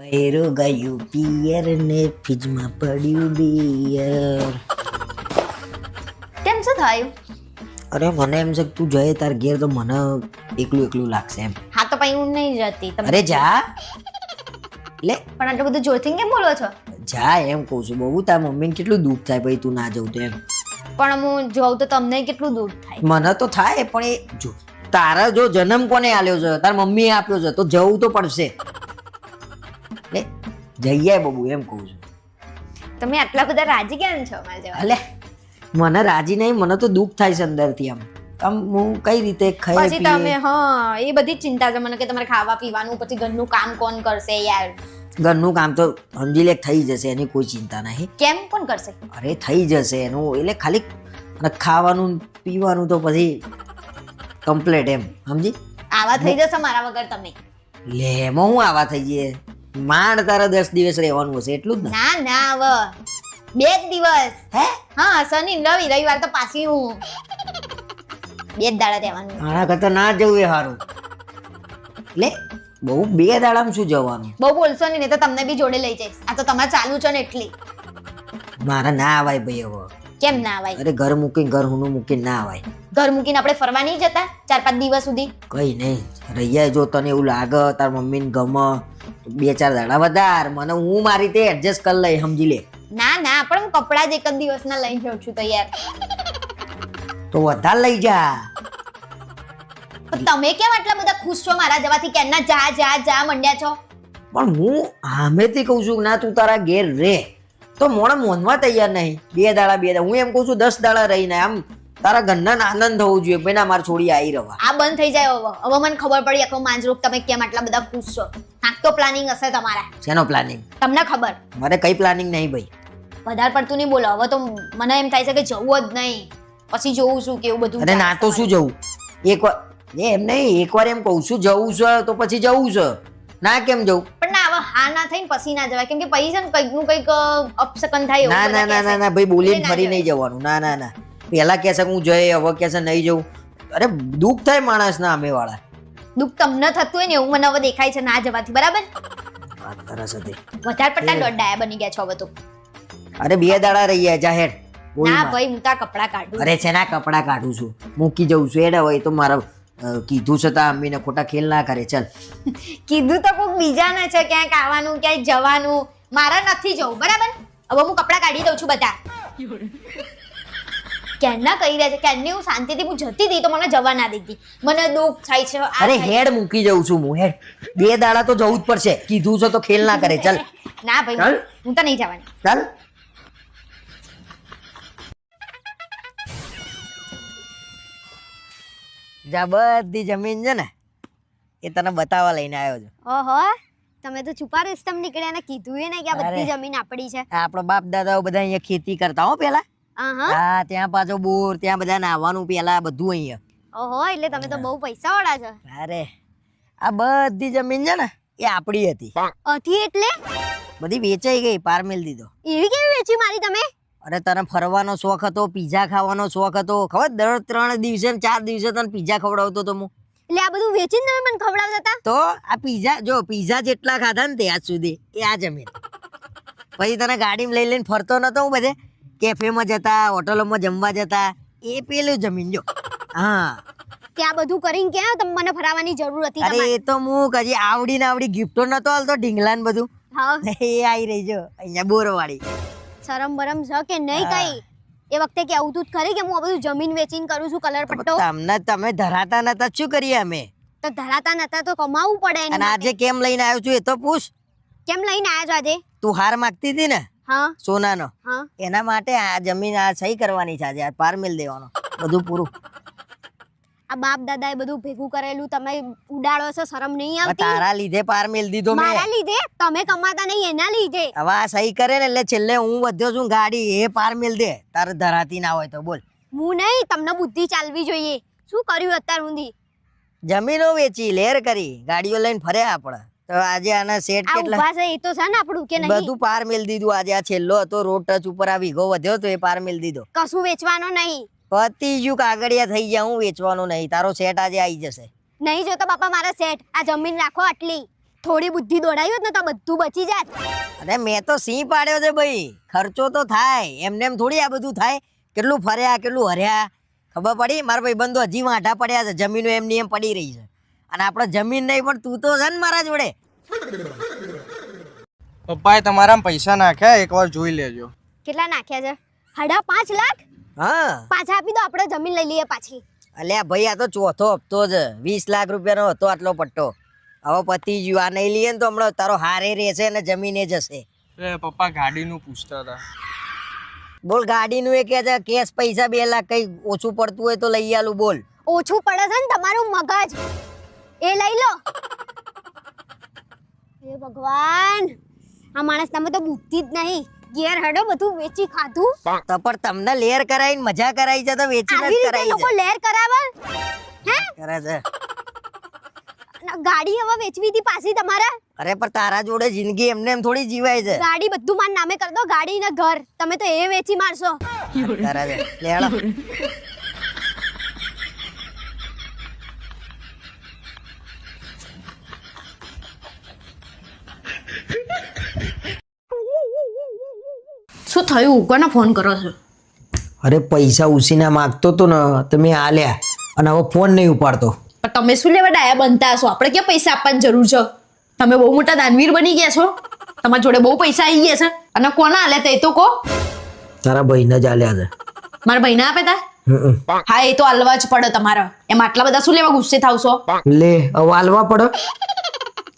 બૈરું ગયું પિયર ને ફ્રીજમાં પડ્યું બિયર. કેમ શું થયું? અરે મને એમ છે કે તું જઈએ તાર ઘેર તો મને એકલું એકલું લાગશે એમ. હા તો પછી હું નહીં જતી અરે જા લે પણ આટલું બધું જોરથી કેમ બોલો છો? જા એમ કહું છું. બહુ તાર મમ્મીને કેટલું દુઃખ થાય ભાઈ તું ના જવું તો એમ. પણ હું જોઉં તો તમને કેટલું દુઃખ થાય. મને તો થાય પણ એ જો તારા જો જન્મ કોને આલ્યો છે? તાર મમ્મીએ આપ્યો છે તો જવું તો પડશે. લે જઈએ બબુ એમ કહું છું. તમે આટલા બધા રાજી કેમ છો મારે જવા? અલે મને રાજી નહીં, મને તો દુઃખ થાય છે અંદરથી. આમ હું કઈ રીતે ખાઈ પછી તમે હા એ બધી જ ચિંતા છે મને કે તમારે ખાવા પીવાનું પછી ઘરનું કામ કોણ કરશે યાર. ઘરનું કામ તો સમજી લે થઈ જશે, એની કોઈ ચિંતા નહીં. કેમ કોણ કરશે? અરે થઈ જશે એનું, એટલે ખાલી ખાવાનું પીવાનું તો પછી કમ્પ્લીટ એમ સમજી. આવા થઈ જશે મારા વગર તમે? લે એમાં હું આવા થઈ જઈએ? માંડ તારા 10 દિવસ રહેવાનું હશે એટલું જ ને? ના ના હવે 2 જ દિવસ. હે હા શનિ રવિ રવિવાર તો પાછી હું 2 જ દાડા રહેવાનું. આના કરતા ના જવું એ સારું. લે બહુ 2 દાડામાં શું જવાનું? બહુ બોલશો નહીં તો તમને બી જોડે લઈ જઈશ. આ તો તમારે ચાલુ છે ને એટલી. મારા ના આવાય ભાઈ હવે. કેમ ના આવાય? અરે ઘર મૂકીને ઘર હુનું મૂકીને ના આવાય. ઘર મૂકીને આપણે ફરવા નહીં જતા 4-5 દિવસ સુધી? કઈ નહીં રહીએ. જો તને એવું લાગે તાર મમ્મીને ગમે 2-4 દાડા વધાર, મને હું મારી રીતે એડજસ્ટ કરી લઈ સમજી લે. ના ના પણ હું કપડા જ એક જ દિવસના લઈને જાઉં છું તો યાર. તો વધારે લઈ જા. પણ તમે કેમ આટલા બધા ખુશ છો મારા જવાથી? કેમના જા જા જા મંડ્યા છો? પણ હું સામેથી કહું છું કે ના તું તારા ઘેર રે, તો મોડા મોનવા તૈયાર નહીં. 2 દાડા 2 દાડા હું એમ કહું છું 10 દાડા રહીને આમ તારા ઘરના આનંદ થવું જોઈએ. ભાઈ ના મારે છોડી આવી રવા. આ બંધ થઈ જાય હવે. હવે મને ખબર પડી આખો માંજરોગ તમે કેમ આટલા બધા ખુશ છો. કાંક તો પ્લાનિંગ હશે તમારા. શેનો પ્લાનિંગ? તમને ખબર. મારે કઈ પ્લાનિંગ નહીં ભાઈ. વધારે પડતું નહીં બોલો. હવે તો મને એમ થાય છે કે જવું જ નહીં. પછી જોઉં છું કેવું બધું. અરે ના તો શું જવું? એકવાર એમ નહીં, એકવાર એમ કહું છું જવું છે તો પછી જવું છે. ના કેમ જવું? પણ ના હવે હા ના થઈને પછી ના જવાય. કેમ કે પછી છે ને કંઈક નું કંઈક અપશકન થાય એવું ના બધા ના ના કહે છે. ના ભાઈ બોલીને એટલે ના ફરી નહીં જવાનું. ના ના ના પેલા કહે છે કે હું જઈ, હવે કહે છે નહીં જવું. અરે દુઃખ થાય માણસના અમે વાળા. દુઃખ તમને થતું હોય ને એવું મને હવે દેખાય છે ના જવાથી. બરાબર? વાત કરસ હતી. વધારે પડતા દોડાયા બની ગયા છો હવે તો. અરે 2 દાડા રહીએ જાહેર. ના ભાઈ હું તાર કપડા કાઢું. અરે છે ના કપડા કાઢું છું, મૂકી જઉં છું. એડા હોય તો મારા કીધું છે તા અમ્મીને ખોટા ખેલ ના કરે. ચાલ કીધું તો કોઈક બીજાને છે ક્યાંક આવવાનું ક્યાંય જવાનું. મારા નથી જવું. બરાબર? હવે હું કપડા કાઢી દઉં છું બધા. ક્યારના કહી રહ્યા છે ક્યારની હું શાંતિથી હું જતી હતી તો મને જવા ના દીધી. મને દુઃખ થાય છે. આ અરે થાય હેડ મૂકી જઉં છું હું. હેડ 2 દાડા તો જવું જ પડશે. કીધું છે તો ખેલ ના કરે. ચાલ છે. ના ભાઈ ચાલ. હું તો નહીં જવાની. ચાલ. જા બધી જમીન છે ને એ તને બતાવવા લઈને આવ્યો છું. ઓહો તમે તો છુપા રસ્તમ નીકળ્યા ને કીધું એ નહીં કે આ બધી જમીન આપણી છે. આ આપણા બાપ દાદાઓ બધા અહીંયા ખેતી કરતા હો પેલા. હા ત્યાં પાછો બોર, ત્યાં બધા નાહવાનું પેલા બધું અહીંયા. ઓહો એટલે તમે તો બહુ પૈસા વાળા છો. અરે આ બધી જમીન છે ને એ આપણી હતી. અથી એટલે બધી વેચાઈ ગઈ, પાર મેલ દીધો. એવી કેવી વેચી મારી તમે? અરે તને ફરવાનો શોખ હતો, પીઝા ખાવાનો શોખ હતો. ખબર દર 3 દિવસે 4 દિવસે તને પીઝા ખવડાવતો તો હું. એટલે આ બધું વેચીને તમે મને ખવડાવતા હતા? તો આ પીઝા જો પીઝા જેટલા ખાધા ને તે આજ સુધી એ આ જમીન. પછી તને ગાડીમાં લઈ લઈને ફરતો નતો હું બધે કેફેમાં જતા, હોટલોમાં જમવા જતા, એ પેલું જમીન જો. હા ત્યાં બધું કરીને ક્યાં તમે મને ફરાવાની જરૂર હતી અરે એ તો હું કજી આવડી ગિફ્ટો નતો હાલતો ઢીંગલા ને બધું. હા એ આવી રહી જો અહીંયા બોરવાળી. શરમ બરમ છે કે નહીં કઈ? એ વખતે કેવું તું જ ખરી કે હું આ બધું જમીન વેચીને કરું છું કલર પટ્ટો? તમને તમે ધરાતા નતા શું કરીએ અમે? તો ધરાતા નતા તો કમાવું પડે એની અને માટે. આજે કેમ લઈને આવ્યો છું એ તો પૂછ. કેમ લઈને આયા છો આજે? તું હાર માંગતી હતી ને હા સોનાનો, હા એના માટે આ જમીન આ સહી કરવાની છે આજે. આ પાર મેલ દેવાનો બધું પૂરું. આ બાપ દાદાએ બધું ભેગું કરેલું તમે ઉડાડો છો. શરમ નહીં હવે આવતી? તારા લીધે પાર મેલ દીધો મેં. મારા લીધે? તમે કમાતા નહીં એના લીધે. હવે આ સહી કરે ને એટલે છેલ્લે હું વધ્યો છું ગાડી એ પાર મેલ દે. તારે ધરાતી ના હોય તો બોલ. હું નહીં, તમને બુદ્ધિ ચાલવી જોઈએ. શું કર્યું અત્યાર સુધી? જમીનો વેચી લેર કરી, ગાડીઓ લઈને ફર્યા આપણે. તો આજે આના સેટ આ કેટલા ઊભા છે એ તો છે ને આપણું કે નહીં? બધું પાર મેલ દીધું. આજે આ છેલ્લો હતો રોડ ટચ ઉપર આ વીઘો વધ્યો તો એ પાર મેલ દીધો. કશું વેચવાનો નહીં. પતી ગયું, કાગળિયા થઈ ગયા. હું વેચવાનું નહીં. તારો સેટ આજે આવી જશે. નહીં જોતો બાપા મારા સેટ. આ જમીન રાખો આટલી. થોડી બુદ્ધિ દોડાવી હોત ને તો બધું બચી જાત. અરે મેં તો સિંહ પાડ્યો છે ભાઈ, ખર્ચો તો થાય, એમને એમ થોડી આ બધું થાય. કેટલું ફર્યા, કેટલું હર્યા, ખબર પડી? મારા ભાઈ બંધુ હજી વાંઢા પડ્યા છે, જમીનો એમની એમ પડી રહી છે. અને આપણે જમીન નહીં, પણ તું તો છે ને મારા જોડે. પપ્પાએ તમારા પૈસા નાખ્યા, એકવાર જોઈ લેજો. કેટલા નાખ્યા છે? 5.5 લાખ. હા પાછા આપી દો, આપણે જમીન લઈ લઈએ પાછી. અલ્યા ભાઈ, આ તો ચોથો હપ્તો છે. 20 લાખ રૂપિયાનો હતો આટલો પટ્ટો. હવે પતી ગયું. આ નહીં લઈએ ને તો હમણાં તારો હારે રહેશે ને જમીને જશે. પપ્પા ગાડીનું પૂછતા હતા. બોલ, ગાડીનું એ કે છે કેશ પૈસા 2 લાખ કઈ ઓછું પડતું હોય તો લઈ આલું. બોલ. ઓછું પડે છે ને તમારું મગજ, એ લઈ લો. હે ભગવાન, આ માણસ તમે તો બુદ્ધિ જ નહીં. ઘેર હેડો, બધું વેચી ખાધું. તો પણ તમને લેર કરાવીને મજા કરાવી છે તો વેચીને આવી જ રીતે કરાવી લોકો છે. લેર કરાવે હે? કરે છે. અને ગાડી હવે વેચવી હતી પાછી તમારે. અરે પણ તારા જોડે જિંદગી એમને એમ થોડી જીવાય છે. ગાડી બધું માર નામે કરી દો, ગાડી ને ઘર. તમે તો એ વેચી મારશો. કરે છે. લે હેડો. શું થયું? કોને ફોન કરો છો? અરે પૈસા ઉસીના માંગતો તો ને તમે આલ્યા અને હવે ફોન નહીં ઉપાડતો. પણ તમે શું લેવા ડાયા બનતા છો? આપણે ક્યાં પૈસા આપવાની જરૂર છે? તમે બહુ મોટા દાનવીર બની ગયા છો. તમારા જોડે બહુ પૈસા આવી ગયા છે. અને કોના આલ્યા તા એ તો કહો. તારા ભાઈને જ આલ્યા છે. મારા ભાઈને આપે તા? હા, એ તો આલવા જ પડે તમારે. એમ આટલા બધા શું લેવા ગુસ્સે થાવ છો? લે હવે આલવા પડે.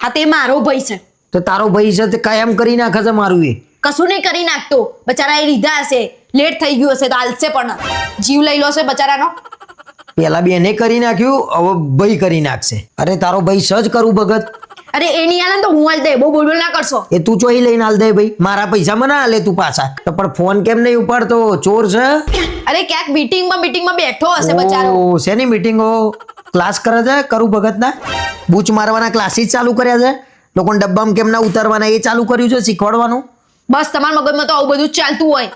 હા, તે મારો ભાઈ છે. તો તારો ભાઈ છે તે કાયમ કરી નાખે છે મારું. એ કશું નહીં કરી નાખતો. બચારા એ લીધા હશે, લેટ થઈ ગયું હશે તો આલશે પણ. જીવ લઈ લો છે બચારાનો. પેલા બેને કરી નાખ્યું, હવે ભાઈ કરી નાખશે. અરે તારો ભાઈ સજ કરું ભગત. અરે એ નહીં આલે ને તો હું આલ દે. બહુ બોલ બોલ ના કરશો. એ તું ચોઈ લઈને આલ દે ભાઈ. મારા પૈસા મને આલે તું પાછા. તો પણ ફોન કેમ નહીં ઉપાડતો? ચોર છે? અરે ક્યાંક મીટિંગમાં બેઠો હશે બચારો. ઓ શેની મીટિંગો? ક્લાસ કરે છે કરું ભગત ના? બૂચ મારવાના ક્લાસીસ ચાલુ કર્યા છે. લોકોને ડબ્બામાં કેમ ના ઉતારવાના એ ચાલુ કર્યું છે શીખવાડવાનું. બસ તમારા મગજમાં તો આવું બધું જ ચાલતું હોય.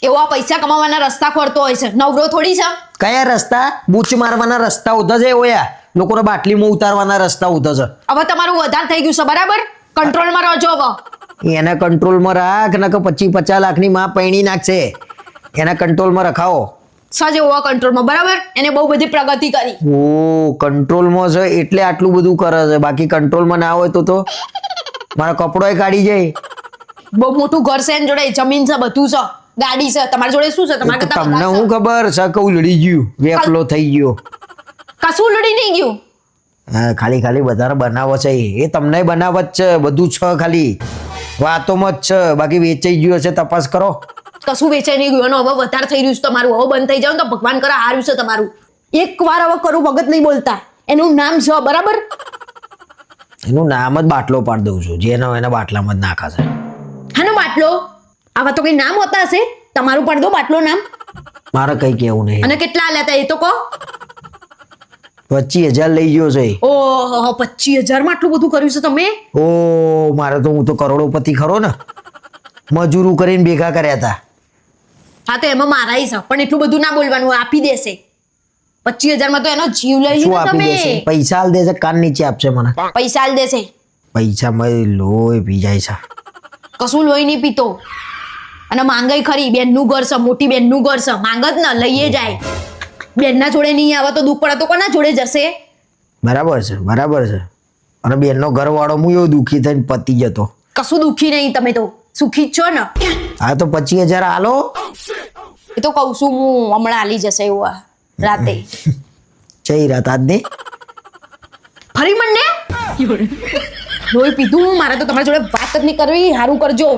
એવો આ પૈસા કમાવાના રસ્તા ખોરતો હોય છે. નવરો થોડી છે. કયા રસ્તા? બૂચ મારવાના રસ્તા ઉધા છે ઓયા. લોકોને બાટલીમાં ઉતારવાના રસ્તા ઉધા છે. હવે તમારું વધારે થઈ ગયું છે, બરાબર? કંટ્રોલમાં રહેજો હવે. એને કંટ્રોલમાં રાખ, નકર 25-50 લાખની માં પૈણી નાખશે. એને કંટ્રોલમાં રખાવો. સજ એવો કંટ્રોલમાં, બરાબર? એને બહુ બધી પ્રગતિ કરી. ઓ કંટ્રોલમાં છે એટલે આટલું બધું કરે છે. બાકી કંટ્રોલમાં ના હોય તો મારો કપડોય કાઢી જાય. બહુ મોટું ઘર છે એની જોડે, જમીન છે, બધું છે, ગાડી છે. તમારી જોડે શું છે? તમારા કરતા તમને વધારે હું ખબર છે કઉ લડી ગયું, વેપલો થઈ ગયો. છે. કશું લડી નહીં ગયું. હા, ખાલી ખાલી વધારે બનાવો છે. એ તમને બનાવ જ છે, બધું છે, ખાલી વાતોમાં જ છે. બાકી વેચાઈ ગયું હશે, તપાસ કરો. કશું વેચાઈ નહીં ગયું. અને હવે વધારે થઈ રહ્યું છે તમારું. હવે બંધ થઈ જાવ ને તો ભગવાન કરે હાર્યું છે તમારું. એક વાર હવે કરું ભગત નહીં બોલતા. એનું નામ છે, બરાબર? એનું નામ જ બાટલો પાડી દઉં છું. જેનો એના બાટલામાં જ નાખા છે. હાનો બાટલો? આવા તો કઈ નામ હોતા હશે. તમારું પાડી દો બાટલો નામ. મારે કઈ કેવું નહીં. અને કેટલા આલ્યા હતા એ તો કહો. 25,000 લઈ ગયો છે. ઓહો, 25,000 માં આટલું બધું કર્યું છે તમે? ઓ મારે તો હું તો કરોડોપતિ ખરો ને. મજૂરું કરીને ભેગા કર્યા હતા. હા, તો એમાં મારા છે. પણ એટલું બધું ના બોલવાનું. આપી દેશે 25,000 માં તો એનો જીવ લઈ શું લીધો આપી તમે. દેશે? પૈસા આલ દેશે, કાન નીચે આપશે મને. પૈસા આલ દેશે. પૈસા માં લોહી પી જાય છે. કશું લોહી નહીં પીતો. અને માંગાઈ ખરી. બેનનું ઘર છે, મોટી બેનનું ઘર છે. માંગત ને લઈએ જાય. બેનના જોડે નહીં આવે તો દુઃખ પડે તો કોના જોડે જશે? બરાબર છે, બરાબર છે. અને બેનનો ઘરવાળો હું એવો દુઃખી થઈને પતી જતો. કશું દુઃખી નહીં. તમે તો સુખી જ છો ને. હા તો 25,000 આલો. એ તો કહું છું હું, હમણાં આલી જશે એવું આ રાતે. જઈ રાત આજની ફરી મને લોહી પીધું. મારે તો તમારા જોડે વાત જ નહીં કરવી. સારું કરજો,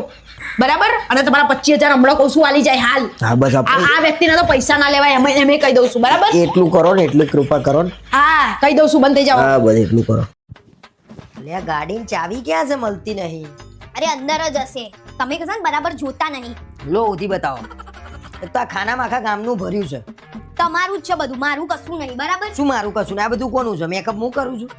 બરાબર? અને તમારા 25,000 હમણાં કહું છું આલી જાય હાલ. હા બસ આ વ્યક્તિના તો પૈસા ના લેવાય એમ કહી દઉં છું, બરાબર? એટલું કરો ને, એટલી કૃપા કરો ને. હા, કહી દઉં છું, બંધ થઈ જાઓ. હા બસ એટલું કરો. લે ગાડીની ચાવી ક્યાં છે? મળતી નહીં. અરે અંદર જ હશે. તમે કહેશો ને બરાબર જોતા નહીં. લો ઉધી બતાવો. તો આ ખાનામાં આખા ગામનું ભર્યું છે. તમારું જ છે બધું, મારું કશું નહીં, બરાબર? શું મારું કશું ને? આ બધું કોનું છે? મેકઅપ હું કરું છું.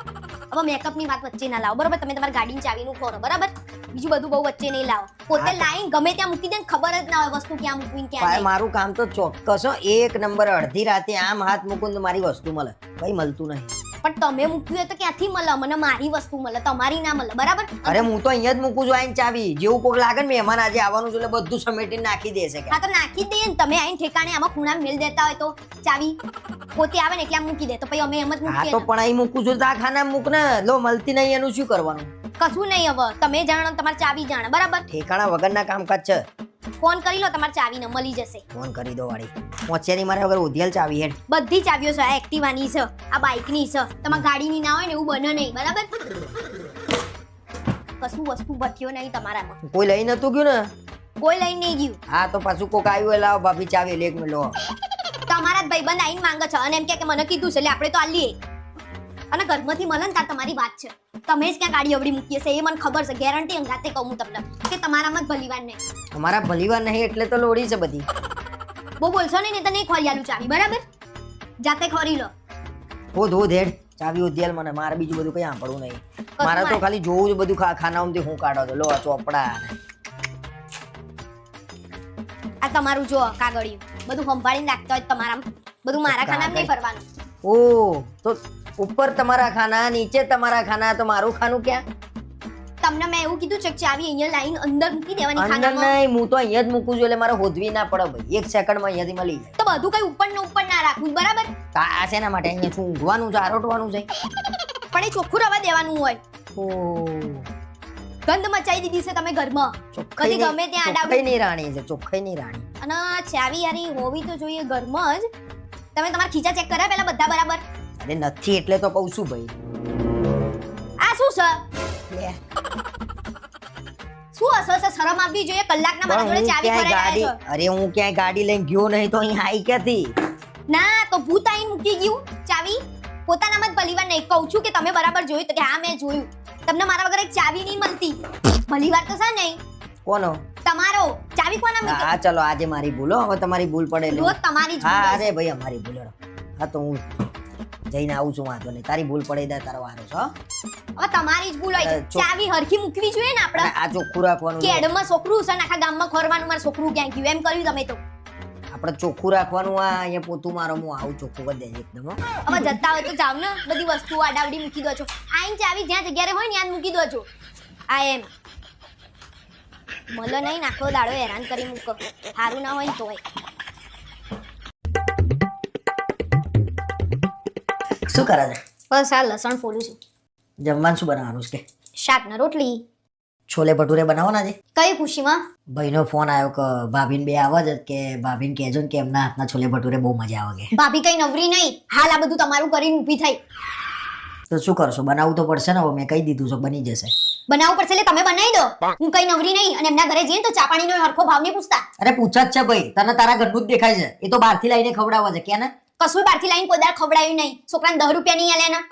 હવે મેકઅપની વાત વચ્ચે ના લાવો, બરાબર? તમે તમારી ગાડીની ચાવીનું ખોરો, બરાબર? બીજું બધું બહુ વચ્ચે નહીં લાવો. પોતે લાઈન ગમે ત્યાં મૂકી દે ને ખબર જ ના હોય વસ્તુ ક્યાં મૂકવી ને ક્યાં ભાઈ નહીં. મારું કામ તો ચોક્કસ હો. એક નંબર. અડધી રાતે આમ હાથ મૂકું તો મારી વસ્તુ મળે. ભાઈ મળતું નહીં. પણ તમે મૂક્યું હોય તો ક્યાંથી મળે? મને મારી વસ્તુ મળે, તમારી ના મળે, બરાબર? અરે હું તો અહીંયા જ મૂકું છું આઈને ચાવી. જેવું કોક લાગે ને મહેમાન આજે આવવાનું છે એટલે બધું સમેટીને નાખી દેશે કે હા તો નાખી જ દઈએ ને. તમે આઈને ઠેકાણે આમાં ખૂણામાં મેલ દેતા હોય તો ચાવી પોતે આવે ને એટલે આમ મૂકી દે તો પછી અમે એમ જ હા મૂકીએ તો ને. પણ અહીં મૂકું છું તો આ ખાના મૂક ને. લો મળતી નહીં એનું શું કરવાનું? કશું નહીં હવે તમે જાણો તમારી ચાવી જાણે, બરાબર? ઠેકાણા વગરના કામકાજ છે. ફોન કરી લો, તમારી ચાવીને મળી જશે. ફોન કરી દો વાળી. પહોંચ્યાની મારે વગર ઉધિયાલ ચાવી હેડ. બધી ચાવીઓ છે. આ એક્ટિવાની છે, આ બાઇકની છે, તમારી ગાડીની ના હોય ને એવું બને નહીં, બરાબર? કશું વસ્તુ બચ્યો નહીં તમારામાં. કોઈ લઈ નતું ગયું ને? કોઈ લઈને નહીં ગયું. હા તો પાછું કોક આવ્યું એટલે લાવો ભાભી ચાવી લે એક મિનિટ લો. તમારા જ ભાઈબંધ આઈને માંગે છે અને એમ કે મને કીધું છે એટલે આપણે તો આલીએ. અને ઘરમાંથી મળે ને તાર તમારી વાત છે. તમે જ ક્યાં ગાડી અવડી મૂકી હશે એ મને ખબર છે. ગેરંટી અંગાતે કહું હું તમને કે તમારામાં જ ભલીવાર નહીં. અમારા ભલીવાર નહીં એટલે તો લોડી છે બધી. બહુ બોલશો નહીં તો નહીં ખોરી આલું ચાવી, બરાબર? જાતે ખોરી લો. હોધ હોધ હેડ ચાવી ઉધિયાલ મને. મારે બીજું બધું કઈ સાંભળવું નહીં. મારે તો મારે- ખાલી જોવું છે બધું ખાનામાંથી હું કાઢો તો. લો આ ચોપડા આ તમારું જો કાગળિયું બધું સંભાળીને રાખતા હોય તમારામાં. બધું મારા ખાનામાં નહીં ભરવાનું. ઓ તો ઉપર તમારા ખાના નીચે તમારા ખાના તો મારું ખાનું ક્યાં? તમને મેં એવું કીધું છે કે ચાવી અહીંયા લાઈન અંદર મૂકી દેવાની અંદર ખાનામાં. નહીં, હું તો અહીંયા જ મૂકું છું એટલે મારે હોદવી ના પડે ભાઈ. એક સેકન્ડમાં અહીંયાથી મળી જાય. તો બધું કઈ ઉપર ને ઉપર ના રાખવું, બરાબર? તો આ શેના માટે અહીંયા શું ઊંઘવાનું છે આરોટવાનું છે? પણ એ ચોખ્ખું રવા દેવાનું હોય. ઓ ગંધ મચાઈ દીધી છે તમે ઘરમાં. ચોખ્ખાઈ કદી ગમે ત્યાં ચોખ્ખાઈ આડાવડી. ની રાણી છે, ચોખ્ખાઈ ની રાણી. અને ચાવી યારી હોવી તો જોઈએ ઘરમાં જ. તમે તમારા ખીચા ચેક કર્યા પેલા બધા બરાબર? અરે નથી એટલે તો કહું છું ભાઈ. આ શું છે? લે. શું હશે છે? શરમ આપવી જોઈએ. કલાકના મારા પણ જોડે હું ચાવી ક્યાંય ભરાઈ ગાડી, રહ્યા છો. અરે હું ક્યાંય ગાડી લઈને ગયો નહીં તો અહીં આઈ ક્યાંથી? ના તો ભૂત આઈને મૂકી ગયું ચાવી. પોતાનામાં જ ભલીવાર નહીં. કહું છું કે તમે બરાબર જોયું તો કે હા મેં જોયું. તમને મારા વગર એક ચાવી નહીં મળતી. ભલીવાર તો છે નહીં કોનો? તમારો. ચાવી કોના મૂકે? હા ચલો આજે મારી ભૂલ હો. હવે તમારી ભૂલ પડે એટલે રોજ તમારી જ હા ભૂલ અરે ભાઈ અમારી ભૂલ હેડો. હા તો હું જઈને આવું છું, વાંધો નહીં. તારી ભૂલ પડે ત્યારે તારો વારો છે હો. હવે તમારી જ ભૂલ હોય છે. ચો- ચાવી હરખી મૂકવી જોઈએ ને અને આપણે. આ ચોખ્ખું રાખવાનું છે. કેડમાં છોકરું છે ને આખા ગામમાં ખોરવાનું મારું છોકરું ક્યાં ગયું એમ કર્યું તમે તો. આપણે ચોખ્ખું રાખવાનું. આ અહીંયા પોતું મારો હું આવું ચોખ્ખું કરી દેજે એકદમ હો. હવે જતા હોય તો જાવ ને બધી વસ્તુઓ આડાવડી મૂકી દો છો. આઈન ચાવી જ્યાં જગ્યાએ હોય ને ત્યાં જ મૂકી દો છો. આ એમ મળે નહીં નાખો દાડો હેરાન કરી મૂકો. સારું ના હોય ને તોય. શું કરે છે? બસ આ લસણ ફોલું છું. જમવાનું શું બનાવવાનું છે કે? શાક ને રોટલી. છોલે ભટુરે બનાવવાના છે? કઈ ખુશીમાં? ભાઈનો ફોન આવ્યો કે ભાભીને બે આવે છે કે ભાભીને કહેજો ને કે એમના હાથના છોલે ભટુરે બહુ મજા આવે કે. ભાભી કઈ નવરી નહીં. હાલ આ બધું તમારું કરીને ઊભી થઈ. તો શું કરશો? બનાવવું તો પડશે ને. હવે મેં કહી દીધું છે બની જશે. બનાવવું પડશે એટલે તમે બનાવી દો. હું કઈ નવરી નહીં. અને એમના ઘરે જઈએ ને તો ચા પાણીનો હરખો ભાવ નહીં પૂછતા. અરે પૂછા જ છે ભાઈ. તને તારા ઘરનું જ દેખાય છે. એ તો બહારથી લાવીને ખવડાવવા છે કે ને? કશું બહારથી લાઈન કોઈ દાળ ખવડાવ્યું નહીં. છોકરાને 10 રૂપિયા નહીં આલ્યા ના.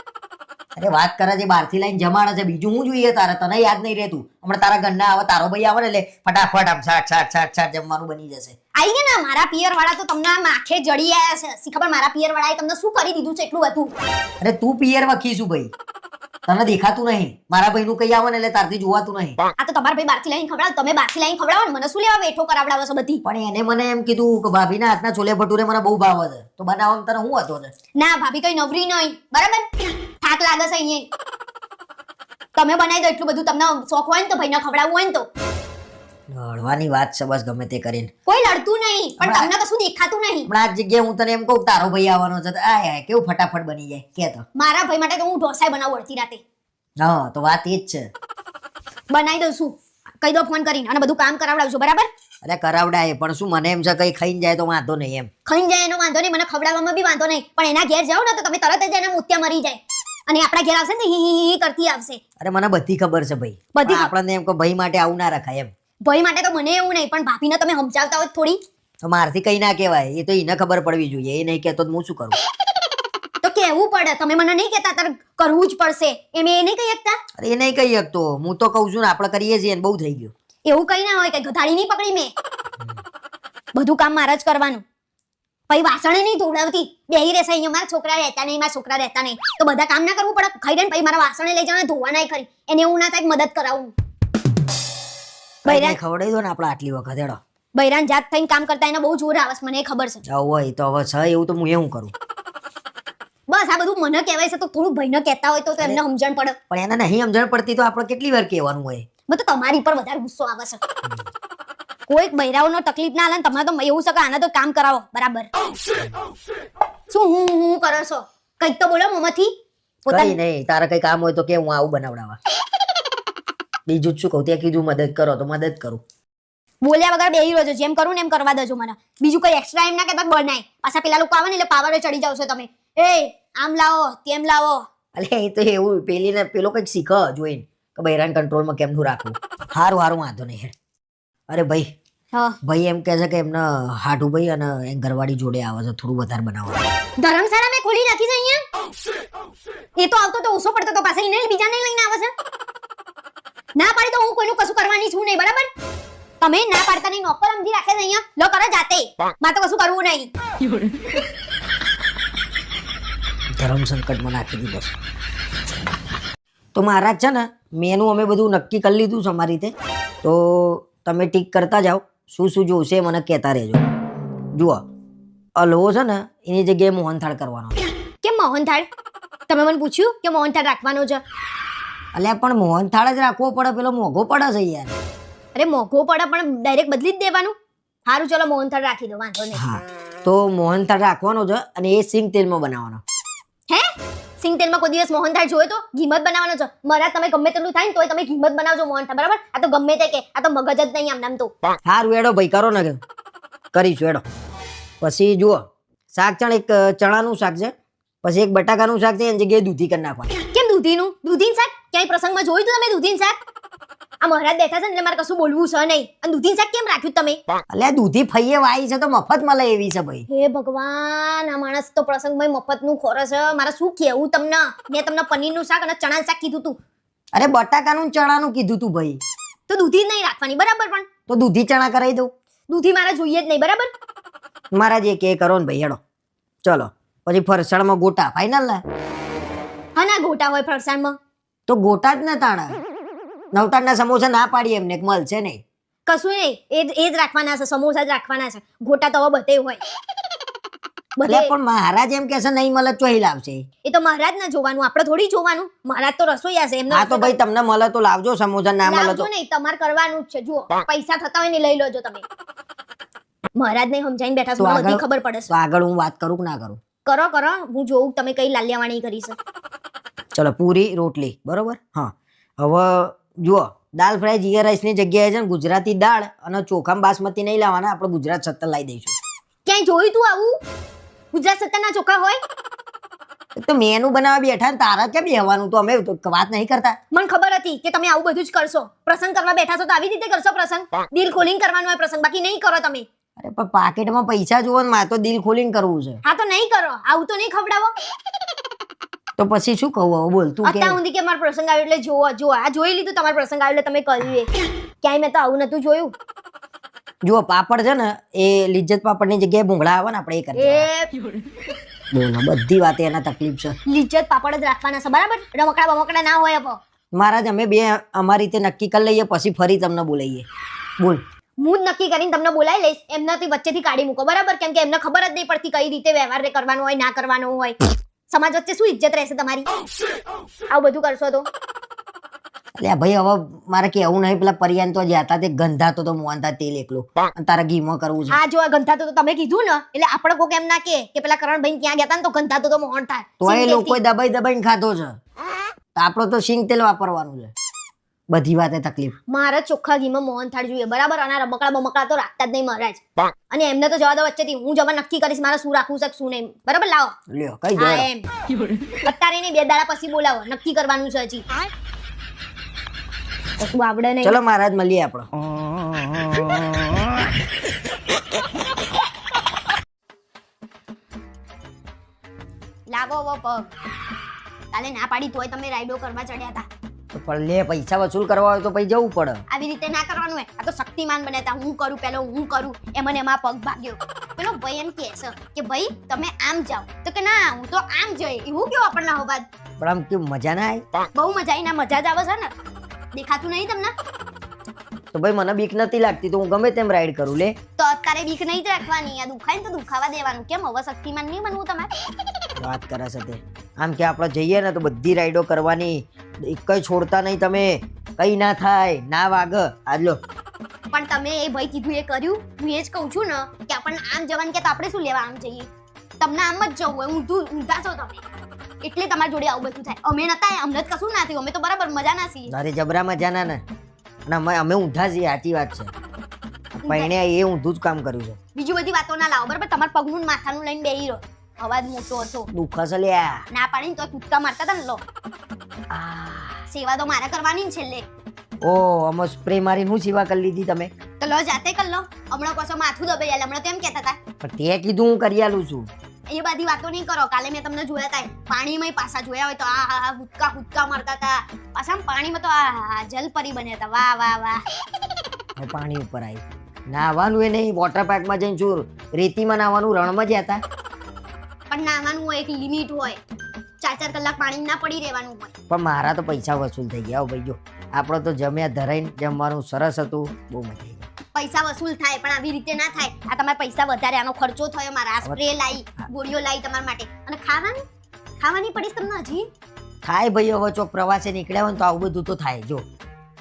અરે વાત કરે છે બહારથી લાવીને જમાડે છે. બીજું હું જોઈએ તારે? તને યાદ નહીં રહેતું. હમણાં તારા ઘરના આવે, તારો ભાઈ આવે ને એટલે ફટાફટ આમ છાટ છાટ છાટ છાટ જમવાનું બની જશે. આઈ ગયા ને મારા પિયર વાળા તો તમને આમ આંખે જડી આયા છે. શી ખબર મારા પિયર વાળાએ તમને શું કરી દીધું છે એટલું બધું. અરે તું પિયર વખીશું ભાઈ. તને દેખાતું નહીં. મારા ભાઈનું કઈ આવે ને એટલે તારથી જોવાતું નહીં. આ તો તમારા ભાઈ બહારથી લાઈન ખવડાવો. તમે બહારથી લાઈન ખવડાવો ને મને શું લેવા બેઠો કરાવડાવો છો બધી. પણ એને મને એમ કીધું કે ભાભીના હાથના છોલે ભટુરે મને બહુ ભાવે છે. તો બનાવવામાં તને હું હતો ને? ના ભાભી કઈ નવરી નહીં. બરાબર? થાક લાગે છે અહીંયા. તમે બનાવી દો એટલું બધું. તમને શોખ હોય ને તો ભાઈને ખવડાવવું હોય ને તો. લડવાની વાત છે બસ ગમે તે કરીને. કોઈ લડતું નહીં પણ હમણાં- તમને કશું દેખાતું નહીં. હમણાં આ જગ્યાએ હું તને એમ કહું તારો ભાઈ આવવાનો છે તો આય આય કેવું ફટાફટ બની જાય કે તો. મારા ભાઈ માટે તો હું ઢોસાઈ બનાવું અડધી રાતે. હા તો વાત એ જ છે. બનાવી દઉં છું. કહી દો ફોન કરીને અને બધું કામ કરાવડાવજો. બરાબર? અરે કરાવડાય પણ શું મને એમ છે કઈ ખાઈને જાય તો વાંધો નહીં એમ. ખાઈને જાય એનો વાંધો નહીં. મને ખવડાવવામાં બી વાંધો નહીં. પણ એના ઘેર જાઓ ને તો તમે તરત જ એના મોતિયા મરી જાય. અને આપણા ઘેર આવશે ને હી હી હી કરતી આવશે. અરે મને બધી ખબર છે ભાઈ. બધી પણ આપણને એમ કે ભાઈ માટે આવું ના રખાય એમ. ભાઈ માટે તો મને એવું નહીં પણ ભાભીને તમે સમજાવતા હોય થોડી. તો મારથી કઈ ના કહેવાય. એ તો એને ખબર પડવી જોઈએ. એ નહીં કહેતો તો હું શું કરું? તો કેવું પડે. તમે મને નહીં કહેતા તાર કરવું જ પડશે એમ એ નહીં કહી શકતા. અરે એ નહીં કહી શકતો. હું તો કહું છું ને આપણે કરીએ છીએ ને બહુ થઈ ગયું. એવું કઈ ના હોય કે ગધાડી નહીં પકડી મેં. બધું કામ મારે જ કરવાનું. પછી વાસણે નહીં ધોવડાવતી. બેહી રહેશે અહીંયા મારા છોકરા રહેતા નહીં, મારા છોકરા રહેતા નહીં તો બધા કામ ના કરવું પડે. ખાઈ દે પછી મારા વાસણે લઈ જવાના ધોવા નહીં ખરી. એને એવું ના થાય કે મદદ કરાવું. ભાઈને ખવડાવી દો ને આપણે આટલી વખત હેડો. બૈરાન જાત થઈને કામ કરતા એને બહુ જોર આવે છે મને એ ખબર છે. જાવ હોય તો હવે છે એવું તો હું એવું કરું. બસ આ બધું મને કહેવાય છે તો થોડું ભાઈને કહેતા હોય તો એમને સમજણ પડે. પણ એને નહીં સમજણ પડતી તો આપણે કેટલી વાર કહેવાનું હોય? મને તો તમારી પર વધારે ગુસ્સો આવે છે. કોઈ બૈરાઓનો તકલીફ ના આલે ને તમારે તો એવું છે કે આને તો કામ કરાવો બરાબર. શું હું કરો છો? કંઈક તો બોલો મોમાંથી. કઈ નહીં, તારે કઈ કામ હોય તો કે હું આવું બનાવડાવવા. બીજું જ શું કહું, તે કીધું મદદ કરો તો મદદ કરું. બોલ્યા વગર બેહી રહ્યો છો, જેમ કરું ને એમ કરવા દેજો મને. બીજું કઈ એક્સ્ટ્રા એમ ના કહેતા બનાય. પાછા પેલા લોકો આવે ને એટલે પાવરે ચડી જાવ છો તમે. એ આમ લાવો તેમ લાવો. અલે એ તો એવું પેલીને પેલો કંઈક શીખ જોઈને કે બૈરાન કંટ્રોલમાં કેમનું રાખવું. હારું હારું વાંધો નહીં હેડ. અરે ભાઈ હા ભાઈ એમ કહે છે કે એમના હાડુ ભાઈ અને એ ઘરવાળી જોડે આવે છે થોડું વધારે બનાવવાનું. ધર્મશાળા મેં ખોલી નાખી છે અહીંયા. એ તો આવતો તો ઓછો પડતો તો પાછા એને બીજા નહીં લઈને આવે છે. ના પાડી તો હું કોઈનું કશું કરવાની છું નહીં બરાબર. તમે ના પાડતા નહીં નોકર સમજી રાખે છે અહીંયા. લો કરો જાતે. મારે તો કશું કરવું નહીં. ધર્મ સંકટમાં નાખી દીધો છે. તો મહારાજ છે ને મેનું અમે બધું નક્કી કરી લીધું છે અમારી રીતે. તો તમે ટીક કરતા જાઓ, શું શું જોશે મને કહેતા રહેજો. જુઓ હલવો છે ને એની જગ્યાએ મોહનથાળ કરવાનો. કેમ મોહનથાળ? તમે મને પૂછ્યું કે મોહનથાળ રાખવાનો છે? અલ્યા પણ મોહનથાળ જ રાખવો પડે, પેલો મોંઘો પડે છે યાર. અરે મોઘો પડે પણ ડાયરેક્ટ બદલી જ દેવાનું. સારું ચલો મોહનથાળ રાખી દો, વાંધો નહીં. હા તો મોહનથાળ રાખવાનો છે અને એ સિંગ તેલમાં બનાવવાનો. હે સિંગ તેલમાં કોઈ દિવસ મોહનથાળ જોયો તો? ઘીમત બનાવવાનો છે. મારા તમે ગમે તેટલું થાય ને તોય તમે ઘીમત બનાવજો મોહનથાળ બરાબર. આ તો ગમે તે કે આ તો મગજ જ નહીં આમ નામ તો. સારું એડો ભાઈ કરો ને કરીશું એડો. પછી જુઓ શાક ચણ એક ચણાનું શાક છે, પછી એક બટાકાનું શાક છે, એની જગ્યાએ દૂધી કરી નાખવાની. કેમ દૂધીનું? દૂધીનું શાક ક્યાંય પ્રસંગમાં જોયું તું તમે દૂધીનું શાક? આ મહારાજ બેઠા છે ને એટલે મારે કશું બોલવું છે નહીં. અને દૂધીનું શાક કેમ રાખ્યું તમે? અલ્યા દૂધી ફઈએ વાઈ છે તો મફત મળે એવી છે ભાઈ. હે ભગવાન, આ માણસ તો પ્રસંગમાં મફતનું ખોરે છે. મારે શું કહેવું તમને? મેં તમને પનીરનું શાક અને ચણાનું શાક કીધું તું. અરે બટાકાનું ચણાનું કીધું તું ભાઈ. તો દૂધી જ નહીં રાખવાની બરાબર. પણ તો દૂધી ચણા કરાવી દઉં. દૂધી મારે જોઈએ જ નહીં બરાબર. મારા જે કે કરો ને ભાઈ હેડો. ચલો પછી ફરસાણમાં ગોટા ફાઈનલ ને? હા ના ગોટા હોય ફરસાણમાં તો ગોટા જ ને તાણા. નવતાડના સમોસા ના પાડી એમને મળશે નહીં. કશું નહીં, એ જ રાખવાના છે. સમોસા જ રાખવાના છે. ગોટા તો હવે બધે હોય. એટલે પણ મહારાજ એમ કે છે નહીં મળે તો અહીં લાવશે. એ તો મહારાજ ના જોવાનું, આપણે થોડી જોવાનું. મહારાજ તો રસોઈયા છે. હા તો ભાઈ તમને મળે તો લાવજો સમોસા, ના મળે તો નહીં. તમારે કરવાનું જ છે. જુઓ પૈસા થતા હોય ને લઈ લેજો તમે. મહારાજ ને સમજાઈને બેઠા છો, મને બધી ખબર પડે તો આગળ હું વાત કરું કે ના કરું? કરો કરો, હું જોઉં તમે કઈ લાલિયાવાણી કરી છે. ચલો પૂરી રોટલી બરોબર. હા હવે જુઓ દાલ ફ્રાય જીરા રાઈસ ની જગ્યાએ છે ને ગુજરાતી દાળ અને ચોખામાં બાસમતી નહીં લાવવાના, આપણે ગુજરાત સત્તર લાવી દઈશું. ક્યાંય જોયું તું આવું? ગુજરાત સત્તરના ચોખા હોય? તો મેનુ બનાવવા બેઠા ને તારા કેમ બેહવાનું? તો અમે વાત નહીં કરતા. મને ખબર હતી કે તમે આવું બધું જ કરશો. પ્રસંગ કરવા બેઠા છો તો આવી રીતે કરશો પ્રસંગ. દિલ ખોલીને કરવાનો હોય પ્રસંગ, બાકી નહીં કરો તમે. અરે પણ પાકેટમાં પૈસા જુઓ ને, મારે તો દિલ ખોલીને કરવું છે. હા તો નહીં કરો, આવું તો નહીં ખવડાવો. તો પછી શું કહું હવે? બોલ તું. અત્યાર સુધી કે મારો પ્રસંગ આવ્યો એટલે જોવો આ જોઈ લીધું. તમારો પ્રસંગ આવ્યો એટલે તમે કર્યું. ક્યાંય મેં તો આવું નતું જોયું. જુઓ પાપડ છે ને એ લિજ્જત પાપડની જગ્યાએ ભૂંગળા આવે ને આપણે એ કરીએ. બોલો બધી વાતે એના તકલીફ છે. લિજ્જત પાપડ જ રાખવાના છે બરાબર. રમકડા બમકડા ના હોય. હવે મહારાજ અમે બે અમારી રીતે નક્કી કરી લઈએ, પછી ફરી તમને બોલાઈએ. બોલ. હું જ નક્કી કરીને તમને બોલાવી લઈશ. એમનાથી વચ્ચેથી કાઢી મૂકો બરાબર. કેમ કે એમને ખબર જ નહીં પડતી કઈ રીતે વ્યવહાર કરવાનો હોય ના કરવાનો હોય. સમાજ વચ્ચે શું ઇજ્જત રહેશે તમારી? આવું બધું કરશો તો? એટલે ભાઈ હવે મારે કેવું નહીં, પેલા પરિયાન તો જ્યાં તે ગંધાતો તો મોહનથાળ તેલ એકલું, અને તારા ઘીમાં કરવું છે. આ જો આ ગંધાતો તો તમે કીધું ને એટલે આપણે કોક એમ ના કે પેલા કરણભાઈ ત્યાં ગયા હતા ને તો ગંધાતો તો મોહનથાળ. તો એ લોકો દબાઈ દબાઈને ખાધો છે. આપણો તો સિંગ તેલ વાપરવાનું છે. બધી વાતે તકલીફ. મારા ચોખ્ખા ઘીમાં મોહનથાળ જોઈએ બરાબર. અને રમકડા બમકડા તો રાખતા જ નહીં મહારાજ. અને એમને તો જવા દો વચ્ચેથી. હું જવા નક્કી કરીશ મારે શું રાખવું છે શું નહીં બરાબર. લાવો લ્યો કઈ હા દો. એમ અત્યારે નહીં, 2 દાડા પછી બોલાવો. નક્કી કરવાનું છે હજી. કશું આવડે નહીં. ચલો મહારાજ મળીએ આપણે. લાવો વો પગ. કાલે ના પાડી તોય તમે રાઈડો કરવા ચડ્યા હતા. તો પણ લે પૈસા વસૂલ કરવા હોય તો પછી જવું પડે. આવી રીતે ના કરવાનું હોય. આ તો શક્તિમાન બન્યા. હું કરું પેલો હું કરું એમાં ને એમાં પગ ભાગ્યો. પેલો ભાઈ એમ કહે છે કે ભાઈ તમે આમ જાઓ તો કે ના હું તો આમ જઈ. એવું કેવું આપણને હવે પણ આમ કેવું મજા ના આવી? બહુ મજા આવી. ના મજા જ આવે છે ને. દેખાતું નહીં તમને? તો ભાઈ મને બીક નથી લાગતી તો હું ગમે તેમ રાઈડ કરું. લે તો અત્યારે બીક નહીં જ રાખવાની. આ દુખાય ને તો દુખાવા દેવાનું. કેમ હવે શક્તિમાન નહીં બનવું તમારે? વાત કરે છે તે આમ કે આપણે જઈએ ને તો બધી રાઈડો કરવાની, એક કઈ છોડતા નહીં તમે, કઈ ના થાય ના વાગ. આજ લો પણ તમે એ ભાઈ કીધું એ કર્યું. હું એ જ કહું છું ને કે આપણને આમ જવાનું કે તો આપણે શું લેવા આમ જઈએ? તમને આમ જ જવું હોય, ઊંધા છો તમે, એટલે તમારી જોડે આવું બધું થાય. અમે નતા, અમને જ કશું ના થયું, અમે તો બરાબર મજાના છીએ. અરે જબરા મજાના ને, અને અમે ઊંધા છીએ, સાચી વાત છે. પૈણે એ ઊંધું જ કામ કર્યું છે. બીજી બધી વાતો ના લાવો બરાબર. તમારા પગનું ને માથાનું લઈને બેહી રહો. અવાજ મોટો હતો દુઃખ છે લ્યા. ના પાડીને તો કૂદકા મારતા હતા ને. લો સેવા તો મારે કરવાની ને છેલ્લે. ઓ અમે સ્પ્રે મારીને હું સેવા કરી લીધી તમે? તો લો જાતે કર લો. હમણાં કશો માથું દબાઈ આલે. હમણાં કેમ કહેતા હતા? પણ તે કીધું હું કરી આલું છું. એ બધી વાતો નહીં કરો. કાલે મેં તમને જોયા હતા પાણીમાં પાછા જોયા હોય તો આ હુદકા મારતા હતા. પાછા આમ પાણીમાં તો આ જલપરી બન્યા હતા. વાહ વાહ વાહ. હવે પાણી ઉપર આવી નાવાનું એ નહીં, વોટર પાર્કમાં જઈને જો રેતીમાં નાવાનું, રણમાં જ હતા. પણ નાવાનું હોય એક લિમિટ હોય. 4-4 કલાક પાણી ના પડી રહેવાનું હોય. પણ મારા તો પૈસા વસૂલ થઈ ગયા. ભાઈ જો આપણે તો જમ્યા ધરાઈને, જમવાનું સરસ હતું, બહુ મજા આવી. પૈસા વસૂલ થાય પણ આવી રીતે ના થાય. આ તમારા પૈસા વધારે, આનો ખર્ચો થયો મારા. સ્પ્રે લાવી, ગોળીઓ લાવી તમારા માટે. અને ખાવાની પડીશ તમને હજી. થાય ભાઈ, હવે ચોક પ્રવાસે નીકળ્યા હોય ને તો આવું બધું તો થાય. જો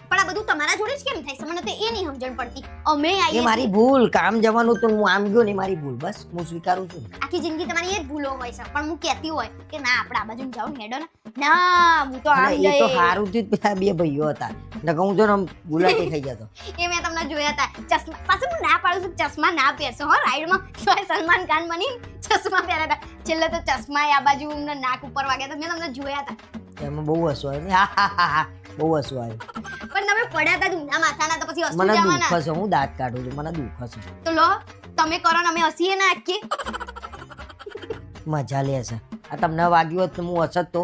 પણ આ બધું તમારા જોડે જ કેમ થાય? મને તો એ નહીં સમજણ પડતી. અમે એ આવીએ મારી ભૂલ, કામ જવાનું તો હું આમ ગયો ને, મારી ભૂલ, બસ હું સ્વીકારું છું. આખી જિંદગી તમારી એ જ ભૂલો હોય છે. પણ હું કહેતી હોય કે ના આપણે આ બાજુ જાઓ ને હેડો ને. ના હું તો આમ અને એ તો જઈ. સારું થયું પેલા બે ભાઈઓ હતા, ને કહું જો ને ગુલાટી થઈ જતો. એ મેં તમને જોયા હતા. ચશ્મા પાછું હું ના પાડું છું, ચશ્મા ના પહેરશો હો રાઈડમાં. તોય સલમાન ખાન બની ચશ્મા પહેર્યા હતા. છેલ્લે તો ચશ્મા આ બાજુ નાક ઉપર વાગ્યા હતા. મેં તમને જોયા હતા. એમાં બહુ હસવું આવ્યું. હા હા હા હા, બહુ હસવું આવ્યું. પણ તમે પડ્યા હતા ઊંધા માથાના, તો પછી હસવું મને જવાના. દુઃખ છે, હું દાંત કાઢું છું, મને દુઃખ છે. તો લો તમે કરો ને અમે હસીએ ના આખી. મજા લે છે. આ તમને વાગ્યું હોત તો હું હસત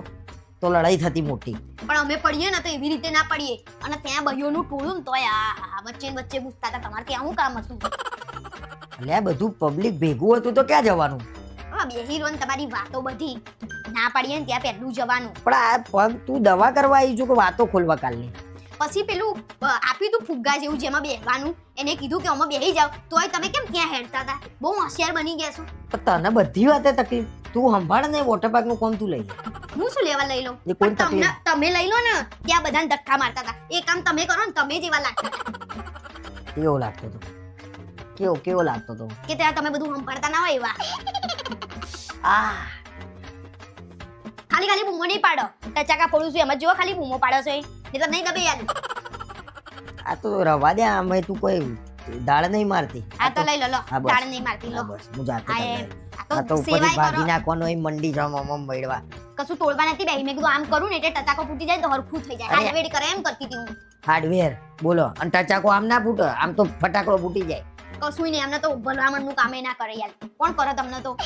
તો લડાઈ થતી મોટી. પણ અમે પડીએ ને તો એવી રીતે ના પડીએ. અને ત્યાં ભાઈઓનું ટોળું ને તોય વચ્ચે પૂછતા હતા તમારે ત્યાં શું કામ હતું. એટલે બધું પબ્લિક ભેગું હતું તો ક્યાં જવાનું? હવે બેહી રહો ને તમારી વાતો બધી. ના પાડીએ ને ત્યાં પહેલું જવાનું. પણ આ પગ તું દવા કરવા આવી છું કે વાતો ખોલવા કાલની? પછી પેલું આપ્યું તું ફુગ્ગા જેવું જેમાં બેહવાનું. એને કીધું કે અમે બેહી જાવ, તોય તમે કેમ ત્યાં હેડતા હતા? બહુ હોશિયાર બની ગયા છો. પણ તને બધી વાતે તકલીફ. તું સંભાળ ને, વોટર પાર્ક નું કોમ તું લઈ લે. હું શું લેવા લઈ લઉં? એ કોઈ પણ તમને તકલીફ. તમે લઈ લો ને, ત્યાં બધાને ધક્કા મારતા હતા. એ કામ તમે કરો ને, તમે જેવા લાગતા હતા. કેવો લાગતો હતો? કેવો લાગતો હતો? કે ત્યાં તમે બધું સંભાળતા ના હોય એવા. આ ખાલી બૂમો નહીં પાડો. ટચાકા ફોડું છું એમ જ જો ખાલી બૂમો પાડો છો. એ તો નહીં દબે યાર. આ તો રવા દે, આમે તું કોઈ દાળ નહીં મારતી. આ તો લઈ લો લો. હા, બસ. દાળ નહીં મારતી લો. હા, બસ હું જાતે આ કરી એ- લઈશ. આ આ તો તો ઉપરથી સેવાય ભાગી કરો. નાખવાનો હોય મંડી જવામાં મળવા. કશું તોડવા નથી બેહી. મેં કીધું આમ કરું ને એટલે ટચાકો ફૂટી જાય ને તો હરખું થઈ જાય. અરે. હાડવેડ કરે એમ કરતી હતી હું. હાર્ડવેર બોલો, અને ટચાકો આમ ના ફૂટે, આમ તો ફટાકડો ફૂટી જાય. કશું નહીં. અમને તો ભલામણનું કામે ના કરે યાર. કોણ કરે તમને તો?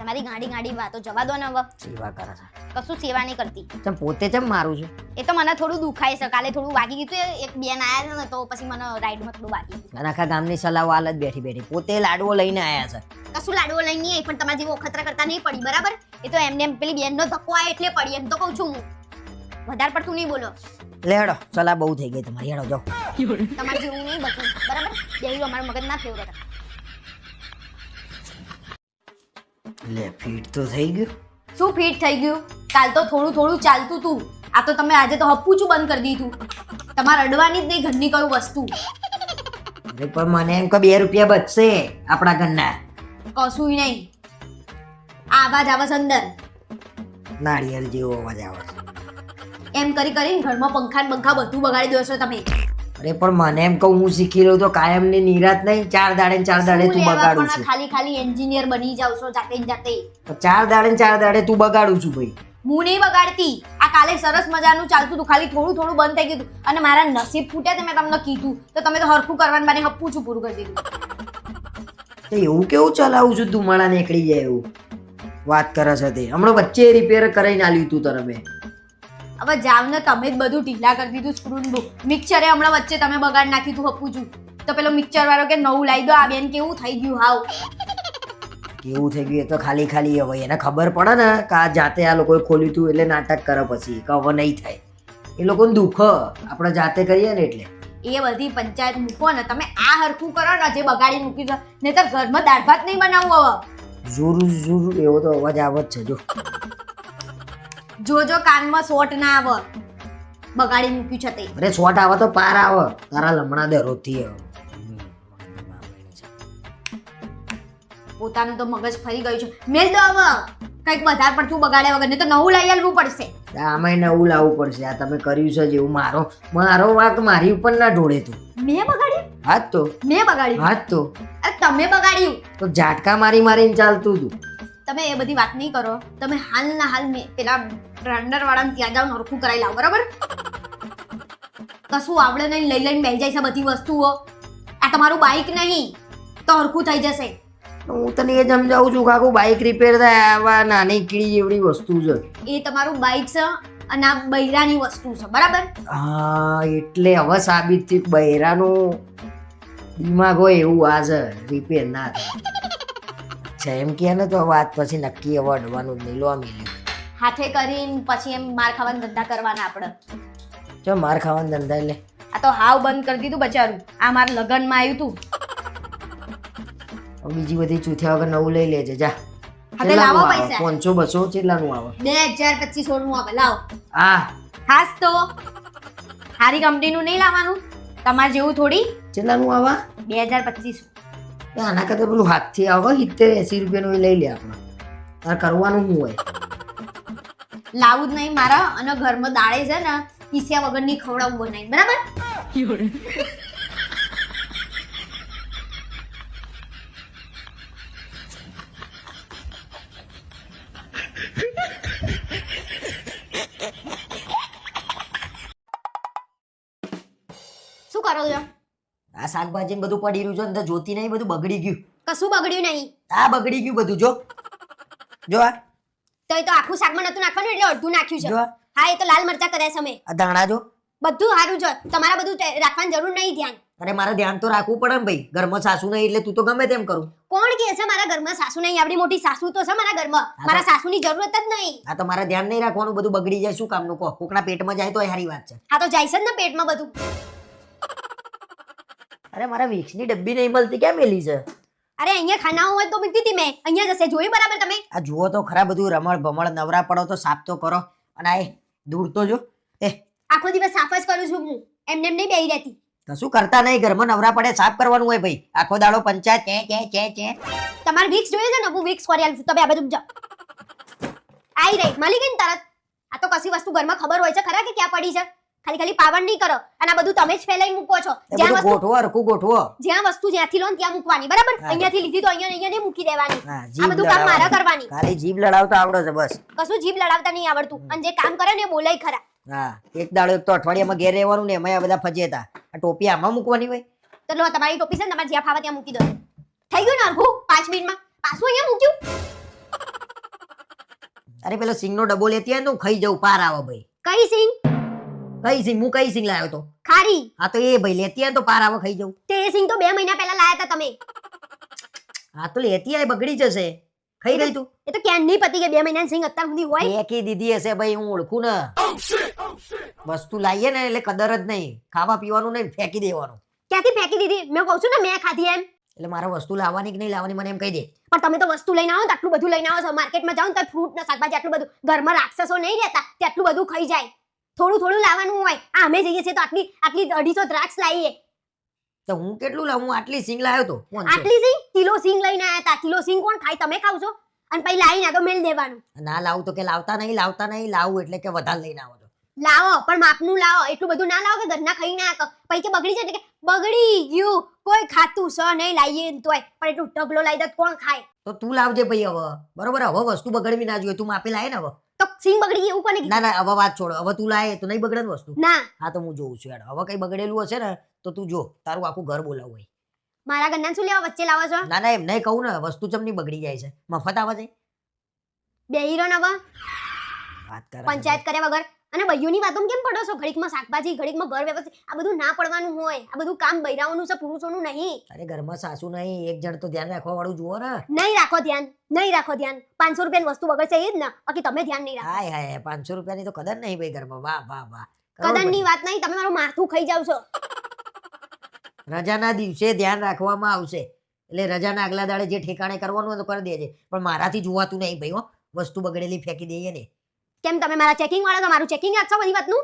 તમારી ગાડી વાતો જવા દો ને હવે. સેવા કરે છે. કશું સેવા નહીં કરતી. ચમ પોતે ચમ મારું છું? એ તો મને થોડું દુખાય છે. કાલે થોડું વાગી ગયું હતું. એક બેન આયા છે ને તો પછી મને રાઈડમાં થોડું વાગી ગયું. અને આખા ગામની સલાહ હાલ જ બેઠી બેઠી પોતે લાડવો લઈને આયા છે. કશું લાડવો લઈ નહીં આવી પણ તમારા જેવો અખતરા કરતા નહીં પડી બરાબર. એ તો એમને એમ પેલી બેનનો ધક્કો આવે એટલે પડી. એમ તો કહું છું હું. વધારે પડતું નહીં બોલો. લે હેડો, સલાહ બહુ થઈ ગઈ તમારી, હેડો જાઓ. તમારે જેવું નહીં બતું બરાબર. બેહી અમારું મગજ ના ફેવરે. લે ફીટ તો થઈ ગયું. શું ફિટ થઈ ગયું? કાલ તો થોડું ચાલતું તું. આ તો તમે આજે તો હપ્પુચું બંધ કરી દીધું. તમારે અડવાની જ નહીં ઘરની કયું વસ્તુ. અરે પણ મને એમ કે 2 રૂપિયા બચશે આપણા ઘરના. કશું નહીં. આ અવાજ આવે છે અંદર. નાળિયેર જેવો અવાજ આવે છે. એમ કરીને ઘરમાં પંખા ને બંખા બધું બગાડી દો છો તમે. અરે પણ મને એમ કહું હું શીખી લઉં તો કાયમ ની નિરાત નહીં. 4 દાડે ને 4 દાડે તું શું લેવા બગાડું પણ છું. ખાલી એન્જિનિયર બની જાવ છો જાતે ને જાતે. તો 4 દાડે ને 4 દાડે તું બગાડું છું ભાઈ. હું નહીં બગાડતી. આ કાલે સરસ મજાનું ચાલતું હતું. ખાલી થોડું બંધ થઈ ગયું હતું. અને મારા નસીબ ફૂટ્યા તે મેં તમને કીધું તો તમે તો હરખું કરવાનું બાને હપ્પુચું પૂરું કરી દીધું. તો એવું કેવું ચલાવું છું ધુમાડા નીકળી જાય એવું વાત કરે છે તે? હમણાં વચ્ચે રિપેર કરાઈને આલ્યું તું તને મેં. હવે જાવ ને તમે જ બધું ઢીલા કરી દીધું સ્ક્રૂ બુક. મિક્સરે હમણાં વચ્ચે તમે બગાડ નાખ્યું તું હપ્પુચું. તો પેલો મિક્સર વાળો કે નવું લાવી દો. આ બેન કેવું થઈ ગયું હાવ. કેવું થઈ ગયું એ તો ખાલી હવે એને ખબર પડે ને કે આ જાતે આ લોકોએ ખોલ્યું તું એટલે નાટક કરે પછી કે હવે નહીં થાય. એ લોકોને દુઃખ આપણે જાતે કરીએ ને એટલે. એ બધી પંચાયત મૂકો ને તમે. આ હરખું કરો ને જે બગાડી મૂકી દો. નહીંતર ઘરમાં દાળ ભાત નહીં બનાવવું હવે. ઝુર ઝુર એવો તો અવાજ આવે જ છે જો. જોજો કાનમાં શોટ ના આવે બગાડી મૂક્યું છે તે. અરે શોટ આવે તો પાર આવે તારા લમણા દરોથી આવે. પોતાનું તો મગજ ફરી ગયું છે. મેલ દો હવે કંઈક વધારે પડતું બગાડ્યા વગર નહીં તો નવું લઈ આવવું પડશે. આમાંય નવું લાવવું પડશે. આ તમે કર્યું છે જેવું મારો વાંક મારી ઉપર ના ઢોળે તું. મેં બગાડ્યું? હાથ તો મેં બગાડ્યું? હાથ તો અરે તમે બગાડ્યું. તો ઝાટકા મારીને ચાલતું તું. તમે એ બધી વાત નહીં કરો. તમે હાલના હાલ પેલા બ્રાન્ડર વાળાને ત્યાં જાવ નરખું કરાવી લાવો બરાબર. કશું આવડે નહીં લઈને બેસી જાય છે બધી વસ્તુઓ. આ તમારું બાઇક નહીં તો હરખું થઈ જશે. હું તને એ સમજાવું છું કાકુ બાઇક રિપેર થાય આવા નાની કીડી જેવડી વસ્તુ છે. એ તમારું બાઇક છે અને આ બૈરાની વસ્તુ છે બરાબર. હા એટલે હવે સાબિત થયું કે બૈરાનું દિમાગ હોય એવું આ છે રિપેર ના થાય છે એમ કે ને તો વાત પછી નક્કી હવે અડવાનું જ નહીં. લો મિલ્યું હાથે કરીને પછી એમ માર ખાવાના ધંધા કરવાના આપણે. જો માર ખાવાનો ધંધા એટલે આ તો હાવ બંધ કરી દીધું બચારું. આ મારા લગ્નમાં આવ્યું તું. હવે બીજી બધી ચૂથ્યા વગર નવું લઈ લેજે જા. હવે લાવો પૈસા. 500 200 કેટલાનું આવે? 2025 નું આવે લાવો. હા ખાસ તો સારી કંપનીનું નહીં લાવવાનું તમારે જેવું થોડી. કેટલાનું આવે? 2025. આના કરતા પેલું હાથથી આવે 70-80 રૂપિયાનું એ લઈ લે આપણે. તારે કરવાનું શું હોય? લાવું જ નહીં મારા અને ઘરમાં દાળે છે ને પીસ્યા વગરની ખવડાવું બનાવી બરાબર. શું કરો છો? આ શાકભાજી ને બધું પડી રહ્યું છે અંદર જોતી નહીં બધું બગડી ગયું. કશું બગડ્યું નહીં. આ બગડી ગયું બધું જો જો આ તો એ તો આખું શાકમાં નતું નાખવાનું એટલે અડધું નાખ્યું છે. જો હા એ તો લાલ મરચા કર્યા છે મેં. આ ધાણા જો બધું સારું છે. તમારે બધું રાખવાની જરૂર નહીં ધ્યાન. અરે મારે ધ્યાન તો રાખવું પડે ને ભાઈ. ઘરમાં સાસુ નહીં એટલે તું તો ગમે તેમ કરું. કોણ કહે છે મારા ઘરમાં સાસુ નહીં? આવડી મોટી સાસુ તો છે મારા ઘરમાં. મારા સાસુની જરૂરત જ નહીં. આ તો મારે ધ્યાન નહીં રાખવાનું બધું બગડી જાય શું કામનું કહો. કોકના પેટમાં જાય તો એ સારી વાત છે. હા તો જાય છે જ ને પેટમાં બધું. અરે મારા વિક્સની ડબ્બી નહીં મળતી ક્યાં મેલી છે? અરે અહીંયા ખાનાઓ હોય તો મૂકી હતી મેં. અહીંયા જશે જોયું બરાબર તમે? આ જુઓ તો ખરા બધું રમણ ભમણ નવરા પડો તો સાફ તો કરો. અને આ દૂર તો જો આખો દિવસ સાફ જ કરું છું હું. એમને એમ નહીં બેહી રહેતી. કશું કરતા નહીં. ઘરમાં નવરા પડે સાફ કરવાનું હોય ભાઈ. આખો દાડો પંચાયત ચે. તમારે વિક્સ જોઈએ છે ને? હું વિક્સ કરી આલું છું. તમે આ બાજુ જાઓ. આઈ રહી મળી ગઈ ને તરત. આ તો કશી વસ્તુ ઘરમાં ખબર હોય છે ખરા કે ક્યાં પડી છે? ખાલી પાવર નહીં કરો. અને આ બધું તમે જ ફેલાઈ મૂકો છો. જ્યાં વસ્તુ ગોઠવો હરખું ગોઠવો. જ્યાં વસ્તુ જ્યાંથી લો ને ત્યાં મૂકવાની બરાબર. અહીંયાથી લીધી તો અહીંયા નહીં મૂકી દેવાની. હા, આ બધું કામ મારા કરવાની. ખાલી જીભ લડાવતા આવડે છે બસ. કશું જીભ લડાવતા નહીં આવડતું. અને જે કામ કરે ને એ બોલાય ખરા. હા એક દાડો એક તો અઠવાડિયામાં ઘેર રહેવાનું ને એમાં આ બધા ફજેતા. આ ટોપી આમાં મૂકવાની હોય. તો લો તમારી ટોપી છે ને તમારે જ્યાં ફાવે ત્યાં મૂકી દો. થઈ ગયું ને હરખું 5 મિનિટમાં. પાછું અહીંયા મૂક્યું. અરે પેલો સિંગનો ડબ્બો લેતી હોય ને તો હું ખાઈ જાઉં પાર આવે ભાઈ. કઈ સિંગ? કઈ સિંગ? હું કઈ સિંગ લાવ્યો તો? ખારી. હા તો એ ભાઈ લેતી હોય તો પાર આવે ખાઈ જાઉં. તે સિંગ તો 2 મહિના પહેલા લાયા હતા તમે. હા તો લેતી હોય બગડી જશે. ખાઈ ગઈ તું? એ તો ક્યાં નહીં પતી કે 2 મહિનાની સિંગ અત્યાર સુધી હોય. ફેંકી દીધી હશે ભાઈ. હું ઓળખું ને. વસ્તુ લાવીએ ને એટલે કદર જ નહીં. ખાવા પીવાનું નહીં ફેંકી દેવાનું. ક્યાંથી ફેંકી દીધી? મેં કહું છું ને મેં ખાધી એમ. એટલે મારે વસ્તુ લાવવાની કે નહીં લાવવાની મને એમ કહી દે. પણ તમે તો વસ્તુ લઈને આવો ને તો આટલું બધું લઈને આવો છો. માર્કેટમાં જાઓ ને તો ફ્રૂટ ને શાકભાજી આટલું બધું. ઘરમાં રાક્ષસો નહીં રહેતા તે આટલું બધું ખાઈ જાય. થોડું લાવવાનું હોય. આ અમે જઈએ છીએ તો આટલી 250 દ્રાક્ષ લાવીએ. તો હું કેટલું લાવું? હું આટલી સિંગ લાવ્યો તો. 500. આટલી સિંગ? કિલો સિંગ લઈને આયા હતા. કિલો સિંગ કોણ ખાય? તમે ખાવ છો? અને પછી લાવીને આ તો મેલ દેવાનું. ના લાવું તો કે લાવતા નહીં લાવું એટલે કે વધારે લઈને આવો છો. લાવો પણ માપનું લાવો. એટલું બધું ના લાવો કે ઘરના ખાઈ ના આકો. પછી કે બગડી જાય એટલે કે બગડી ગયું. કોઈ ખાતું છે નહીં લાવીએ ને તોય. પણ એટલું ઢગલો લાવી દે કોણ ખાય? તો તું લાવજે ભાઈ હવે. બરોબર હવે વસ્તુ બગડવી ના જોઈએ. તું માપે લાય ને હવે. તો સિંગ બગડી ગઈ એવું કોને કીધું? ના હવે વાત છોડ. હવે તું લાય તો નહીં બગડે ને વસ્તુ. ના. હા તો હું જોઉં છું યાર. હવે કઈ બગડેલું હશે ને તો તું જો. તારું આખું ઘર બોલાવું હોય. મારા ઘરના શું લેવા વચ્ચે લાવો છો? ના એમ નહીં કહું ને. વસ્તુ ચમની બગડી જાય છે. મફત આવે છે. બે હીરો નવા વાત કરે પંચાયત કર્યા વગર. અને બૈયુની વાતોમાં કેમ પડો છો? ઘડીકમાં શાકભાજી, ઘડીકમાં ઘર વ્યવસ્થિત. આ બધું ના પડવાનું હોય. આ બધું કામ બૈરાઓનું છે, પુરુષોનું નહીં. અરે ઘરમાં સાસુ નહીં. એક જણ તો ધ્યાન રાખવા વાળું જુઓ ને. નહીં રાખો ધ્યાન. 500 રૂપિયાની વસ્તુ બગડશે એ જ ને. બાકી તમે ધ્યાન નહીં રાખો. હાય 500 રૂપિયાની તો કદર નહીં ભાઈ ઘરમાં. વાહ. કદરની વાત નહીં. તમે મારું માથું ખાઈ જાવ છો. રજાના દિવસે ધ્યાન રાખવામાં આવશે. એટલે રજાના આગલા દાડે જે ઠેકાણે કરવાનું હોય તો કરી દેજે, પણ મારાથી જોવાતું નહીં ભાઈ હો. વસ્તુ બગડેલી ફેંકી દઈએ ને. કેમ તમે મારા ચેકિંગ વાળા તો મારું ચેકિંગ રાખશો બધી વાતનું?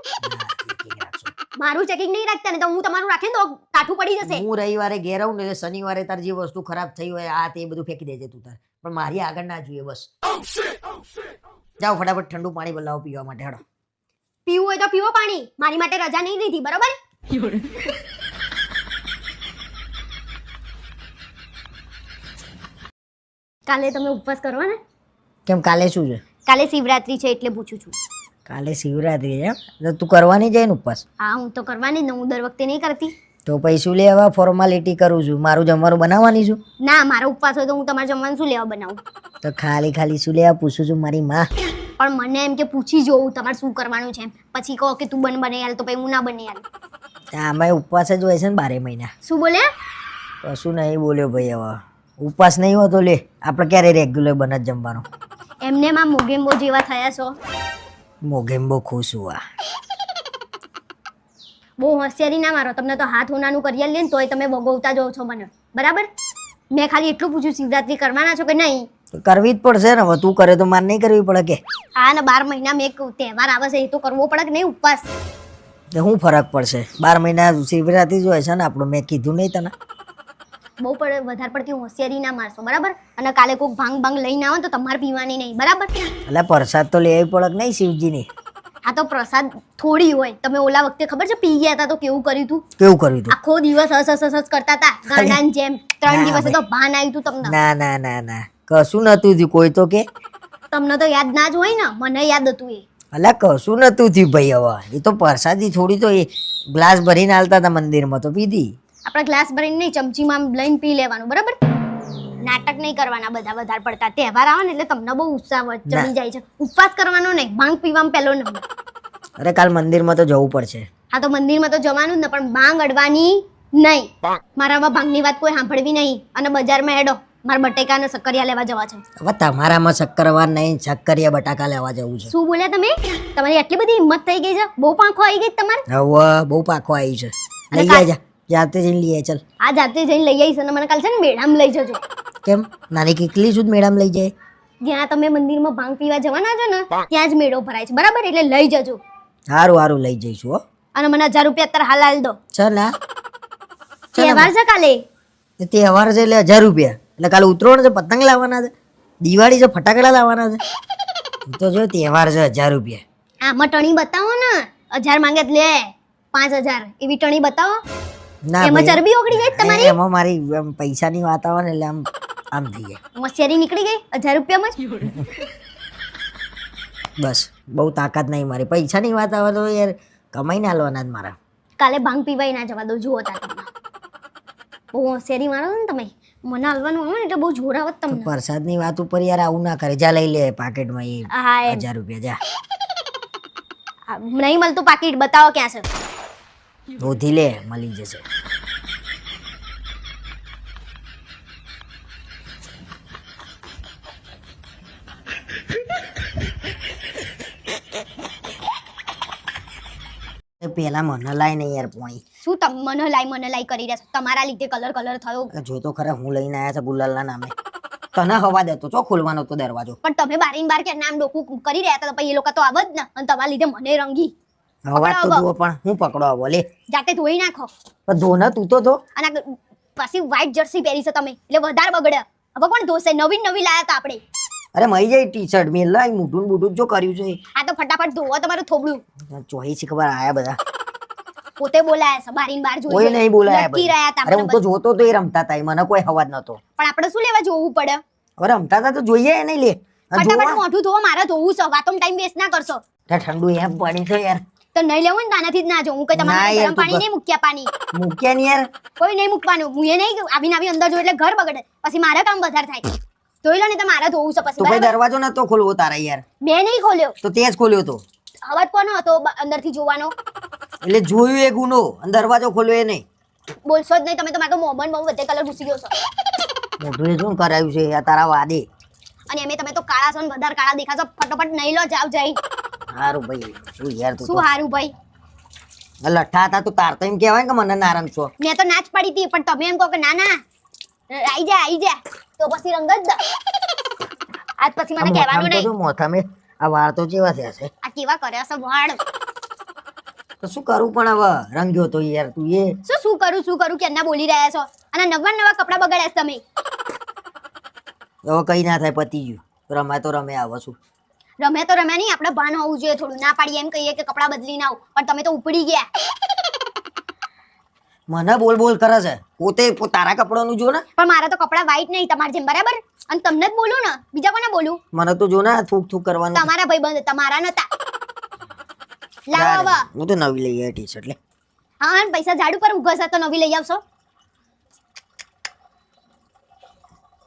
મારું ચેકિંગ નહીં રાખતા ને તો હું તમારું રાખીને તો કાઠું પડી જશે. હું રવિવારે ઘેર આવું ને એટલે શનિવારે તાર જે વસ્તુ ખરાબ થઈ હોય આ તે બધું ફેંકી દેજે તું તાર, પણ મારી આગળ ના જોઈએ બસ. જાઓ ફટાફટ ઠંડુ પાણી બોલાવો પીવા માટે. હેડો. પીવું હોય તો પીવો પાણી, મારી માટે રજા નહીં લીધી બરોબર? કાલે તમે ઉપવાસ કરવાના? કેમ કાલે શું છે? કાલે શિવરાત્રી છે એટલે પૂછું છું. કાલે શિવરાત્રી છે તો તું કરવાની જાય ને ઉપવાસ? હા હું તો કરવાની જ ને, હું દર વખતે નહીં કરતી. તો પૈસું લેવા ફોર્માલિટી કરું છું, મારું જમવાનું બનાવવાની છું. ના મારો ઉપવાસ હોય તો હું તમારે જમવાનું શું લેવા બનાવું? તો ખાલી શું લેવા પૂછું છું મારી માં. પણ મને એમ કે પૂછી જોઉં તમારે શું કરવાનું છે એમ. પછી કહો કે તું બનાવી આલ તો પછી હું ના બનાવી આલ. આમાં ઉપવાસ જ હોય છે ને 12 મહિના. શું બોલ્યા? કશું નહીં બોલ્યો ભાઈ. હવે ઉપવાસ નહીં હોતો લે, આપણે ક્યારે રેગ્યુલર બને જ જમવાનું. એમને માં મોગેમ્બો જેવા થયા છો. મોગેમ્બો ખુશ હુઆ. બહુ હોશિયારી ના મારો, તમને તો હાથ હોનાનું કરી લે ને તોય તમે વગોવતા જાઓ છો મને બરાબર. મેં ખાલી એટલું પૂછ્યું શિવરાત્રી કરવાના છો કે નહીં? તો કરવી જ પડશે ને, હવે તું કરે તો મારે નહીં કરવી પડે કે? હા ને 12 મહિનામાં એક તહેવાર આવે છે એ તો કરવો પડે કે નહીં ઉપવાસ? તો શું ફરક પડશે? 12 મહિના શિવરાત્રી જ હોય છે ને આપણું. મેં કીધું નહીં તને? બહુ વધારે પડતી હોશિયારી ના મારશો બરાબર. અને કાલે કોઈક ભાંગ લઈને આવો તો તમારે પીવાની નહીં બરાબર. એટલે પ્રસાદ તો લેવી પડે કે નહીં શિવજીની? આ તો પ્રસાદ થોડી હોય. તમે ઓલા વખતે ખબર છે પી ગયા હતા તો કેવું કર્યું તું? કેવું કર્યું તું? આખો દિવસ હસ કરતા હતા ગાંડાની જેમ. 3 દિવસે તો ભાન આવ્યું તું તમને. ના કશું નતું થયું. કોઈ તો કે તમને તો યાદ ના જ હોય ને, મને યાદ હતું એ. અલા કશું નતું થયું ભાઈ. હવે એ તો પ્રસાદી થોડી તો એ ગ્લાસ ભરીને હાલતા હતા મંદિરમાં તો પીધી. આપણે ગ્લાસ ભરીને નહીં ચમચીમાં લઈને પી લેવાનું બરાબર. નાટક નહીં કરવાના બધા વધારે પડતા. તહેવાર આવે ને એટલે તમને બહુ ઉત્સાહ ચડી જાય છે. ઉપવાસ કરવાનો નહીં, ભાંગ પીવામાં પહેલો નંબર. અરે કાલ મંદિરમાં તો જવું પડશે. હા તો મંદિરમાં તો જવાનું જ ને, પણ ભાંગ અડવાની નહીં. મારામાં ભાંગની વાત કોઈ સાંભળવી નહીં. અને બજારમાં હેડો, મારા બટેકા અને સક્કરિયા લેવા જવા છે. હવે તમારામાં શક્કરવાર નહીં, શક્કરિયા બટાકા લેવા જવું છે. શું બોલ્યા તમે? તમારી આટલી બધી હિંમત થઈ ગઈ છે? બહુ પાંખો આવી ગઈ તમારે? હવે બહુ પાકો આવી છે. લઈ જા, જાતે જઈને લઈ ચાલ. આ જાતે જઈને લઈ આવીશ અને મને કાલ છે ને મેળામાં લઈ જજો. કેમ? નાની કીકલી છું મેળામાં લઈ જાય? જ્યાં તમે મંદિરમાં ભાંગ પીવા જવાના છો ને ત્યાં જ મેળો ભરાય છે બરાબર, એટલે લઈ જજો. સારું લઈ જઈશું હો. અને મને 1000 રૂપિયા અત્યારે હાલ હાલ દો. ચાલ હા. તહેવાર છે કાલે. તહેવાર છે એટલે 1000 રૂપિયા. એટલે કાલે ઉતરોણ છે, પતંગ લાવવાના છે, દિવાળી છે, ફટાકડા લાવવાના છે. તો જો તહેવાર છે 1000 રૂપિયા. આમાં ટણી બતાવો ને. 1000 માંગે તો લે 5000 એવી ટણી બતાવો. ના એમાં ચરબી ઓગળી ગઈ તમારી? એમાં મારી પૈસાની વાત આવે ને એટલે આમ થઈ જાય. હોશિયારી નીકળી ગઈ 1000 રૂપિયામાં જ. બસ બહુ તાકાત નહીં મારી. પૈસાની વાત આવે તો યાર કમાઈને હાલવાના જ મારા. કાલે ભાંગ પીવાય ના જવા દો. જુઓ તા તમને બહુ હોશિયારી મારો ને તમે. મને હાલવાનું આવે ને એટલે બહુ જોર આવત તમને. પ્રસાદની વાત ઉપર યાર આવું ના કરે. જા લઈ લે પાકેટમાં એ હા 1000 રૂપિયા. જા. નહીં મળતું પાકીટ બતાવો ક્યાં છે. શોધી લે, મળી જશે. પેલા મને લાય ને યાર પોણી. શું તમે મને લાઈ કરી રહ્યા છો? તમારા લીધે કલર થયો. જો તો ખરા હું લઈને આયા છે ગુલાલના નામે. તને હવા દેતો છો ખોલવાનો તો દરવાજો. પણ તમે બારીન બાર કે નામ ડોકું કરી રહ્યા હતા તો પછી એ લોકો તો આવ જ ને. અને તમારા લીધે મને રંગી. હવા તો જુઓ પણ હું પકડો આવો લે. જાતે ધોઈ નાખો. પણ ધો ને તું તો. અને પાછી વ્હાઈટ જર્સી પહેરી છે તમે એટલે વધારે બગડે. હવે કોણ ધોશે? નવી લાયા હતા આપણે. અરે મઈ જાય ટી-શર્ટ મેં લાઈ મોટું બુટું જો કર્યું છે. આ તો ફટાફટ ધોવો તમારું થોબડું. ચોહી શી ખબર આયા બધા. પોતે બોલાયા છે બારીન બાર જોઈ. કોઈ નહીં બોલાયા લટકી રહ્યા હતા. અરે હું તો જોતો તો એ રમતા હતા, મને કોઈ હવા જ નતો. પણ આપણે શું લેવા જોવું પડે? હવે રમતા હતા તો જોઈએ નહીં લે. ફટાફટ મોઢું ધોવો, મારે ધોવું છે. વાતોમાં ટાઈમ વેસ્ટ ના કરશો. ઠંડુ એમ પાણી છે યાર. તો નહીં લેવું ને તાનાથી જ ના જો. હું કઈ તમારે ગરમ પાણી નહીં મૂક્યા. પાણી મૂક્યા નહીં યાર. કોઈ નહીં મૂકવાનું. હું એ નહીં આવી અંદર જો એટલે ઘર બગડે. પછી મારે કામ વધારે થાય. ધોઈ લો ને તો મારે ધોવું છે પછી. તો કોઈ દરવાજો નતો ખોલવો તારા યાર? મેં નહીં ખોલ્યો. તો તે જ ખોલ્યો તો. અવાજ કોનો હતો અંદરથી જોવાનો? એટલે જોયું એ ગુનો, દરવાજો ખોલ્યો એ નહીં. બોલશો જ નહીં તમે તો. મારે તો મોબન બહુ બધે કલર ઘૂસી ગયો છે. મોઢું એ શું કરાયું છે આ તારા વાદે? અને એમે તમે તો કાળા છો ને વધારે કાળા દેખાશો. ફટાફટ નહીં લો, જાવ જઈ. સારું ભાઈ. શું યાર તું શું હારું ભાઈ? લઠ્ઠા હતા તો તાર તો એમ કહેવાય કે મને નારંગ છો. મેં તો ના જ પડી હતી પણ તમે એમ કહો કે ના આઈ જા તો પછી રંગ જ દે. આજ પછી મને કહેવાનું નહીં. મોથામે આ વાળ તો કેવા થયા છે? આ કેવા કર્યા છે વાળ. તો શું કરું પણ હવે રંગ્યો તો યાર તું એ. શું કરું કેમના બોલી રહ્યા છો? અને નવા કપડા બગાડ્યા છે તમે. હવે કઈ ના થાય, પતી ગયું. રમે તો રમે આવો છું. રમે તો રમે નહીં, આપણે ભાન હોવું જોઈએ થોડું. ના પાડીએ એમ કહીએ કે કપડા બદલી ના આવ, પણ તમે તો ઉપડી ગયા. મને બોલ કરે છે, પોતે તારા કપડાનું જો ને. પણ મારા તો કપડા વ્હાઈટ નહીં તમારા જેમ, બરાબર? અને તમને જ બોલું ને, બીજા કોને બોલું? મને તો જો ને થૂક કરવાનું. તમારા ભાઈબંધ તમારા નતા. લાવો હવે. હું તો નવી લઈ આવી ટી-શર્ટ લે. હા અને પૈસા ઝાડુ પર ઉઘો છે તો નવી લઈ આવશો.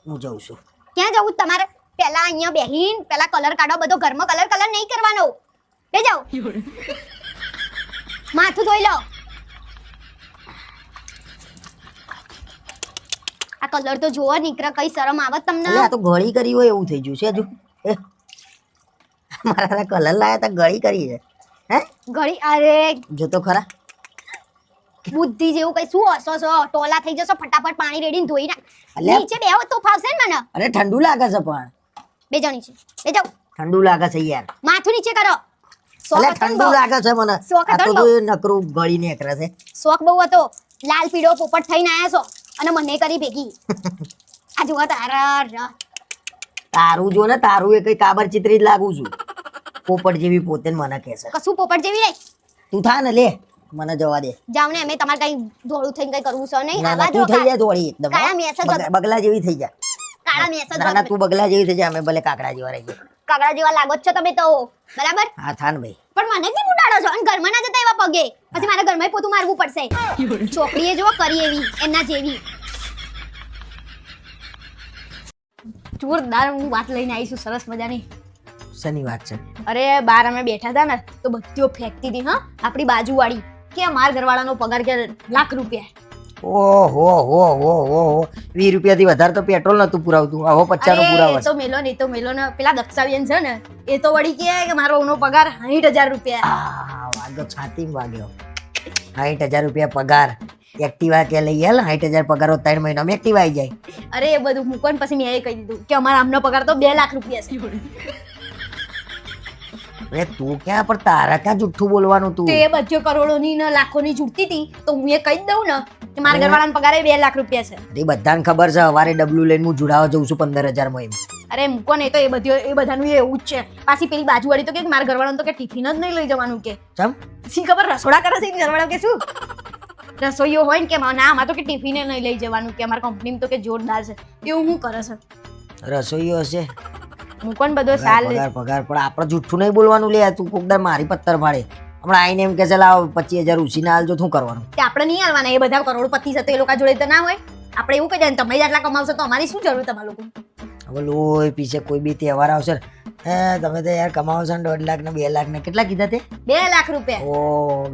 હું જાઉં છું. ક્યાં જવું તમારે? પેલા અહીંયા બેહીન પેલા કલર કાઢો, બધો ઘરમાં કલર નહીં કરવાનો. બે જાઓ. માથું ધોઈ લો. આ કલર તો જોવો નીકળે, કઈ શરમ આવત તમને? એટલે આ તો ગળી કરી હોય એવું થઈ ગયું છે હજુ. મારા કલર લાયા તા ગળી કરી છે. હે ઘડી અરે જો તો ખરા. બુદ્ધિ જેવું કઈ શું હસો છો? ટોલા થઈ જશો, ફટાફટ પાણી રેડીને ધોઈ નાખ. અલ્યા. નીચે બેહો તો ફાવશે ને મને. અરે ઠંડુ લાગે છે પણ. બે જાઓ નીચે. બે જાઓ. ઠંડુ લાગે છે યાર. માથું નીચે કરો. અલ્યા ઠંડુ લાગે છે મને. શોખ આ તો હતો જો નકરું ગળી નીકળે છે. શોખ બહુ હતો. લાલ પીળો પોપટ થઈને આયા છો અને મને કરી ભેગી. આ જુઓ તારા તારું જો ને, તારું એ કઈ કાબર ચિત્રી જ લાગુ છું. પોપટ જેવી પોતે મને કહે છે. કશું પોપટ જેવી નહીં. તું થા ને લે, મને જવા દે. જાવ ને, અમે તમારે કઈ ધોળું થઈને કઈ કરવું છે નહીં. ના આવા ના તું જો થઈ જા થોડી એકદમ. કાળા મેસ જ બગલા જેવી થઈ જા. કાળા મેસ ના ના જ તું બગલા જેવી થઈ જા, અમે ભલે કાકડા જેવા રહી જાય. કાગડા જેવા લાગો જ છો તમે તો, બરાબર? હા થા ને ભાઈ. પણ મને કેમ ઉડાડો છો? અને ઘરમાં ના જતા એવા પગે, પછી મારા ઘરમાં પોતું મારવું પડશે. છોકરીએ જો કરી એવી એના જેવી. જોરદાર હું વાત લઈને આવી છું, સરસ મજાની. શની વાત છે? અરે બાર અમે બેઠા હતા ને તો બધીઓ ફેંકતી હતી. હા, આપણી બાજુવાળી કે માર ઘરવાળાનો પગાર કે ₹1,00,000. ઓહો હો હો હો હો 20 રૂપિયાથી વધારે તો પેટ્રોલ નતું પુરાવતું. હવે 50 નું એ પુરાવે તો મેલો ને, એ તો મેલો ને. પેલા દક્ષાબેન છે ને, એ તો વળી કે મારો ઓનો પગાર ₹60,000. આ વાગ્યો છાતીમાં વાગ્યો. 60,000 રૂપિયા પગાર. એક્ટિવા કે લઈ આલ. 60,000 પગાર 3 મહિનામાં એક્ટિવા આવી જાય. અરે એ બધું મૂકો ને પછી મેં એ કહી દીધું કે અમારા આમનો પગાર તો ₹2,00,000 છે. અરે તું ક્યાં, પણ તારા ક્યાં જુઠ્ઠું બોલવાનું તું? તો એ બધીઓ કરોડોની ને લાખોની જુટતી હતી તો હું એ કહી જ દઉં ને કે મારા ઘરવાળાનો પગાર ₹2,00,000 છે. એ બધાને ખબર છે. સવારે ડબલું લઈને હું જોડાવા જઉં છું 15,000 માં. અરે મૂકો ને, તો એ બધીઓ એ બધાનું એવું જ છે. પાછી પેલી બાજુવાળી તો કે મારા ઘરવાળાને તો કે ટિફિન જ નહીં લઈ જવાનું કે. ચમ શી ખબર રસોડા કરે છે ઘરવાળા કે શું રસોઈઓ હોય ને કે ના આમાં તો કે ટિફિને નહીં લઈ જવાનું કે અમારા કંપનીમાં તો કે જોરદાર છે. એવું શું કરે છે? રસોઈયો હશે. મૂકો ને બધો સાલ પગાર પગાર પણ આપણે જુઠ્ઠું નહીં બોલવાનું લે. તું કોકદાર મારી પત્તર ફાડે. હમણાં આઈને એમ કે છે લાવ 25,000 ઉછીને આલજો. શું કરવાનું? કે આપણે નહીં આવવાના. એ બધા કરોડપતિ છે તો એ લોકો જોડે તો ના હોય. આપણે એવું કહી દે તમે જ આટલા કમાવશો તો અમારી શું જરૂર તમારા લોકો? હવે લોહી પીછે કોઈ બી તહેવાર આવશે ને, તમે તો યાર કમાવો છો ને 1.5 લાખ ને 2 લાખ ને કેટલા કીધા તે? ₹2,00,000. ઓ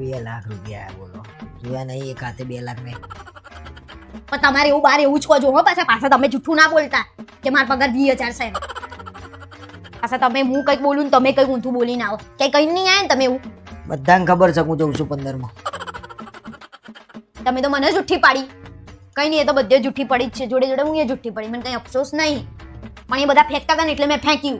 2 લાખ રૂપિયા બોલો. જોયા નહીં એક હાથે 2 લાખ ને. પણ તમારે એવું બાર એવું જ કહો હો. પાછા તમે જૂઠું ના બોલતા કે મારો પગાર 20,000 છે. પાછા તમે હું કંઈક બોલું ને તમે કંઈક ઊંધું બોલીને આવો. કઈ કઈ નહીં આવે ને તમે એવું. બધાને ખબર છે હું જઉં છું 15 માં. તમે તો મને જુઠ્ઠી પાડી. કઈ નહીં, એ તો બધે જુઠ્ઠી પડી જ છે. જોડે જોડે હું એ જુઠ્ઠી પડી. મને કઈ અફસોસ નહીં. પણ એ બધા ફેંકતા હતા ને એટલે મેં ફેંક્યું.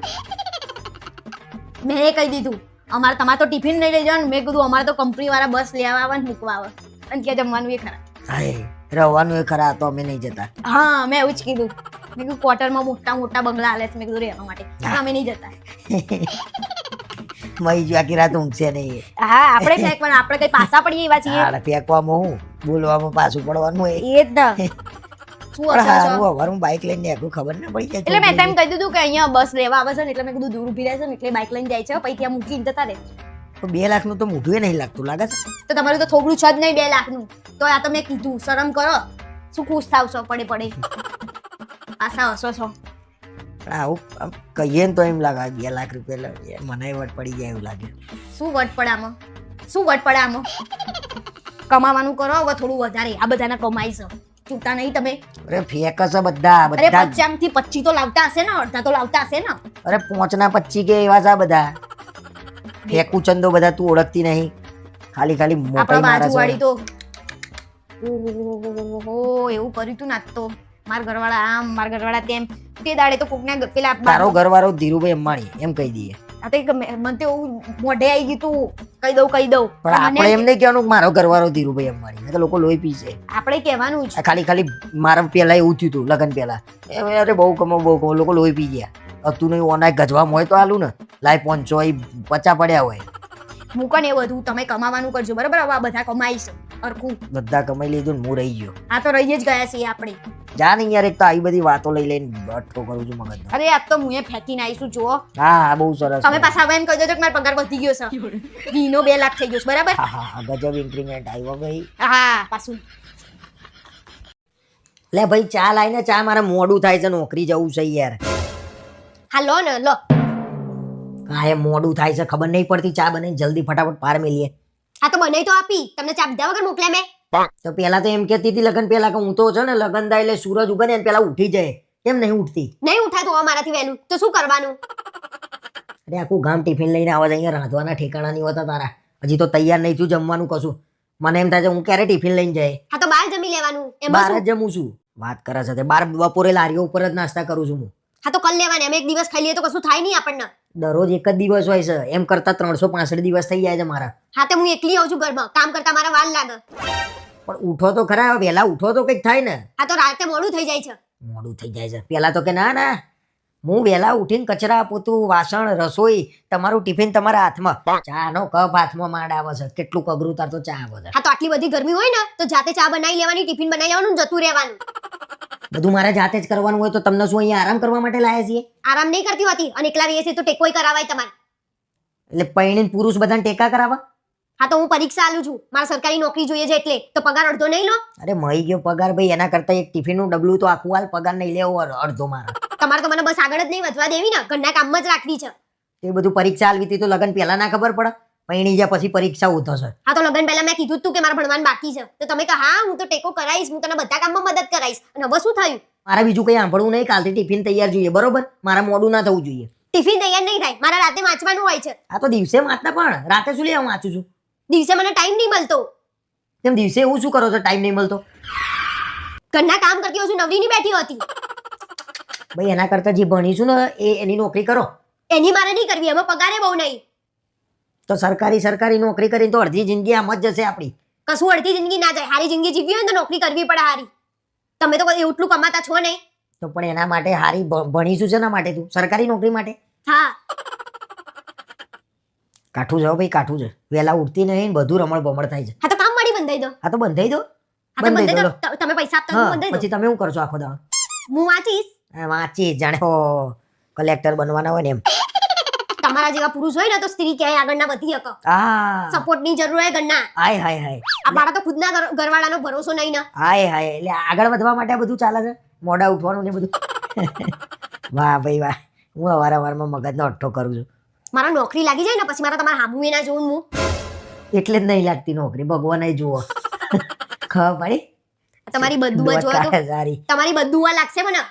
મેં એ કહી દીધું અમારે તમારે તો ટિફિન નહીં લઈ જવાનું. મેં કીધું અમારે તો કંપની વાળા બસ લેવા આવે ને મૂકવા આવે અને ત્યાં જમવાનું એ ખરા. હાય રહેવાનું એ ખરા, તો અમે નહીં જતા. હા મેં એવું જ કીધું. મેં કીધું ક્વાર્ટરમાં મોટા મોટા બંગલા હાલે છે. મેં કીધું રહેવા માટે પણ અમે નહીં જતા. મહી જો આખી રાત ઊંઘશે નહીં. હા આપણે ફેંક પણ આપણે કઈ પાછા પડીએ એવા છીએ. હાડ ફેંકવામાં હું, બોલવામાં પાછું પડવાનું હોય. એ જ ને. શું પણ અસર છે? હારું હવે હું બાઇક લઈને એકલું ખબર ના પડી જાય. એટલે મેં તેમ કહી દીધું કે અહીંયા બસ લેવા આવે છે ને એટલે મેં કીધું દૂર ઉભી રહે છે ને એટલે બાઇક લઈને જાય છે પછી ત્યાં મૂકીને જતા રહે. તો 2 લાખ નું તો મોઢું નહીં લાગતું લાગે છે. તો તમારું તો થોડું છે જ નહીં 2,00,000 તો આ તો મેં કીધું શરમ કરો. શું ખુશ થાવ છો પડે પડે આશા હસો છો. પણ આવું આમ કહીએ ને તો એમ લાગે 2 લાખ રૂપિયા મને વટ પડી જાય એવું લાગે. શું વટ પડે આમાં? શું વટ પડે આમાં? કમાવાનું કરો હવે થોડું વધારે. આ બધાના કમાઈ છે, ચૂકતા નહીં તમે. અરે ફેક છે બધા અરે બધા. 50 થી 25 તો લાવતા હશે ને, અડધા તો લાવતા હશે ને. અરે 5 ના 25 કે એવા છે બધા. ફેકું ચંદો બધા તું ઓળખતી નહીં. ખાલી ખાલી મોટા આપણા માણસ બાજુવાળી તો ઓહો એવું કર્યું તું ના તો મારા ઘરવાળા આમ મારા ઘરવાળા તેમ તે દાડે તો કોકના પેલા તારો ઘરવાળો ધીરુભાઈ અંબાણી એમ કહી દઈએ. આ તો મને તો એવું મોઢે આવી ગયું તું કહી દઉં પણ આપણે એમ નહીં કહેવાનું કે મારો ઘરવાળો ધીરુભાઈ અંબાણી. નહીં તો લોકો લોહી પીશે. આપણે કહેવાનું જ. આ ખાલી મારા પેલા એવું થયું હતું લગન પેલા, અરે બહુ કમો લોકો લોહી પી ગયા. હતું નહીં ઓના ગજવામાં હોય તો આલું ને લાઈ 550 પડ્યા હોય. મૂકો ને એ બધું તમે કમાવાનું કરજો બરાબર. હવે આ બધા કમાઈશ અરખું. બધા કમાઈ લીધું ને હું રહી ગયો. આ તો રહી જ ગયા છીએ આપણે. જા ને યાર, એક તો આવી બધી વાતો લઈ લઈને બઠ્ઠો કરું છું મગજ. અરે આજ તો મુએ ફેંકીને આવીશું જુઓ. હા બહુ સરસ. તમે પાછા હવે એમ કહી દેજો કે મારો પગાર વધી ગયો છે. વીનો 2 લાખ થઈ ગયો છે બરાબર. હા ગજબ ઇન્ક્રીમેન્ટ આવ્યો ભાઈ. હા પાછું લે ભાઈ ચા લાઈને, ચા મારે મોડું થાય છે, નોકરી જવું છે યાર. હા લો ને લો. કાંઈ મોડું થાય છે ખબર નહીં પડતી. ચા બનાવીને જલ્દી ફટાફટ પાર મેલીએ. આ તો બનાવી તો આપી તમને ચા પીધા વગર મોકલ્યા મેં. તો પેલા તો એમ કહેતી હતી લગન પેલા કે હું તો છે ને લગન થાય એટલે સૂરજ ઉગે ને પેલા ઉઠી જાય. કેમ નહીં ઉઠતી? નહીં ઉઠાતું હવે મારાથી વહેલું તો શું કરવાનું? અરે આખું ગામ ટિફિન લઈને આવે છે, અહીંયા રાંધવાના ઠેકાણા નહીં હોતા તારા. હજી તો તૈયાર નહીં થયું જમવાનું કશું. મને એમ થાય છે હું ક્યારે ટિફિન લઈને જાય. હા તો બહાર જમી લેવાનું. બહાર જ જમું છું. વાત કરે છે બાર બપોરે લારીઓ ઉપર જ નાસ્તા કરું છું હું. હા તો કલ લેવાની. અમે એક દિવસ ખાઈ લઈએ તો કશું થાય નહીં આપણને. દરરોજ એક જ દિવસ હોય છે, એમ કરતા 365 દિવસ થઈ જાય છે મારા. હા તો હું એકલી આવું છું ઘરમાં. કામ કરતા મારા વાર લાગે. પણ ઉઠો તો ખરા, વહેલા ઉઠો તો કંઈક થાય ને. હા તો રાતે મોડું થઈ જાય છે. મોડું થઈ જાય છે. પેલા તો કે ના હું વહેલા ઉઠીને કચરા પોતું વાસણ રસોઈ તમારું ટિફિન તમારા હાથમાં, ચાનો કપ હાથમાં માંડ આવે છે. કેટલું અઘરું તાર તો ચા આવે છે. હા તો આટલી બધી ગરમી હોય ને તો જાતે ચા બનાવી લેવાની, ટિફિન બનાવી લેવાનું, જતું રહેવાનું. બધું મારે જાતે જ કરવાનું હોય તો તમને શું અહીંયા આરામ કરવા માટે લાયા છીએ? આરામ નહીં કરતી હોતી અને એકલા રહીએ છીએ તો ટેકોય કરાવાય તમારે. એટલે પૈણીને પુરુષ બધાને ટેકા કરાવવા? હા તો હું પરીક્ષા આલું છું. મારે સરકારી નોકરી જોઈએ છે એટલે તો પગાર અડધો નહીં લો. અરે મળી ગયો પગાર ભાઈ, એના કરતા એક ટિફિનનું ડબલું તો આખું હાલ પગાર નહીં લેવો અડધો મારા. તમારે તો મને બસ આગળ જ નહીં વધવા દેવી ને, ઘરના કામમાં જ રાખવી છે. એ બધું પરીક્ષા આલવી હતી તો લગન પહેલા ના ખબર પડે? પૈણી ગયા પછી પરીક્ષા ઉધો છે. હા તો લગન પહેલા મેં કીધું તું કે મારે ભણવાનું બાકી છે તો તમે કહો હા હું તો ટેકો કરાઈશ, હું તને બધા કામમાં મદદ કરાઈશ. અને હવે શું થયું? મારા બીજું કઈ સાંભળવું નહીં. કાલથી ટિફિન તૈયાર જોઈએ બરોબર? મારા મોડું ના થવું જોઈએ. ટિફિન તૈયાર નહીં થાય. મારા રાતે વાંચવાનું હોય છે. આ તો દિવસે વાંચતા પણ રાતે શું લેવા વાંચું છું? દિવસે મને ટાઈમ નહીં મળતો. તેમ દિવસે એવું શું કરો છો ટાઈમ નહીં મળતો? ઘરના કામ કરતી હોઉં છું, નવરી નહીં બેઠી હોતી. ભાઈ એના કરતા જે ભણીશું ને એની નોકરી કરો. એની મારે નહીં કરવી, એમાં પગારે બહુ નહીં. તો સરકારી નોકરી કરીને તો અડધી જિંદગી આમ જ જશે આપણી. કશું અડધી જિંદગી ના જાય. હારી જિંદગી જીવવી હોય ને તો નોકરી કરવી પડે હારી. તમે તો એટલું કમાતા છો નહીં. તો પણ એના માટે હારી ભણીશું છે ના માટે તું? સરકારી નોકરી માટે? હા કાઠું છે ભાઈ, કાઠું છે. વહેલા ઉઠતી નહીં, બધું રમણ ભમણ થાય છે. હા તો કામ વાળી બંધાઈ દો. હા તો બંધાઈ દો. હા તો બંધાઈ બંધાઈ દો. દો. તમે પૈસા આપતા હા, હું બંધાઈ પછી દો. તમે શું કરશો આખો દાડો? હું વાંચીશ. વાંચી જાણે કલેક્ટર બનવાના હોય ને એમ. તમારા જેવા પુરુષ હોય ને તો સ્ત્રી ક્યાંય આગળ ના વધી શકે. આ સપોર્ટ ની જરૂર હોય ઘરના. હાય હાય હાય આ મારા તો ખુદના ઘરવાળાનો ભરોસો નહીં ને. હાય હાય એટલે આગળ વધવા માટે આ બધું ચાલે છે, મોડા ઉઠવાનું ને બધું. વાહ ભાઈ વાહ. હું અવારનવારમાં મગજનો અઠ્ઠો કરું છું. મારા નોકરી લાગી જાય ને પછી મારા તમારા હામુએ ના જોઉં હું. એટલે જ નહીં લાગતી નોકરી, ભગવાન જુઓ. ખબર પડી? તમારી બધું જોયો તો સારી તમારી બધું લાગશે મને.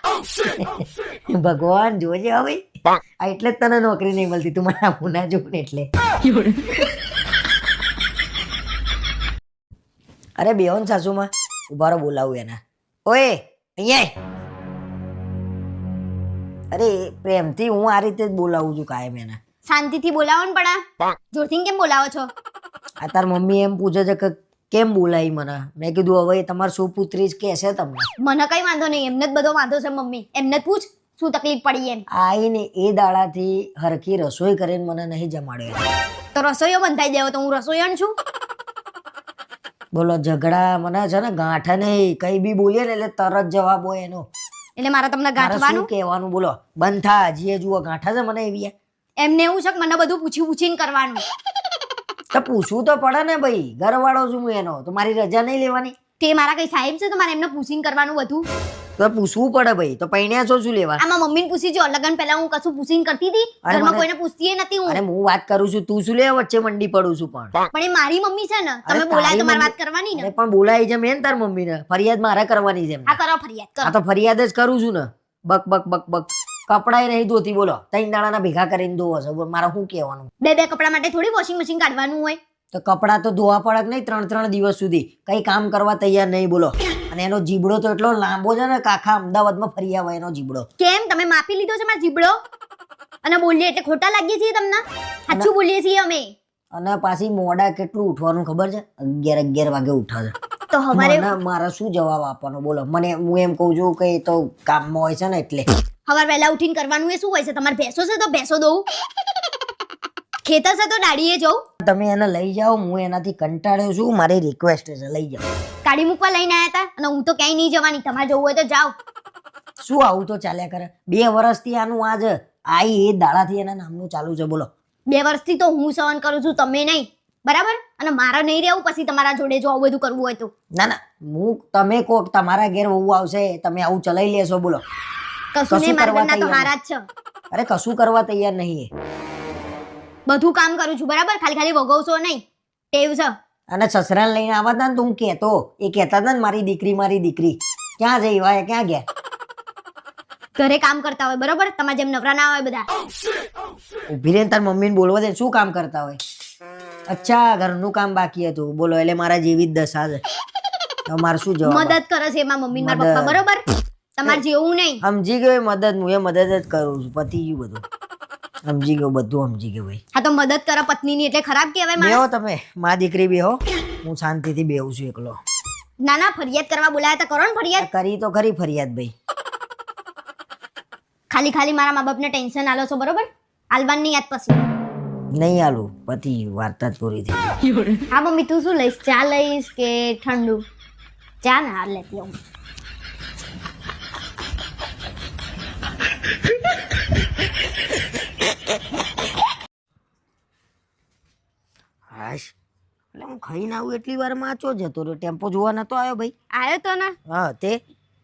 ભગવાન જોજે હવે. આ એટલે જ તને નોકરી નહીં મળતી, તું મને આવું ના જોઉં ને એટલે. અરે બેહોન સાસુમાં ઉભા રહો, બોલાવું એના. ઓય અહીંયા. અરે પ્રેમથી હું આ રીતે જ બોલાવું છું કાયમ એના. શાંતિથી બોલાવો ને પડા. જોરથી કેમ બોલાવો છો? આ તાર મમ્મી એમ પૂછે છે કે કેમ બોલાવી મને. મેં કીધું હવે તમારે શું પુત્રી જ કહેશે તમને. મને કઈ વાંધો નહીં, એમને જ બધો વાંધો છે મમ્મી. એમને જ પૂછ શું તકલીફ પડી એમ. આઈને એ દાડાથી હરખી રસોઈ કરીને મને નહીં જમાડ્યો. તો રસોઈયો બંધાઈ દેવો તો હું રસોઈયણ છું. બોલો ઝઘડા મને છે ને ગાંઠે નહીં, કઈ બી બોલીએ ને એટલે તરત જવાબ હોય એનો. એટલે મારે તમને મારે શું ગાંઠવાનું કહેવાનું બોલો? બંધ થા. હજી જુઓ ગાંઠા છે મને એવી. એમને એવું છે કે મને બધું પૂછીને કરવાનું. તો પૂછવું તો પડે ને ભાઈ, ઘરવાળો છું હું એનો, તો મારી રજા નહીં લેવાની? તે મારા કઈ સાહેબ છે તો મારે એમને પૂછીને કરવાનું બધું. તો પૂછવું પડે ભાઈ. તો પૈણ્યા છો શું લેવા? આમાં મમ્મીને પૂછી જો. લગન પહેલા હું કશું પૂછીને કરતી હતી? અરે ઘરમાં મને- કોઈને પૂછતી નથી હું. અરે હું વાત કરું છું, તું શું લેવા વચ્ચે મંડી પડું છું? પણ પણ એ મારી મમ્મી છે ને, અરે તમે બોલાય તો તારી મારે વાત મમ્મી- કરવાની ને. અરે પણ બોલાય છે મેં તાર મમ્મીને, ફરિયાદ મારે કરવાની છે એમને. હા કરો ફરિયાદ કરો. આ તો ફરિયાદ જ કરું છું ને. બક બક બક બક. કપડાય નહીં ધોતી બોલો, 3 દાડાના ભેગા કરીને ધોવો છો. મારે શું કહેવાનું? બે કપડા માટે થોડી વોશિંગ મશીન કાઢવાનું હોય. તો કપડા તો ધોવા પડે કે નહીં 3 દિવસ સુધી? કઈ કામ કરવા તૈયાર નહીં બોલો. અને એનો જીબડો તો એટલો લાંબો છે ને કે આખા અમદાવાદમાં ફરી આવે એનો જીબડો. કેમ તમે માપી લીધો છે મારો જીબડો અને બોલીએ એટલે ખોટા લાગીએ છીએ તમને? સાચું બોલીએ છીએ અમે. અને પાછી મોડા કેટલું ઉઠવાનું ખબર છે? 11 વાગે ઉઠે છે. તો હવારે મારે શું જવાબ આપવાનો બોલો? મને હું એમ કહું છું કે એ તો કામમાં હોય છે ને એટલે. હવાર વહેલા ઉઠીને કરવાનું એ શું હોય છે? તમારે ભેંસો છે તો ભેંસો દઉં, ખેતર છે તો દાડીએ જવું. તમે એને લઈ જાઓ, હું એનાથી કંટાળ્યો છું, મારી રિક્વેસ્ટ છે લઈ જાઓ. ગાડી મૂકવા લઈને આવ્યા હતા અને હું તો ક્યાંય નહીં જવાની. તમારે જવું હોય તો જાઓ. શું આવું તો ચાલ્યા કરે? 2 વર્ષથી આનું આજ આઈ એ દાડાથી એના નામનું ચાલુ છે બોલો. 2 વર્ષથી તો હું સહન કરું છું, તમે નહીં, બરાબર? અને મારા નહીં રહેવું પછી તમારા જોડે જો આવું બધું કરવું હોય તો. ના હું તમે કહો તમારા ઘેર વહુ આવશે તમે આવું ચલાવી લેશો બોલો? કશું નહીં, મારા કરવા ઘરના તો તૈયાર હારા જ છે. અરે કશું કરવા તૈયાર નહીં એ. બધું કામ કરું છું, બરાબર? ખાલી ખાલી વગવશો નહીં, ટેવ છે. અને સસરાને લઈને આવતા હતા ને તો હું કહેતો, એ કહેતા હતા ને મારી દીકરી ક્યાં જઈ વાય ક્યાં ગયા? ઘરે કામ કરતા હોય, બરોબર? તમારા જેમ નવરા ના હોય બધા. ઉભી રહીને તાર મમ્મીને બોલવા દે. શું કામ કરતા હોય? અચ્છા ઘરનું કામ બાકી હતું બોલો, એટલે મારા જેવી જ દશા છે. તો મારે શું જવાબ? મદદ કરે છે એમાં મમ્મી મારા પપ્પા, બરોબર? તમારે જેવું નહીં. સમજી ગયો મદદ, હું એ મદદ જ કરું છું. પતી ગયું બધું, સમજી ગયો બધું સમજી ગયો ભાઈ. હા તો મદદ કરે પત્નીની એટલે ખરાબ કહેવાય માણસ? બેહો તમે મા દીકરી બેહો, હું શાંતિથી બેહું છું એકલો. ના ના, ફરિયાદ કરવા બોલાયા તો કરો ને ફરિયાદ. કરી તો ખરી ફરિયાદ ભાઈ. ખાલી ખાલી મારા મા બાપને ટેન્શન આલો છો, બરોબર? આલવાની યાદ પછી નહીં આલું, પતિ વાર્તા જ પૂરી થઈ. હા મમ્મી તું શું લઈશ? ચા લઈશ કે ઠંડુ? ચા ને હાર લેતી આવું. હાશ એટલે હું ખાઈને આવું એટલી વાર માં ચો જતો રહ્યો. ટેમ્પો જોવા નતો આવ્યો ભાઈ? આવ્યો તો ને. હા તે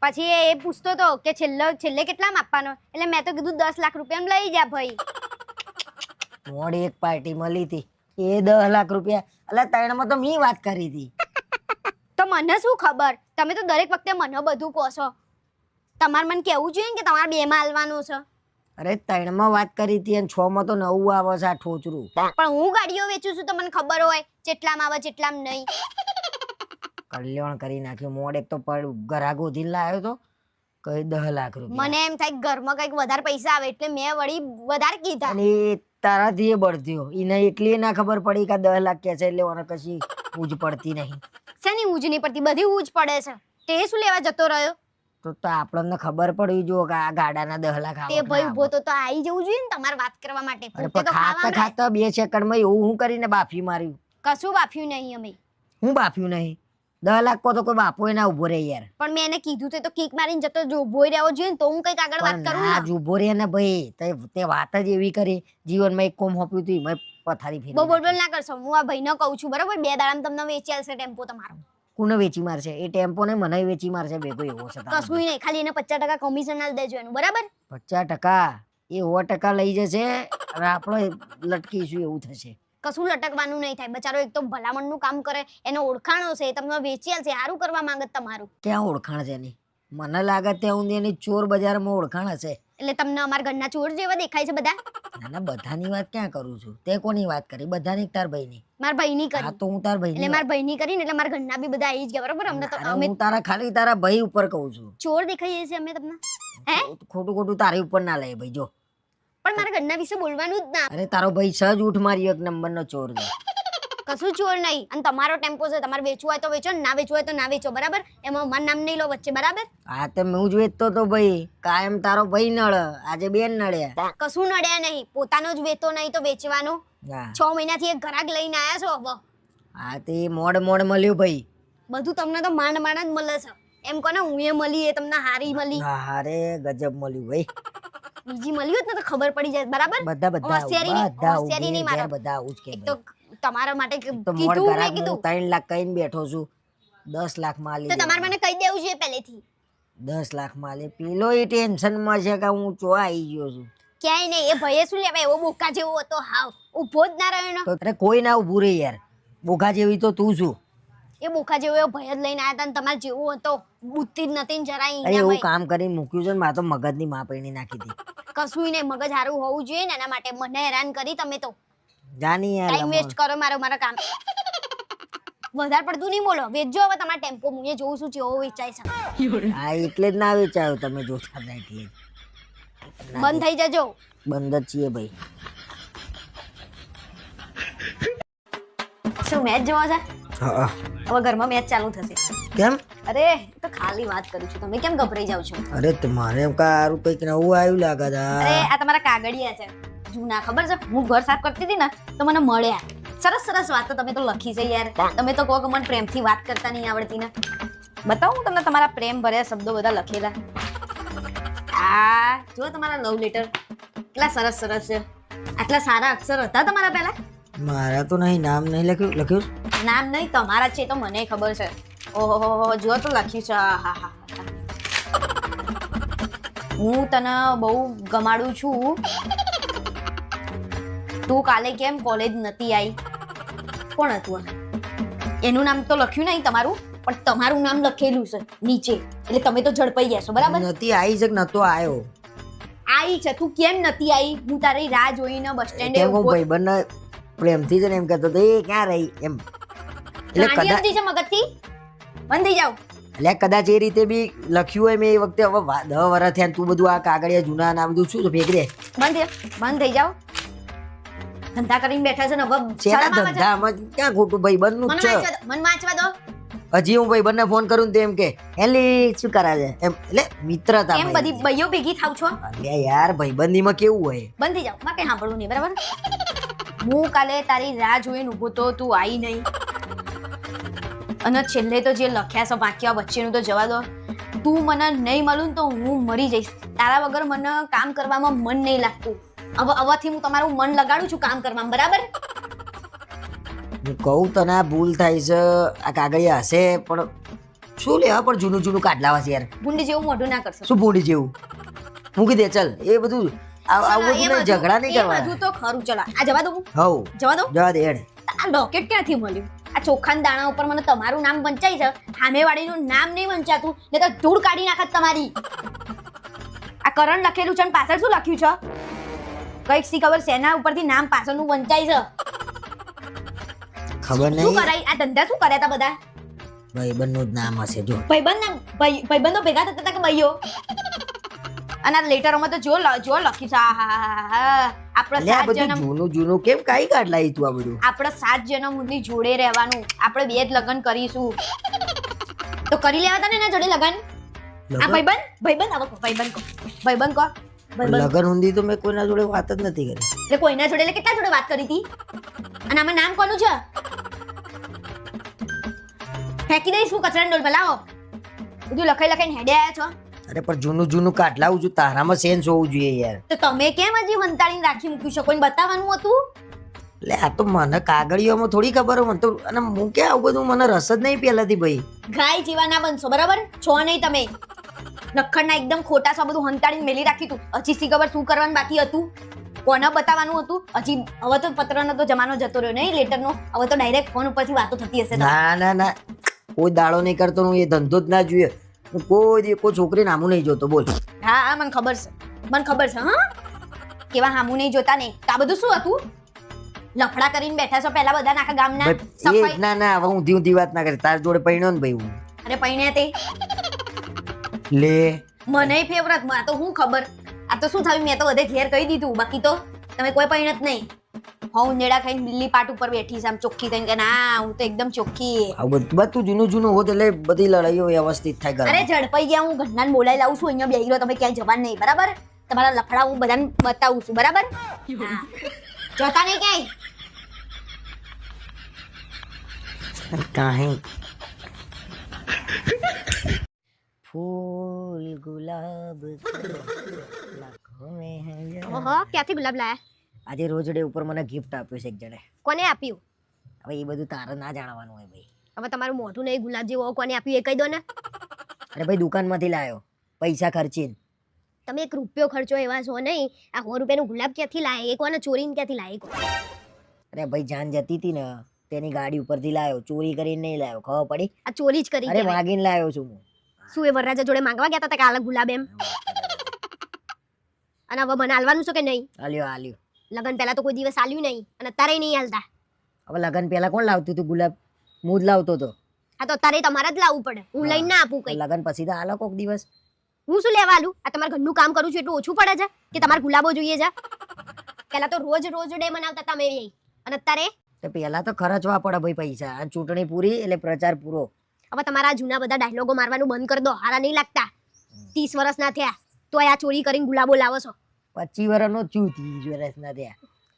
પછી એ પૂછતો તો કે છેલ્લે કેટલામાં આપવાનો, એટલે મેં તો કીધું 10 લાખ રૂપિયા લઈ જા ભાઈ. મોડી એક પાર્ટી મળી હતી એ 10 લાખ રૂપિયા. એટલે 3 તો મેં વાત કરી હતી. તો મને શું ખબર? તમે તો દરેક વખતે મને બધું કહો છો. તમારે મને કેવું જોઈએ ને કે તમારે 2 માં આલવાનું છે. અરે 3 વાત કરી હતી અને 6 તો 9 આવે છે આ ઠોચરું. પણ હું ગાડીઓ વેચું છું તો મને ખબર હોય જેટલામાં આવે જેટલામાં નહીં. કલ્યાણ કરી નાખ્યું. મોડ એક તો ગરાગો થી લાવ્યો તો કઈ 10 લાખ રૂપિયા. મને એમ થાય ઘરમાં કઈક વધારે પૈસા આવે એટલે મેં વળી વધારે કીધા. અને એ તારાથી એ બળદ્યો. એને એટલી ના ખબર પડી કે 10 લાખ કે છે એટલે ઓને કશી ઉજ પડતી નહીં. શેની ઉજ નહીં પડતી? બધી ઉજ પડે છે. તે શું લેવા જતો રહ્યો? તો આપણને ખબર પડવી જો કે આ ગાડાના 10 લાખ તે ભાઈ ઉભો તો આવી જવું જોઈએ ને તમારે વાત કરવા માટે. અરે પોતે તો ખાતા ખાવા ખાતા 2 સેકન્ડમાં એવું હું કરીને બાફી માર્યું. કશું બાફ્યું નહીં અમે. હું બાફ્યું નહીં? 10 લાખ કો તો કોઈ બાપોય ના ઉભો રહે યાર. પણ મેં એને કીધું તો કીક મારીને જતો જો ઉભો રહેવો જોઈએ ને તો હું કઈક આગળ વાત કરું ના ને. ઉભો રહે ને ભાઈ. તે વાત જ એવી કરી જીવનમાં એક કોમ હોપ્યું હતું મેં પથારી ફેરી. બહુ બોલ બોલ ના કરશો. હું આ ભાઈને કહું છું, બરોબર? 2 દાડામાં તમને વેચી આલશે ટેમ્પો તમારો. કોને વેચી મારશે? એ ટેમ્પો ને મને વેચી મારશે ભેગો એવો છે તારો. કશું નહીં, ખાલી એને 50% કમિશન આલ દેજો એનું, બરાબર? 50% એ 100% લઈ જશે અને આપણે લટકીશું એવું થશે. કશું લટકવાનું નહીં થાય. બચારો એક તો ભલામણનું કામ કરે, એનો ઓળખાણો છે, તમને વેચી આલશે. સારું કરવા માંગત તમારું. ક્યાં ઓળખાણ છે એની? મને લાગે ત્યાં સુધી એની ચોર બજારમાં ઓળખાણ હશે. એટલે તમને અમારા ઘરના ચોર જેવા દેખાય છે બધા? ના બધાની વાત ક્યાં કરું છું? તે કોની વાત કરી? બધાની તાર ભાઈની? મારા ભાઈની હા કરી. તો હું તાર ભાઈની એટલે મારા ભાઈની કરીને એટલે મારા ઘરના બી બધા આવી જ ગયા, બરોબર? અમને તો અરે અમે હું તારા ખાલી તારા ભાઈ ઉપર કહું છું. ચોર દેખાઈએ છીએ અમે તમને? હે? ખોટું તારી ઉપર ના લે ભાઈ. જો પણ મારા ઘરના વિશે બોલવાનું જ ના. અરે તારો ભાઈ સજ ઉઠ મારી એક નંબરનો ચોર છે. કશું ચોર નહીં. અને તમારો ટેમ્પો છે, તમારે વેચવું હોય તો વેચો, ના વેચવું હોય તો ના વેચો, બરાબર? એમાં મારું નામ નહીં લો વચ્ચે, બરાબર? હા તે હું જ વેચતો તો ભાઈ. કાયમ તારો ભાઈ નળ, આજે બેન નળ્યા. કશું નડ્યા નહીં. પોતાનો જ વેચતો નહીં તો વેચવાનો. હા 6 મહિનાથી એક ગ્રાહક લઈને આયા છો હવે. હા તે મોડ મળ્યું ભાઈ. બધું તમને તો માંડ માંડ જ મળે છે. એમ કોને હું એ મળી એ તમને હારી મળી. હા રે ગજબ મળ્યું ભાઈ. બીજી મળી હોત ને તો ખબર પડી જાય, બરાબર? હોશિયારી નહીં મારો. બધા આવું જ કે એક તો તમારા માટે તો મોડ કીધું મેં કરાક કીધું. 3 લાખ કઈને બેઠો છું. 10 લાખ માં તો તમારે મને કહી દેવું જોઈએ પહેલેથી. 10 લાખ માં લે. પેલો એ ટેન્શન માં છે કે હું ચો આવી ગયો છું. ક્યાંય નહીં. એ ભયે શું લેવાય? એવો બોકા જેવો હતો હાવ. ઊભો જ ના રહ્યો એનો. તો અરે કોઈ ના ઉભું રે યાર. બોઘા જેવી તો તું છું. એ બોકા જેવો એવો ભય જ લઈને આવ્યા હતા ને તમારે જેવો હતો બુદ્ધિ જ નથી ને જરાય અરે એવું એનામાં. કામ કરીને મૂક્યું છે ને મારે તો મગજની માપણી નાખી હતી. કશું નહીં. મગજ સારું હોવું જોઈએ ને એના માટે. મને હેરાન કરી તમે તો. જાની યાર ટાઈમ વેસ્ટ કરો મારો મારા કામ. વધારે પડતું નહીં બોલો. વેચજો હવે તમારા ટેમ્પો. હું એ જોઉં છું કેવો વેચાય છે. આ એટલે જ ના વેચાયો તમે જોતા હતા એટલે જ. બંધ થઈ જજો. બંધ જ છીએ ભાઈ. શું મેચ જોવા છે? હા. હવે ઘરમાં મેચ ચાલુ થશે. કેમ? અરે તો ખાલી વાત કરું છું, તમે કેમ ગભરાઈ જાવ છો? અરે તમારે એમ કારું કંઈક નવું આવ્યું લાગે છે. અરે આ તમારા કાગળિયા છે જૂના, ખબર છે? હું ઘર સાફ કરતી હતી ને તો મને મળ્યા. સરસ સરસ વાતો તમે તો લખી છે યાર. તમે તો કહો કે મને પ્રેમથી વાત કરતા નહીં આવડતી ને. બતાવું હું તમને તમારા પ્રેમ ભર્યા શબ્દો બધા લખેલા. આ જો તમારા લવ લેટર કેટલા સરસ સરસ છે. આટલા સારા અક્ષર હતા તમારા પહેલા? મારા તો નહીં, નામ નહીં લખ્યું. નામ નહીં તમારા છે તો મને ખબર છે. ઓહો જો તો લખ્યું છે. હા હા. હું તને બહુ ગમાડું છું. તું કાલે કેમ કોલેજ નથી આવી? કોણ હતું આ? એનું નામ તો લખ્યું નહીં તમારું, પણ તમારું નામ લખેલું છે નીચે, એટલે તમે તો ઝડપાઈ ગયા છો બરાબર. નથી આવી છે કે નતો આવ્યો? આવી છે. તું કેમ નથી આવી? હું તારી રાહ જોઈને બસ સ્ટેન્ડે કેમ હું ભાઈબંધને પ્રેમથી જ ને એમ કહેતો હતો એ ક્યાં રહી એમ. એટલે કદાચ છે મગજથી બંધ થઈ જાવ. એટલે કદાચ એ રીતે બી લખ્યું હોય મેં એ વખતે. હવે 10 વર્ષ થયા ને તું બધું આ કાગળિયા જૂના ના બધું શું ફેંકી દે. બંધ થઈ જાવ. ધંધા કરીને બેઠા છે ને હવે શેના શરમ આવે છે? ધંધામાં ક્યાં ખોટું ભાઈબંધ નું છે. મન વાંચવા દો. હજી હું ભાઈબંધને ફોન કરું ને તો એમ કે એલી શું કરા છે એમ. એટલે મિત્રતા કેમ બધી ભાઈઓ ભેગી થાવ છો? અલ્યા યાર ભાઈબંધીમાં કેવું હોય. બંધ થઈ જાવ. મારે કઈ સાંભળવું નહીં બરાબર. હું કાલે તારી રાહ જોઈને ઊભો તો તું આવી નહીં. અને છેલ્લે તો જે લખ્યા છે વાક્ય વચ્ચેનું તો જવા દો. તું મને નહીં મળું ને તો હું મરી જઈશ. તારા વગર મને કામ કરવામાં મન નહીં લાગતું. હવેથી હું તમારું મન લગાડું છું કામ કરવામાં બરાબર. હું કહું તને આ ભૂલ થાય છે. આ કાગળિયા હશે પણ શું લેવા પણ જૂનું જૂનું કાઢલાવા છે યાર. ભૂંડી જેવું મોઢું ના કરશો. શું ભૂંડી જેવું મૂકી દે ચલ. એ બધું આવું બધું નહીં, ઝઘડા નહીં એ કરવા. બધું તો ખરું. ચલો આ જવા દઉં. હવ જવા દઉં. જવા દે હેડ. આ ડોકેટ ક્યાંથી મળ્યું? આ ચોખાના દાણા ઉપર મને તમારું નામ વંચાય છે, સામેવાળીનું નામ નહીં વંચાતું, ને તો ધૂળ કાઢી નાખત તમારી. આ કરણ લખેલું છે અને પાછળ શું લખ્યું છે? કઈક સી ખબર શેના ઉપરથી નામ પાછળનું વંચાય છે. ખબર શું નહીં. કરાય? આ ધંધા શું કર્યા હતા બધા? ભાઈબંધનું જ નામ હશે જો. ભાઈબંધો ભેગા થતા હતા કે ભાઈઓ? અને આ લેટરોમાં તો જો લખ્યું છે. આપણે લે આ 7 બધું જન્મ જૂનું જૂનું કેમ કાઈ કાઢલાઈ તું આ બધું? આપણે 7 જન્મ સુધી જોડે રહેવાનું. આપણે 2 જ લગ્ન કરીશું. તો કરી લેવા તા ને એના જોડે લગ્ન. આ ભાઈબંધ આવો ભાઈબંધ કો. લગન હુંદી તો મેં કોઈના જોડે વાત જ નથી કરી. એટલે કોઈના જોડે એટલે કેટલા જોડે વાત કરી હતી? અને આમાં નામ કોનું છે? ફેંકી દઈશ હું કચરાની ડોલમાં. લાવો બધું લખાઈને હેડે આવ્યા છો. અરે પણ જૂનું જૂનું કાઢલાવું છું. તારામાં સેન્સ હોવું જોઈએ યાર. તો તમે કેમ હજી વંતાળીને રાખી મૂક્યું છે? કોઈને બતાવવાનું હતું? એટલે આ તો મને કાગળિયામાં થોડી ખબર હોય. મને તો અને હું કે આવું બધું મને રસ જ નહીં પહેલાથી ભાઈ. ગાય જેવા ના બનશો બરાબર. છો નહીં તમે. લખણના એકદમ ખોટા છો. બધું હંતાડીને મેલી રાખ્યું તું. હજી સી ખબર શું કરવાનું બાકી હતું? કોને બતાવવાનું હતું? હજી હવે તો પત્રનો તો જમાનો જતો રહ્યો નહીં, લેટરનો. હવે તો ડાયરેક્ટ ફોન ઉપરથી વાતો થતી હશે. ના કોઈ દાડો નહીં કરતો હું. એ ધંધો જ ના જોઈએ. હું કોઈ છોકરી નામું નહીં જોતો બોલ. હા મને ખબર છે. હા કેવા હામું નહીં જોતા નહીં. આ બધું શું હતું? લફડા કરીને બેઠા છો પહેલા બધા આખા ગામના. એ ના હવે ઊંધી વાત ના કરે. તાર જોડે પૈણ્યો ને ભાઈ હું. અરે પૈણ્યા તે લે મને ફેવરત. માં તો હું ખબર. આ તો શું થયું? મેં તો બધે ઘેર કહી દીધું. બાકી તો તમે કોઈ પૈણત નહીં. હું નેડા ખાઈને બિલ્લી પાટ ઉપર બેઠી છે આમ ચોખ્ખી થઈને કે ના હું તો એકદમ ચોખ્ખી. આવું બધું જૂનું હોત એટલે બધી લડાઈઓ વ્યવસ્થિત થાય કરે. અરે ઝડપાઈ ગયા. હું ઘરનાને બોલાવી લાવું છું. અહીંયા બેહી રહ્યો. તમે ક્યાંય જવાનું નહીં બરાબર. તમારા લફડા હું બધાને બતાવું છું બરાબર. હા જતા નહીં ક્યાંય. કાહે ફૂલ ગુલાબ લાખો મેં હૈ. ઓહો ક્યાંથી ગુલાબ લાયા? આજે રોજડે ઉપર મને ગિફ્ટ આપ્યું છે એક જણે. કોને આપ્યું? હવે એ બધું તારે ના જાણવાનું હોય ભાઈ. હવે તમારું મોઢું નહીં ગુલાબ જેવો. કોને આપ્યું એ કહી દો ને. અરે ભાઈ દુકાનમાંથી લાવ્યો પૈસા ખર્ચીને. તમે 1 રૂપિયો ખર્ચો એવા છો નહીં. આ 100 રૂપિયાનું ગુલાબ ક્યાંથી લાયા? એ કોને ચોરીને ક્યાંથી લાયા? અરે ભાઈ જાન જતી હતી ને તેની ગાડી ઉપરથી લાવ્યો. ચોરી કરીને નહીં લાવ્યો. ખબર પડી? આ ચોરી જ કરી. અરે માગીને લાવ્યો છું હું. શું એ વરરાજા જોડે માંગવા ગયા હતા કે આલા ગુલાબ એમ? અને હવે મને આલવાનું છે કે નહીં? આલ્યો લગન પહેલા તો કોઈ દિવસ આલ્યું નહીં અને અત્યારે નહીં આલતા. હવે લગન પહેલા કોણ લાવતું હતું ગુલાબ? હું જ લાવતો તો. હા તો તારે તમારે જ લાવવું પડે, હું લઈને ના આપું કઈ. લગન પછી તો આલો કોક દિવસ. હું શું લેવા આલું? આ તમારા ઘરનું કામ કરું છું એટલું ઓછું પડે છે કે તમારે ગુલાબો જોઈએ છે? પેલા તો રોજ ડે મનાવતા તમે એ, અને અત્યારે તો પેલા તો ખર્ચવા પડે ભાઈ પૈસા, અને ચૂંટણી પૂરી એટલે પ્રચાર પૂરો. હવે તમારા જૂના બધા ડાયલોગો મારવાનું બંધ કરી દો, હારા નહીં લાગતા. 30 વર્ષના થયા તો આ ચોરી કરીને ગુલાબો લાવો છો. 25 વર્ષનો છું, 30 વર્ષના થયા.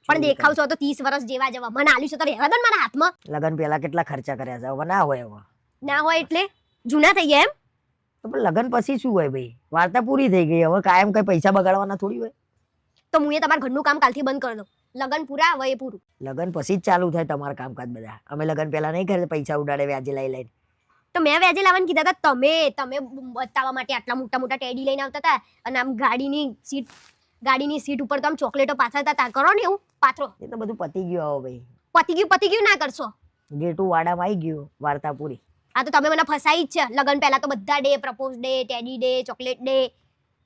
પણ દેખાવ છો તો 30 વર્ષ જેવા જવા. મને આલ્યું છે તો રહેવા દો ને મારા હાથમાં. લગન પેલા કેટલા ખર્ચા કર્યા છે, હવે ના હોય. હવે ના હોય એટલે જૂના થઈ ગયા એમ? તો પણ લગન પછી શું હોય ભાઈ? વાર્તા પૂરી થઈ ગઈ, હવે કાયમ કઈ પૈસા બગાડવાના થોડી હોય. તો હું એ તમારા ઘરનું કામ કાલથી બંધ કરી દઉં. લગન પૂરા હવે એ પૂરું. લગન પછી જ ચાલુ થાય તમારા કામકાજ બધા. અમે લગન પેલા નહીં કરે, પૈસા ઉડાડે વ્યાજે લઈ લઈને. તો મેં વ્યાજે લાવવાનું કીધા હતા તમે બતાવવા માટે આટલા મોટા મોટા ટેડી લઈને આવતા હતા, અને આમ ગાડીની સીટ ઉપર તો આમ ચોકલેટો પાથરતા હતા. કરો ને એવું પાથરો. એ તો બધું પતી ગયું હવે ભાઈ. પતી ગયું ના કરશો. ગેટુ વાડામાં આવી ગયું, વાર્તા પૂરી. આ તો તમે મને ફસાઈ જ છે. લગન પહેલા તો બધા day, propose day, teddy day, chocolate day,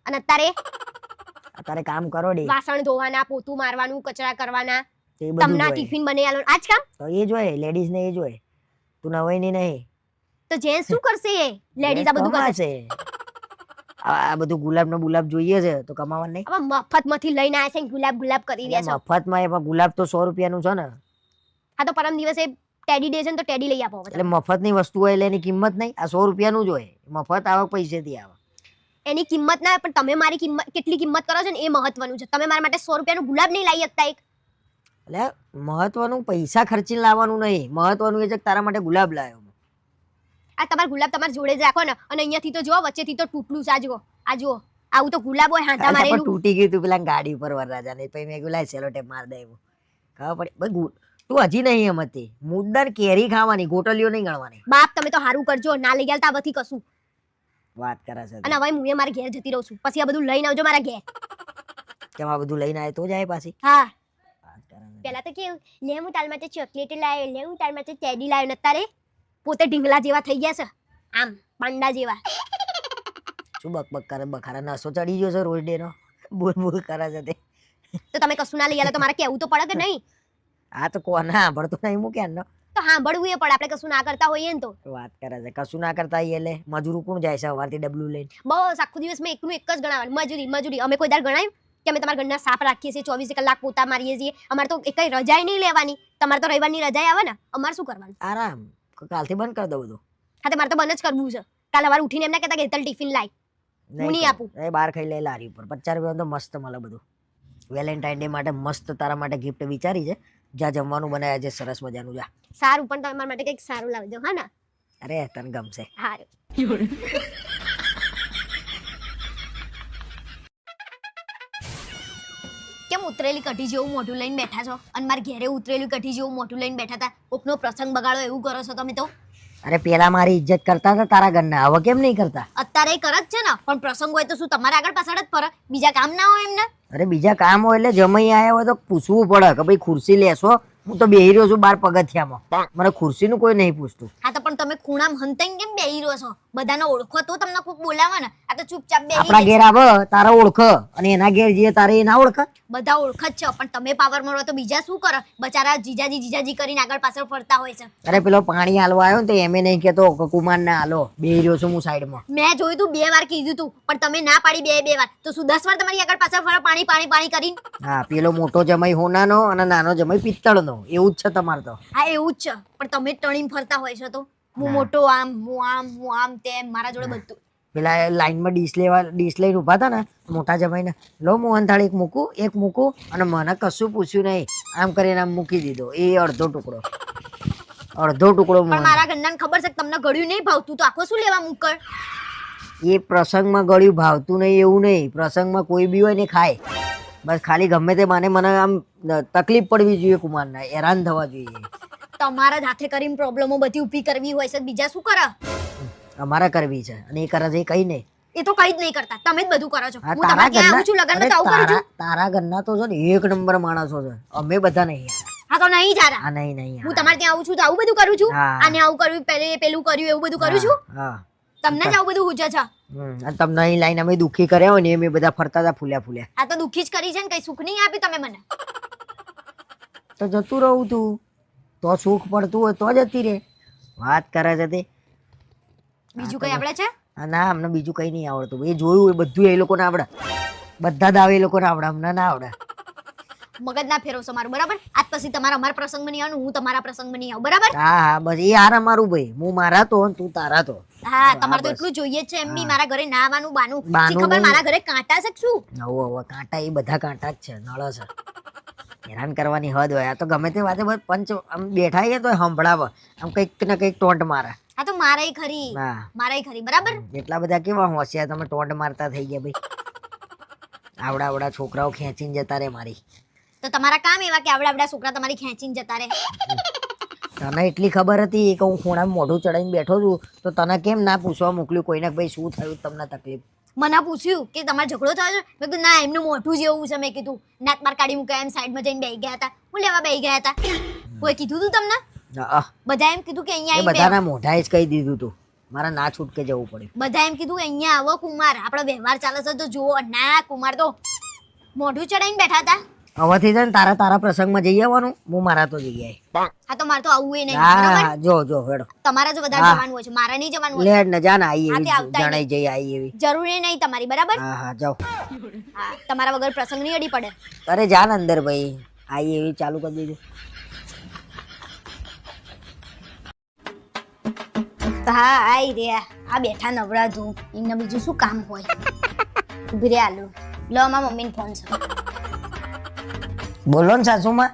અને અત્યારે કામ કરો ડે. વાસણ ધોવાના, પોતું મારવાનું, કચરા કરવાના, એ બધું તમને હોય. ટિફિન બનાવી આલો. આજ કામ તો એ જ હોય, લેડીઝ ને એ જ હોય. તું નવાઈ ની નહીં. તો જેન્ટ્સ શું કરશે? લેડીઝ આ બધું કરશે. આ બધું ગુલાબ ને ગુલાબ જોઈએ છે તો કમાવાનું નહીં. હવે મફતમાંથી લઈને આવ્યા છે, ગુલાબ કરી રહ્યા છો. મફતમાં એમાં ગુલાબ તો 100 રૂપિયાનું છે ને. હા તો પરમ દિવસે ટેડી ડે છે ને તો ટેડી લઈ આપો. એટલે મફતની વસ્તુ હોય એટલે એની કિંમત નહીં. આ 100 રૂપિયાનું જ હોય. મફત આવક પૈસેથી આવે. એની કિંમત ના, પણ તમે મારી કેટલી કિંમત કરો છો ને એ મહત્વનું છે. તમે મારા માટે 100 રૂપિયાનું ગુલાબ નહીં લાવી શકતા એક? એટલે મહત્વનું પૈસા ખર્ચીને લાવવાનું નહીં, મહત્વનું એ છે કે તારા માટે ગુલાબ લાવ્યો. આ તમારા ગુલાબ તમારા જોડે જ રાખો ને, અને અહીંયાથી તો જો વચ્ચેથી તો તૂટલું છે. આ જુઓ આવું તો ગુલાબ હોય હાંટા મારેલું. તૂટી ગયું તું પેલા ગાડી ઉપર વરરાજા ને, પછી મેં કીધું સેલો ટેપ માર દે. એવું ખબર પડી ભાઈ. તું હજી નહીં એમ હતી. મુદ્દાન કેરી ખાવાની, ગોટલીઓ નહીં ગણવાની. બાપ તમે તો હારું કરજો, ના લઈ ગયા આવતી કશું. વાત કરે છે. અને હવે હું મારા ઘેર જતી રહું છું. પછી આ બધું લઈને આવજો મારા ઘેર. કેમ આ બધું લઈને આવે તો જાય પાછી? હા વાત કરે છે. પેલા તો કેવું, લે હું તાર માટે ચોકલેટ લાવ્યો, લે હું તાર માટે ટેડી લાવ્યો, ને અત્યારે પોતે ઢીંગલા જેવા થઈ ગયા છે, આમ પાંડા જેવા. શું બકબક કરે? બખારા નસો ચડી ગયો છે રોજ ડે નો. બોલ બોલ કરે છે તે. તો તમે કશું ના લઈ આલો તો મારે કેવું તો પડે કે નહીં? આ તો કોના સાંભળતો નહીં મૂક્યા ને. તો સાંભળવું એ પડે. આપણે કશું ના કરતા હોઈએ ને તો. વાત કરે છે. કશું ના કરતા એટલે મજૂર કોણ જાય છે સવારથી ડબલું લઈને? બસ આખો દિવસ મેં એકનું એક જ ગણાવવાનું, મજૂરી. અમે કોઈ દાડ ગણાયું કે અમે તમારા ઘરના સાફ રાખીએ છીએ, 24 કલાક પોતા મારીએ છીએ? અમારે તો એકઈ રજાય નહીં લેવાની. તમારે તો રવિવારની રજાય આવે ને, અમારે શું કરવાનું? આરામ. કાલથી બંધ કરી દો બધું. હા તો મારે તો બંધ જ કરવું છે. કાલ સવારે ઉઠીને એમને કહેતા કે ટિફિન લાય. હું નહીં આપું. એ બહાર ખાઈ લે લારી ઉપર. 50 રૂપિયા તો મસ્ત મળે બધું. વેલેન્ટાઇન ડે માટે મસ્ત તારા માટે ગિફ્ટ વિચારી છે. જ્યાં જમવાનું બનાવ્યા છે સરસ મજાનું. જા સારું, પણ તમે મારા માટે કંઈક સારું લાવજો. હા ને? અરે તને ગમશે. સારું. કેમ ઉતરેલી કઢી જેવું મોઢું લઈને બેઠા છો, અને મારા ઘેરે ઉતરેલી કઢી જેવું મોઢું લઈને બેઠા હતા? કોકનો પ્રસંગ બગાડો એવું કરો છો તમે તો. અરે પેલા મારી ઇજ્જત કરતા હતા તારા ઘરના, હવે કેમ નહીં કરતા? અત્યારે કરે જ છે ને, પણ પ્રસંગ હોય તો શું તમારે આગળ પાછળ જ ફરે? બીજા કામ ના હોય એમને? અરે બીજા કામ હોય એટલે જમાઈ આવ્યા હોય તો પૂછવું પડે કે ભાઈ ખુરશી લેશો? હું તો બેહી રહ્યો છું 12 પગથિયામાં, મને ખુરશીનું કોઈ નહીં પૂછતું. હા તો પણ તમે ખૂણામાં હંતાઈને કેમ બેહી રહ્યો છો? બધાને ઓળખો તો તમને કોક બોલાવે ને. આ તો ચૂપચાપ બેહી આપણા ઘેર આવે તારા ઓળખ, અને એના ઘેર જઈએ તારે એ ના ઓળખ. બધા ઓળખ જ છે, પણ તમે પાવર મળો તો બીજા શું કરે? બચારા જીજાજી કરીને આગળ પાછળ ફરતા હોય છે. અરે પેલો પાણી હાલવા આવ્યો ને તો એમે નહીં કેતો કે કુમાર ના હાલો, બેહી રહ્યો છું હું સાઈડમાં. મેં જોયું તું 2 વાર કીધું તું, પણ તમે ના પાડી બે વાર. તો શું 10 વાર તમારી આગળ પાછળ ફરે પાણી કરીને? હા, પેલો મોટો જમાઈ હોનાનો અને નાનો જમાઈ પિત્તળનો, એવું જ છે તમારે તો. હા એવું જ છે, પણ તમે ટણીને ફરતા હોય છો તો. હું મોટો આમ, હું આમ તેમ, મારા જોડે બધું. પેલા લાઈનમાં ડીશ લઈને ઉભા હતા ને મોટા જમાઈને, લો મોહનથાળ એક મૂકું, અને મને કશું પૂછ્યું નહીં, આમ કરીને આમ મૂકી દીધો. એ અડધો ટુકડો પણ મારા ઘરનાને ખબર છે કે તમને ગળ્યું નહીં ભાવતું, તો આખો શું લેવા મૂકર? એ પ્રસંગમાં ગળ્યું ભાવતું નહીં એવું નહીં. પ્રસંગમાં કોઈ બી હોય ને ખાય, બસ ખાલી ગમે તે મને આમ તકલીફ પડવી જોઈએ, કુમારના હેરાન થવા જોઈએ. તમારા જ હાથે કરીને પ્રોબ્લેમો બધી ઊભી કરવી હોય છે, બીજા શું કરે? અમારે કરવી છે, અને એ કરે છે કઈ નહીં. એ તો કઈ જ નહીં કરતા, તમે જ બધું કરો છો. હા, હું તમારે ત્યાં આવું છું લગનમાં તો આવું કરું છું. તારા ઘરના તો છે ને 1 નંબર માણસો છે, અમે બધા નહીં. હા તો નહીં જારા. હા નહીં. હું તમારે ત્યાં આવું છું તો આવું બધું કરું છું. હા. આને આવું કર્યું, પેલું કર્યું, એવું બધું કરું છું. હા, તમને જ આવું બધું હુજે છે. અને તમને અહીં લાઈન અમે દુઃખી કર્યા હોય ને એમ બધા ફરતા હતા ફૂલ્યા. આ તો દુઃખી જ કરી છે ને, કઈ સુખ નહીં આપ્યું તમે મને. તો જતું રહું તું તો સુખ પડતું હોય તો જતી રે. વાત કરે છે તે બીજું કઈ આપણે છે ના અમને બીજું કઈ નહીં આવડતું એ જોયું એ બધું એ લોકોને આવડે બધા દાવ એ લોકોને આવડે અમને ના આવડે મગજ ના ફેરવશો મારું બરાબર આજ પછી તમારા અમારા પ્રસંગમાં નહીં આવવાનું હું તમારા પ્રસંગમાં નહીં આવું બરાબર હા હા બસ એ હારા મારું ભાઈ હું મારા તો અને તું તારા તો હા તમારે તો એટલું જોઈએ છે એમ બી મારા ઘરે ના આવવાનું બાનું બાનું શી ખબર નહીં. મારા ઘરે કાંટા છે કે શું હવે કાંટા એ બધા કાંટા જ છે નળ છે હેરાન કરવાની હદ હોય આ તો ગમે તે વાતે બસ પંચ આમ બેઠા છે તો સંભળાવે આમ કંઈક ને કંઈક ટોન્ટ મારે આ તો મારાય ખરી હા મારાય ખરી બરાબર એટલા બધા કેવા હોશિયાર તમે ટોન્ટ મારતા થઈ ગયા ભાઈ આવડા આવડા છોકરાઓ ખેંચીને જતા રે મારી તો તમારા કામ એવા કે આવડા આવડા છોકરા તમારી ખેંચીને જતા રહે તને એટલી ખબર હતી કે હું ખૂણામાં મોઢું ચડાવીને બેઠો છું તો તને કેમ ના પૂછવા મોકલ્યું કોઈને કે ભાઈ શું થયું તમને તકલીફ મને પૂછ્યું કે તમારો ઝઘડો થયો છે મેં કીધું ના એમનું મોઢું જેવું છે મેં કીધું નાક માર કાઢી મૂક્યા એમ સાઈડમાં જઈને બેહી ગયા હતા હું લેવા બેહી ગયા હતા કોઈ કીધું તું તમને બધા એમ કીધું કે એ અહીંયા આવીને બધાના મોઢાએ જ કહી દીધું તું મારા ના છૂટકે જવું પડ્યું બધા એમ કીધું કે અહીંયા આવો કુમાર આપણો વ્યવહાર ચાલે છે તો જુઓ ના કુમાર તો મોઢું ચડાઈને બેઠા હતા હવેથી છે ને તારા તારા પ્રસંગમાં જઈ આવવાનું હું મારા તો જગ્યાએ આ તો મારે તો આવવું નહીં બરાબર હા જો જો હેડો તમારે જ વધારે જવાનું હોય છે મારે નહીં જવાનું હોય લેડ ને જા ને આઈ હા, તે એવી આવતા જણાઈ જઈ આઈ એવી જરૂરી નહીં તમારી બરાબર હા હા જાઓ હા તમારા વગર પ્રસંગ નહીં અડી પડે અરે જા ને અંદર ભાઈ આઈ એવી ચાલુ કરી દીધું હા આઈ રે આ બેઠા નવરા તું એમને બીજું શું કામ હોય ઉભી રે આલુ લો મારા મમ્મીને ફોન છે બોલો ને સાસુમાં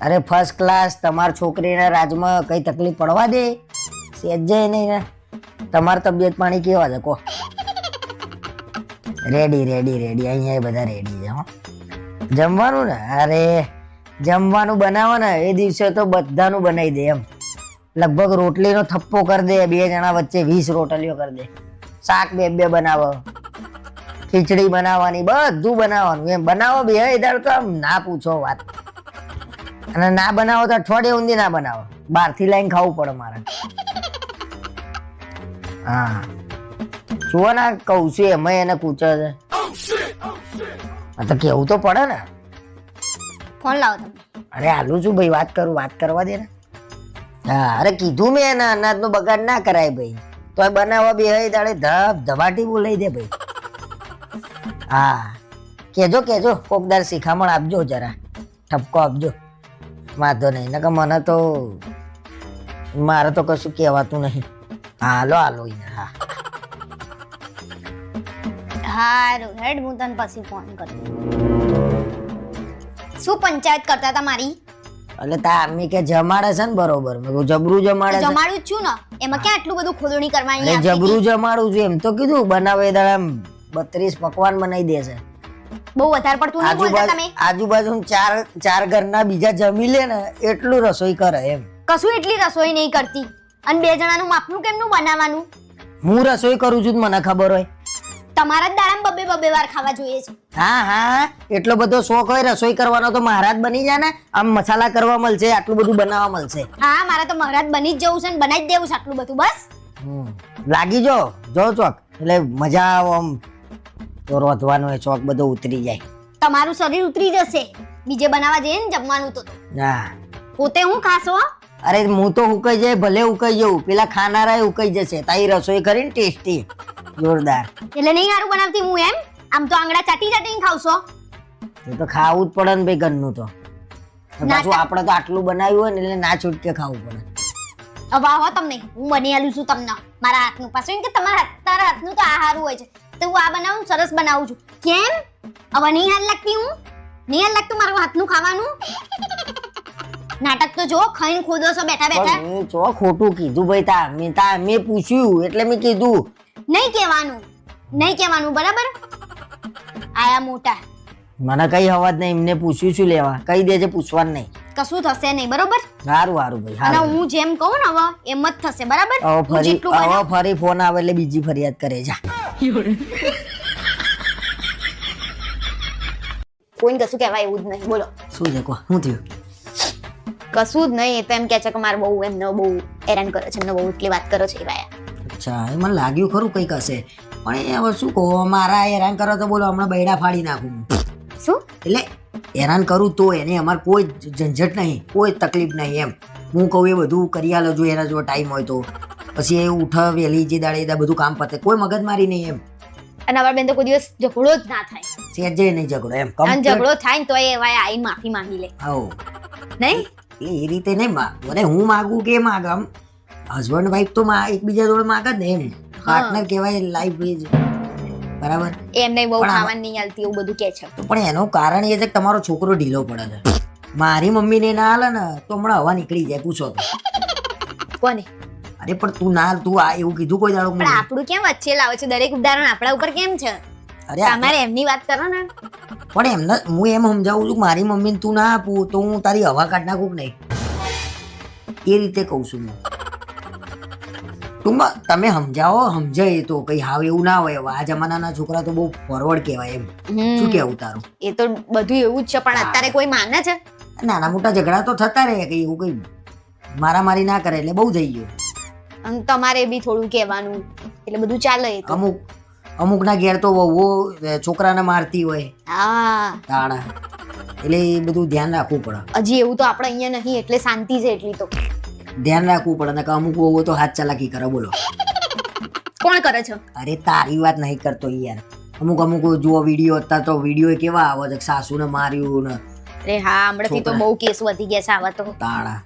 અરે ફર્સ્ટ ક્લાસ તમાર છોકરીના રાજમાં કઈ તકલીફ પડવા દે સેજે નહીં ને તમારી તબિયત પાણી કેવા છે કહો રેડી રેડી રેડી અહીંયા બધા રેડી છે હો જમવાનું ને અરે જમવાનું બનાવો ને એ દિવસે તો બધાનું બનાવી દે એમ લગભગ રોટલીનો થપ્પો કરી દે બે જણા વચ્ચે 20 રોટલીઓ કરી દે શાક બે બે બનાવો ખીચડી બનાવવાની બધું બનાવવાનું એમ બનાવો બે દાડ તો આમ ના પૂછો વાત અને ના બનાવો તો અઠવાડિયે ઊંધી ના બનાવો બહારથી લાઈને ખાવું પડે મારે હા જુઓ ને કહું છું એમાં એને પૂછે છે તો કેવું તો પડે ને ફોન લાવો તમે અરે હાલું છું ભાઈ વાત કરવા દે ને હા અરે કીધું મેં એના અનાજનો બગાડ ના કરાય ભાઈ તો બનાવવા બે દાડે ધબાટી બોલાઈ દે ભાઈ હા કેજો કોકદાર શિખામણ આપજો જરા ઠપકો આપજો વાંધો નહીં નકર મને તો મારે તો કશું કહેવાતું નહીં હાલો હા હારું હેડ હું તને પછી ફોન કરું શું પંચાયત કરતા હતા મારી એટલે તા આમી કે જમાડે છે ને બરોબર મેં કીધું જબરું જમાડે છે જમાડું જ છું ને એમાં ક્યાં આટલું બધું ખોદણી કરવાની અરે આવતી જબરું જમાડું છું એમ તો કીધું બનાવે એ દાડા 32 પકવાન બનાવી દે છે બહુ વધારે પડતું નહીં બોલતા તમે આજુબાજુ ચાર ઘરના બીજા જમી લે ને એટલું રસોઈ કરે એમ કશું એટલી રસોઈ નહીં કરતી અને બે જણાનું માપનું કેમનું બનાવવાનું હું રસોઈ કરું છું મને ખબર હોય તમારા જ દાડામાં બબે વાર ખાવા જોઈએ છે હા એટલો બધો શોખ હોય રસોઈ કરવાનો તો મહારાજ બની જાય ને આમ મસાલા કરવા મળશે આટલું બધું બનાવવા મળશે હા મારે તો મહારાજ બની જ જવું છે ને બનાવી જ દેવું છે આટલું બધું બસ લાગી જો ચોક એટલે મજા આવે આમ તો રોધવાનો એ ચોક બધો ઉતરી જાય તમારું શરીર ઉતરી જશે બીજે બનાવવા જઈએ ને જમવાનું તો હા પોતે હું ખાશો અરે હું તો ઉકાઈ જાય ભલે ઉકાઈ જવું પેલા ખાનારા ઉકાઈ જશે તારી રસોઈ કરીને ટેસ્ટી જોરદાર એટલે નહીં સારું બનાવતી હું એમ આમ તો આંગળા ચાટીને ખાવશો એ તો ખાવું જ પડે ને ભાઈ ઘરનું તો પાછું આપણે તો આટલું બનાવ્યું હોય ને એટલે ના છૂટકે ખાવું પડે હવે આવો તમને હું બની આલું છું તમને મારા હાથનું પાછું એમ કે તારા હાથનું તો આ સારું હોય છે તો હું આ બનાવું સરસ બનાવું છું કેમ હવે નહીં હાલ લાગતી હું નહીં હાલ લાગતું મારું હાથનું ખાવાનું નાટક તો જો ખાઈને ખોદો છો બેઠા બેઠા મેં ચો ખોટું કીધું ભાઈ મેં પૂછ્યું એટલે મેં કીધું નહીં કહેવાનું બરાબર આયા મોટા મને કઈ અવાજ નહીં એમને પૂછ્યું શું લેવા કહી દેજે પૂછવાનું નહીં કશું થશે નહીં બરોબર સારું ભાઈ અને સારું હું જેમ કહું ને હવે એમ જ થશે બરાબર હું હવે જેટલું બનાવું ફરી ફોન આવે એટલે બીજી ફરિયાદ કરે જા કોઈને કશું કહેવાય એવું જ નહીં બોલો શું છે કો શું થયું કશું જ નહીં એ તો એમ કહે છે કે મારે બહુ એમને બહુ હેરાન કરે છે એમને બહુ એટલી વાત કરે છે એવા અચ્છા એ મને લાગ્યું ખરું કંઈક હશે પણ એ હવે શું કહો મારા હેરાન કરો તો બોલો હમણાં બૈડા ફાડી નાખું શું એટલે હેરાન કરું તો એને અમારે કોઈ ઝંઝટ નહીં કોઈ તકલીફ નહીં એમ હું કહું એ બધું કરી આલો જો એના જો ટાઈમ હોય તો પછી એ ઉઠ વહેલી જે દાડે એ બધું કામ પતે કોઈ મગજમારી નહીં એમ અને અમારા બેન તો કોઈ દિવસ ઝઘડો જ ના થાય સેજે નહીં ઝઘડો એમ અને ઝઘડો થાય ને તો એ એવા આઈને માફી માંગી લે આવો નહીં એ રીતે નહીં મને હું માગું કે માગ આમ હસબન્ડ વાઈફ તો એકબીજા જોડે માગ જ ને એમ પાર્ટનર કહેવાય લાઈફ બરાબર એમને બહુ પણ ખાવાની નહીં હાલતી એવું બધું કે છે તો પણ એનું કારણ એ છે કે તમારો છોકરો ઢીલો પડે છે મારી મમ્મીને ના હાલે ને તો હમણાં હવા નીકળી જાય પૂછો તો કોને અરે પણ તું ના તું આ એવું કીધું કોઈ દાડો પણ આપણું કેમ વચ્ચે લાવો છો દરેક ઉદાહરણ આપણા ઉપર કેમ છે અરે તમારે એમની વાત કરો ને પણ એમને હું એમ સમજાવું છું કે મારી મમ્મીને તું ના આપું તો હું તારી હવા કાઢ નાખું કે નહીં એ રીતે કહું છું હું ટૂંકમાં તમે સમજાવો સમજાય તો કઈ હાવ એવું ના હોય આ જમાનાના છોકરા તો બહુ ફોરવર્ડ કહેવાય એમ શું કેવું તારું એ તો બધું એવું જ છે પણ અત્યારે કોઈ માને છે નાના મોટા ઝઘડા તો થતા રહે કઈ એવું કઈ મારામારી ના કરે એટલે બહુ થઈ ગયું અને તમારે બી થોડું કહેવાનું એટલે બધું ચાલે એ તો અમુક ના ઘેર તો વહુઓ છોકરાને મારતી હોય હા તાણા એટલે એ બધું ધ્યાન રાખવું પડે હજી એવું તો આપણે અહીંયા નહીં એટલે શાંતિ છે એટલી તો ધ્યાન રાખવું પડે ને કે અમુક વહુઓ તો હાથ ચાલાકી કરે બોલો કોણ કરે છે અરે તારી વાત નહીં કરતો યાર અમુક જુઓ વિડીયો હતા તો વિડીયો કેવા આવે છે સાસુને માર્યું ને અરે હા હમણાંથી તો બહુ કેસ વધી ગયા છે આવા તો તાણા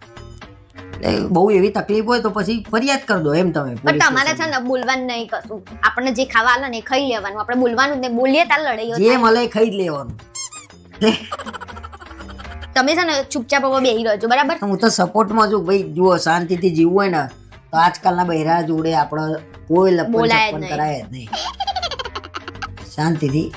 એટલે બહુ એવી તકલીફ હોય તો પછી ફરિયાદ કરી દો એમ તમે પણ તમારે છે ને બોલવાનું નહીં કશું આપણને જે ખાવા આલે ને એ ખાઈ લેવાનું આપણે બોલવાનું જ નહીં બોલીએ તાર લડાઈઓ જે મળે એ ખાઈ જ લેવાનું તમે છે ને ચૂપચાપ હવે બેહી રહેજો બરાબર હું તો સપોર્ટમાં છું ભાઈ જુઓ શાંતિથી જીવવું હોય ને તો આજકાલના બહેરા જોડે આપણે કોઈ બોલાય જ લપન નહીં. કરાય જ નહીં શાંતિથી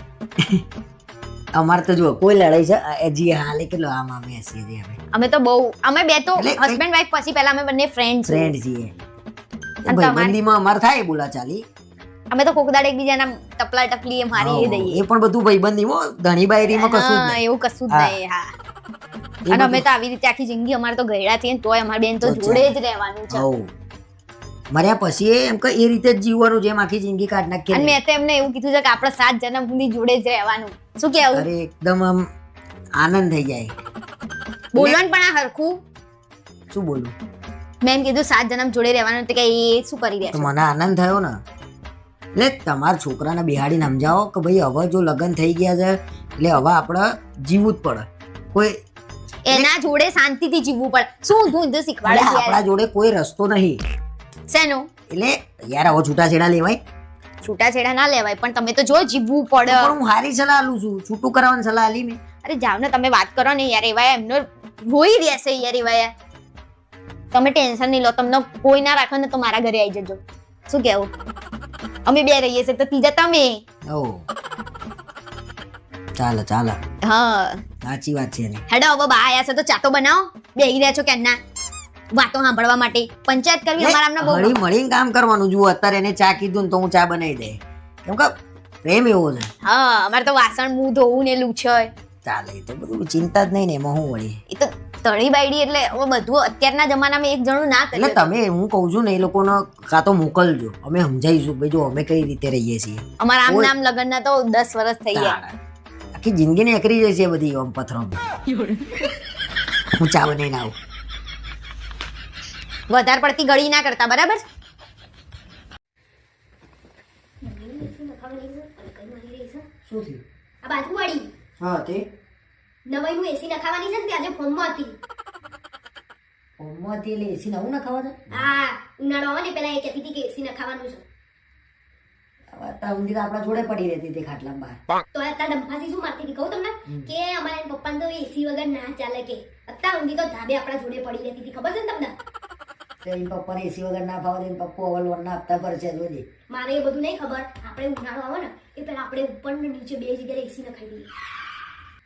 અમારે તો જુઓ કોઈ લડાઈ છે જી હાલે કેટલો આમ અમે હસીએ છીએ અમે તો બહુ અમે બે તો એટલે હસબન્ડ વાઈફ પછી પહેલા અમે બંને ફ્રેન્ડ છીએ ફ્રેન્ડ છીએ અને તમારે? ભાઈબંધીમાં અમારે થાય બોલા ચાલી અમે તો કોક દાડે એકબીજાના ટપલા ટપલી એમ હારી દઈએ એ પણ બધું ભાઈબંધીમાં ઘણી બાયરીમાં કશું જ હા, નહીં એવું કશું જ હા. નહીં હા એ અને અમે બધું- તો આવી રીતે આખી જિંદગી અમારે તો ગયડા છીએ ને તોય અમારી બેન તો તો જોડે જ રહેવાનું છે હઉ. મર્યા પછી એમ કે એ રીતે જ જીવવાનું જેમ આખી જિંદગી કાઢ અને નાખીએ મેં તો એમને એવું કીધું છે કે આપણે 7 જન્મ સુધી જોડે જ રહેવાનું શું કેવું અરે એકદમ આમ આનંદ થઈ જાય બોલવાનું પણ આ હરખું શું બોલું મેં એમ કીધું 7 જન્મ જોડે રહેવાનું તો કે એ શું કરી તો રહેશે મને આનંદ થયો ને એટલે તમારા છોકરાને બિહાડીને સમજાવો કે ભાઈ હવે જો લગ્ન થઈ ગયા છે એટલે હવે આપણે જીવવું જ પડે કોઈ એના જોડે શાંતિથી જીવવું પડે શું ધૂંધ એટલે શીખવાડે છે આપણા યાર? જોડે કોઈ રસ્તો નહીં શેનું એટલે યાર હવે છૂટાછેડા લેવાય છૂટાછેડા ના લેવાય પણ તમે તો જો જીવવું પડે પણ હું હારી સલાહ આલું છું છૂટું કરાવવાની સલાહ આલી મેં અરે જાવ ને તમે વાત કરો ને યાર એવા એમનો રોઈ રહેશે યાર એવા યાર તમે ટેન્શન નહીં લો તમને કોઈ ના રાખે ને તો મારા ઘરે આવી જજો શું કેવું અમે બે રહીએ છીએ તો ત્રીજા તમે ઓ ચાલો ચાલો હા સાચી વાત છે ને હેડો હવે બા આયા છે તો ચાતો બનાવો બેહી રહ્યા છો કેના વાતો સાંભળવા માટે પંચાયત કરવી અમારા આમને બહુ હળી મળીને કામ કરવાનું જુઓ અત્યારે એને ચા કીધું ને તો હું ચા બનાવી દે કેમ કે પ્રેમ એવો છે હા અમારે તો વાસણ મું ધોવું ને લૂછાય ચાલે એ તો બધું ચિંતા જ નહીં ને એમાં હું વળી એ તો તળી બાયડી એટલે હવે બધું અત્યારના જમાનામાં એક જણું ના એટલે કરે તમે હું કહું છું ને એ લોકોને કાં તો મોકલજો અમે સમજાઈશું ભાઈ જો અમે કઈ રીતે રહીએ છીએ અમારા આમ કોઈ- નામ લગ્નના તો 10 વર્ષ થઈ ગયા તારા. આખી જિંદગી ને એકરી જાય છે બધી આમ પથરો હું ચા બનાવીને આવું વધારે પડતી ગળી ના કરતા બરાબર શું થયું આ બાજુવાળી હા તે નવાઈનું એસી નખાવાની છે ને તે આજે ફોનમાં હતી હોમમાંથી એટલે એસી નવું ના ખાવા છે હા ઉનાળો આવે ને પેલા એ કહેતી હતી કે એસી નખાવાનું છે અત્યાર સુધી તો આપણા જોડે પડી રહેતી હતી ખાટલામાં બહાર તો અત્યારે ડંફાસી શું મારતી હતી કહું તમને કે અમારા એના પપ્પાને તો એસી વગર ના ચાલે કે અત્યાર સુધી તો ધાબે આપણા જોડે પડી રહેતી હતી ખબર છે ને તમને તો એમ પપ્પાને એસી વગર ના ફાવે તો એમ પપ્પુ હવે લોનના હપ્તા પર છે જોજે મારે એ બધું નહીં ખબર આપણે ઉનાળો આવે ને એ પેલા આપણે ઉપર ને નીચે બે જગ્યાએ એસી નખાઈ દઈએ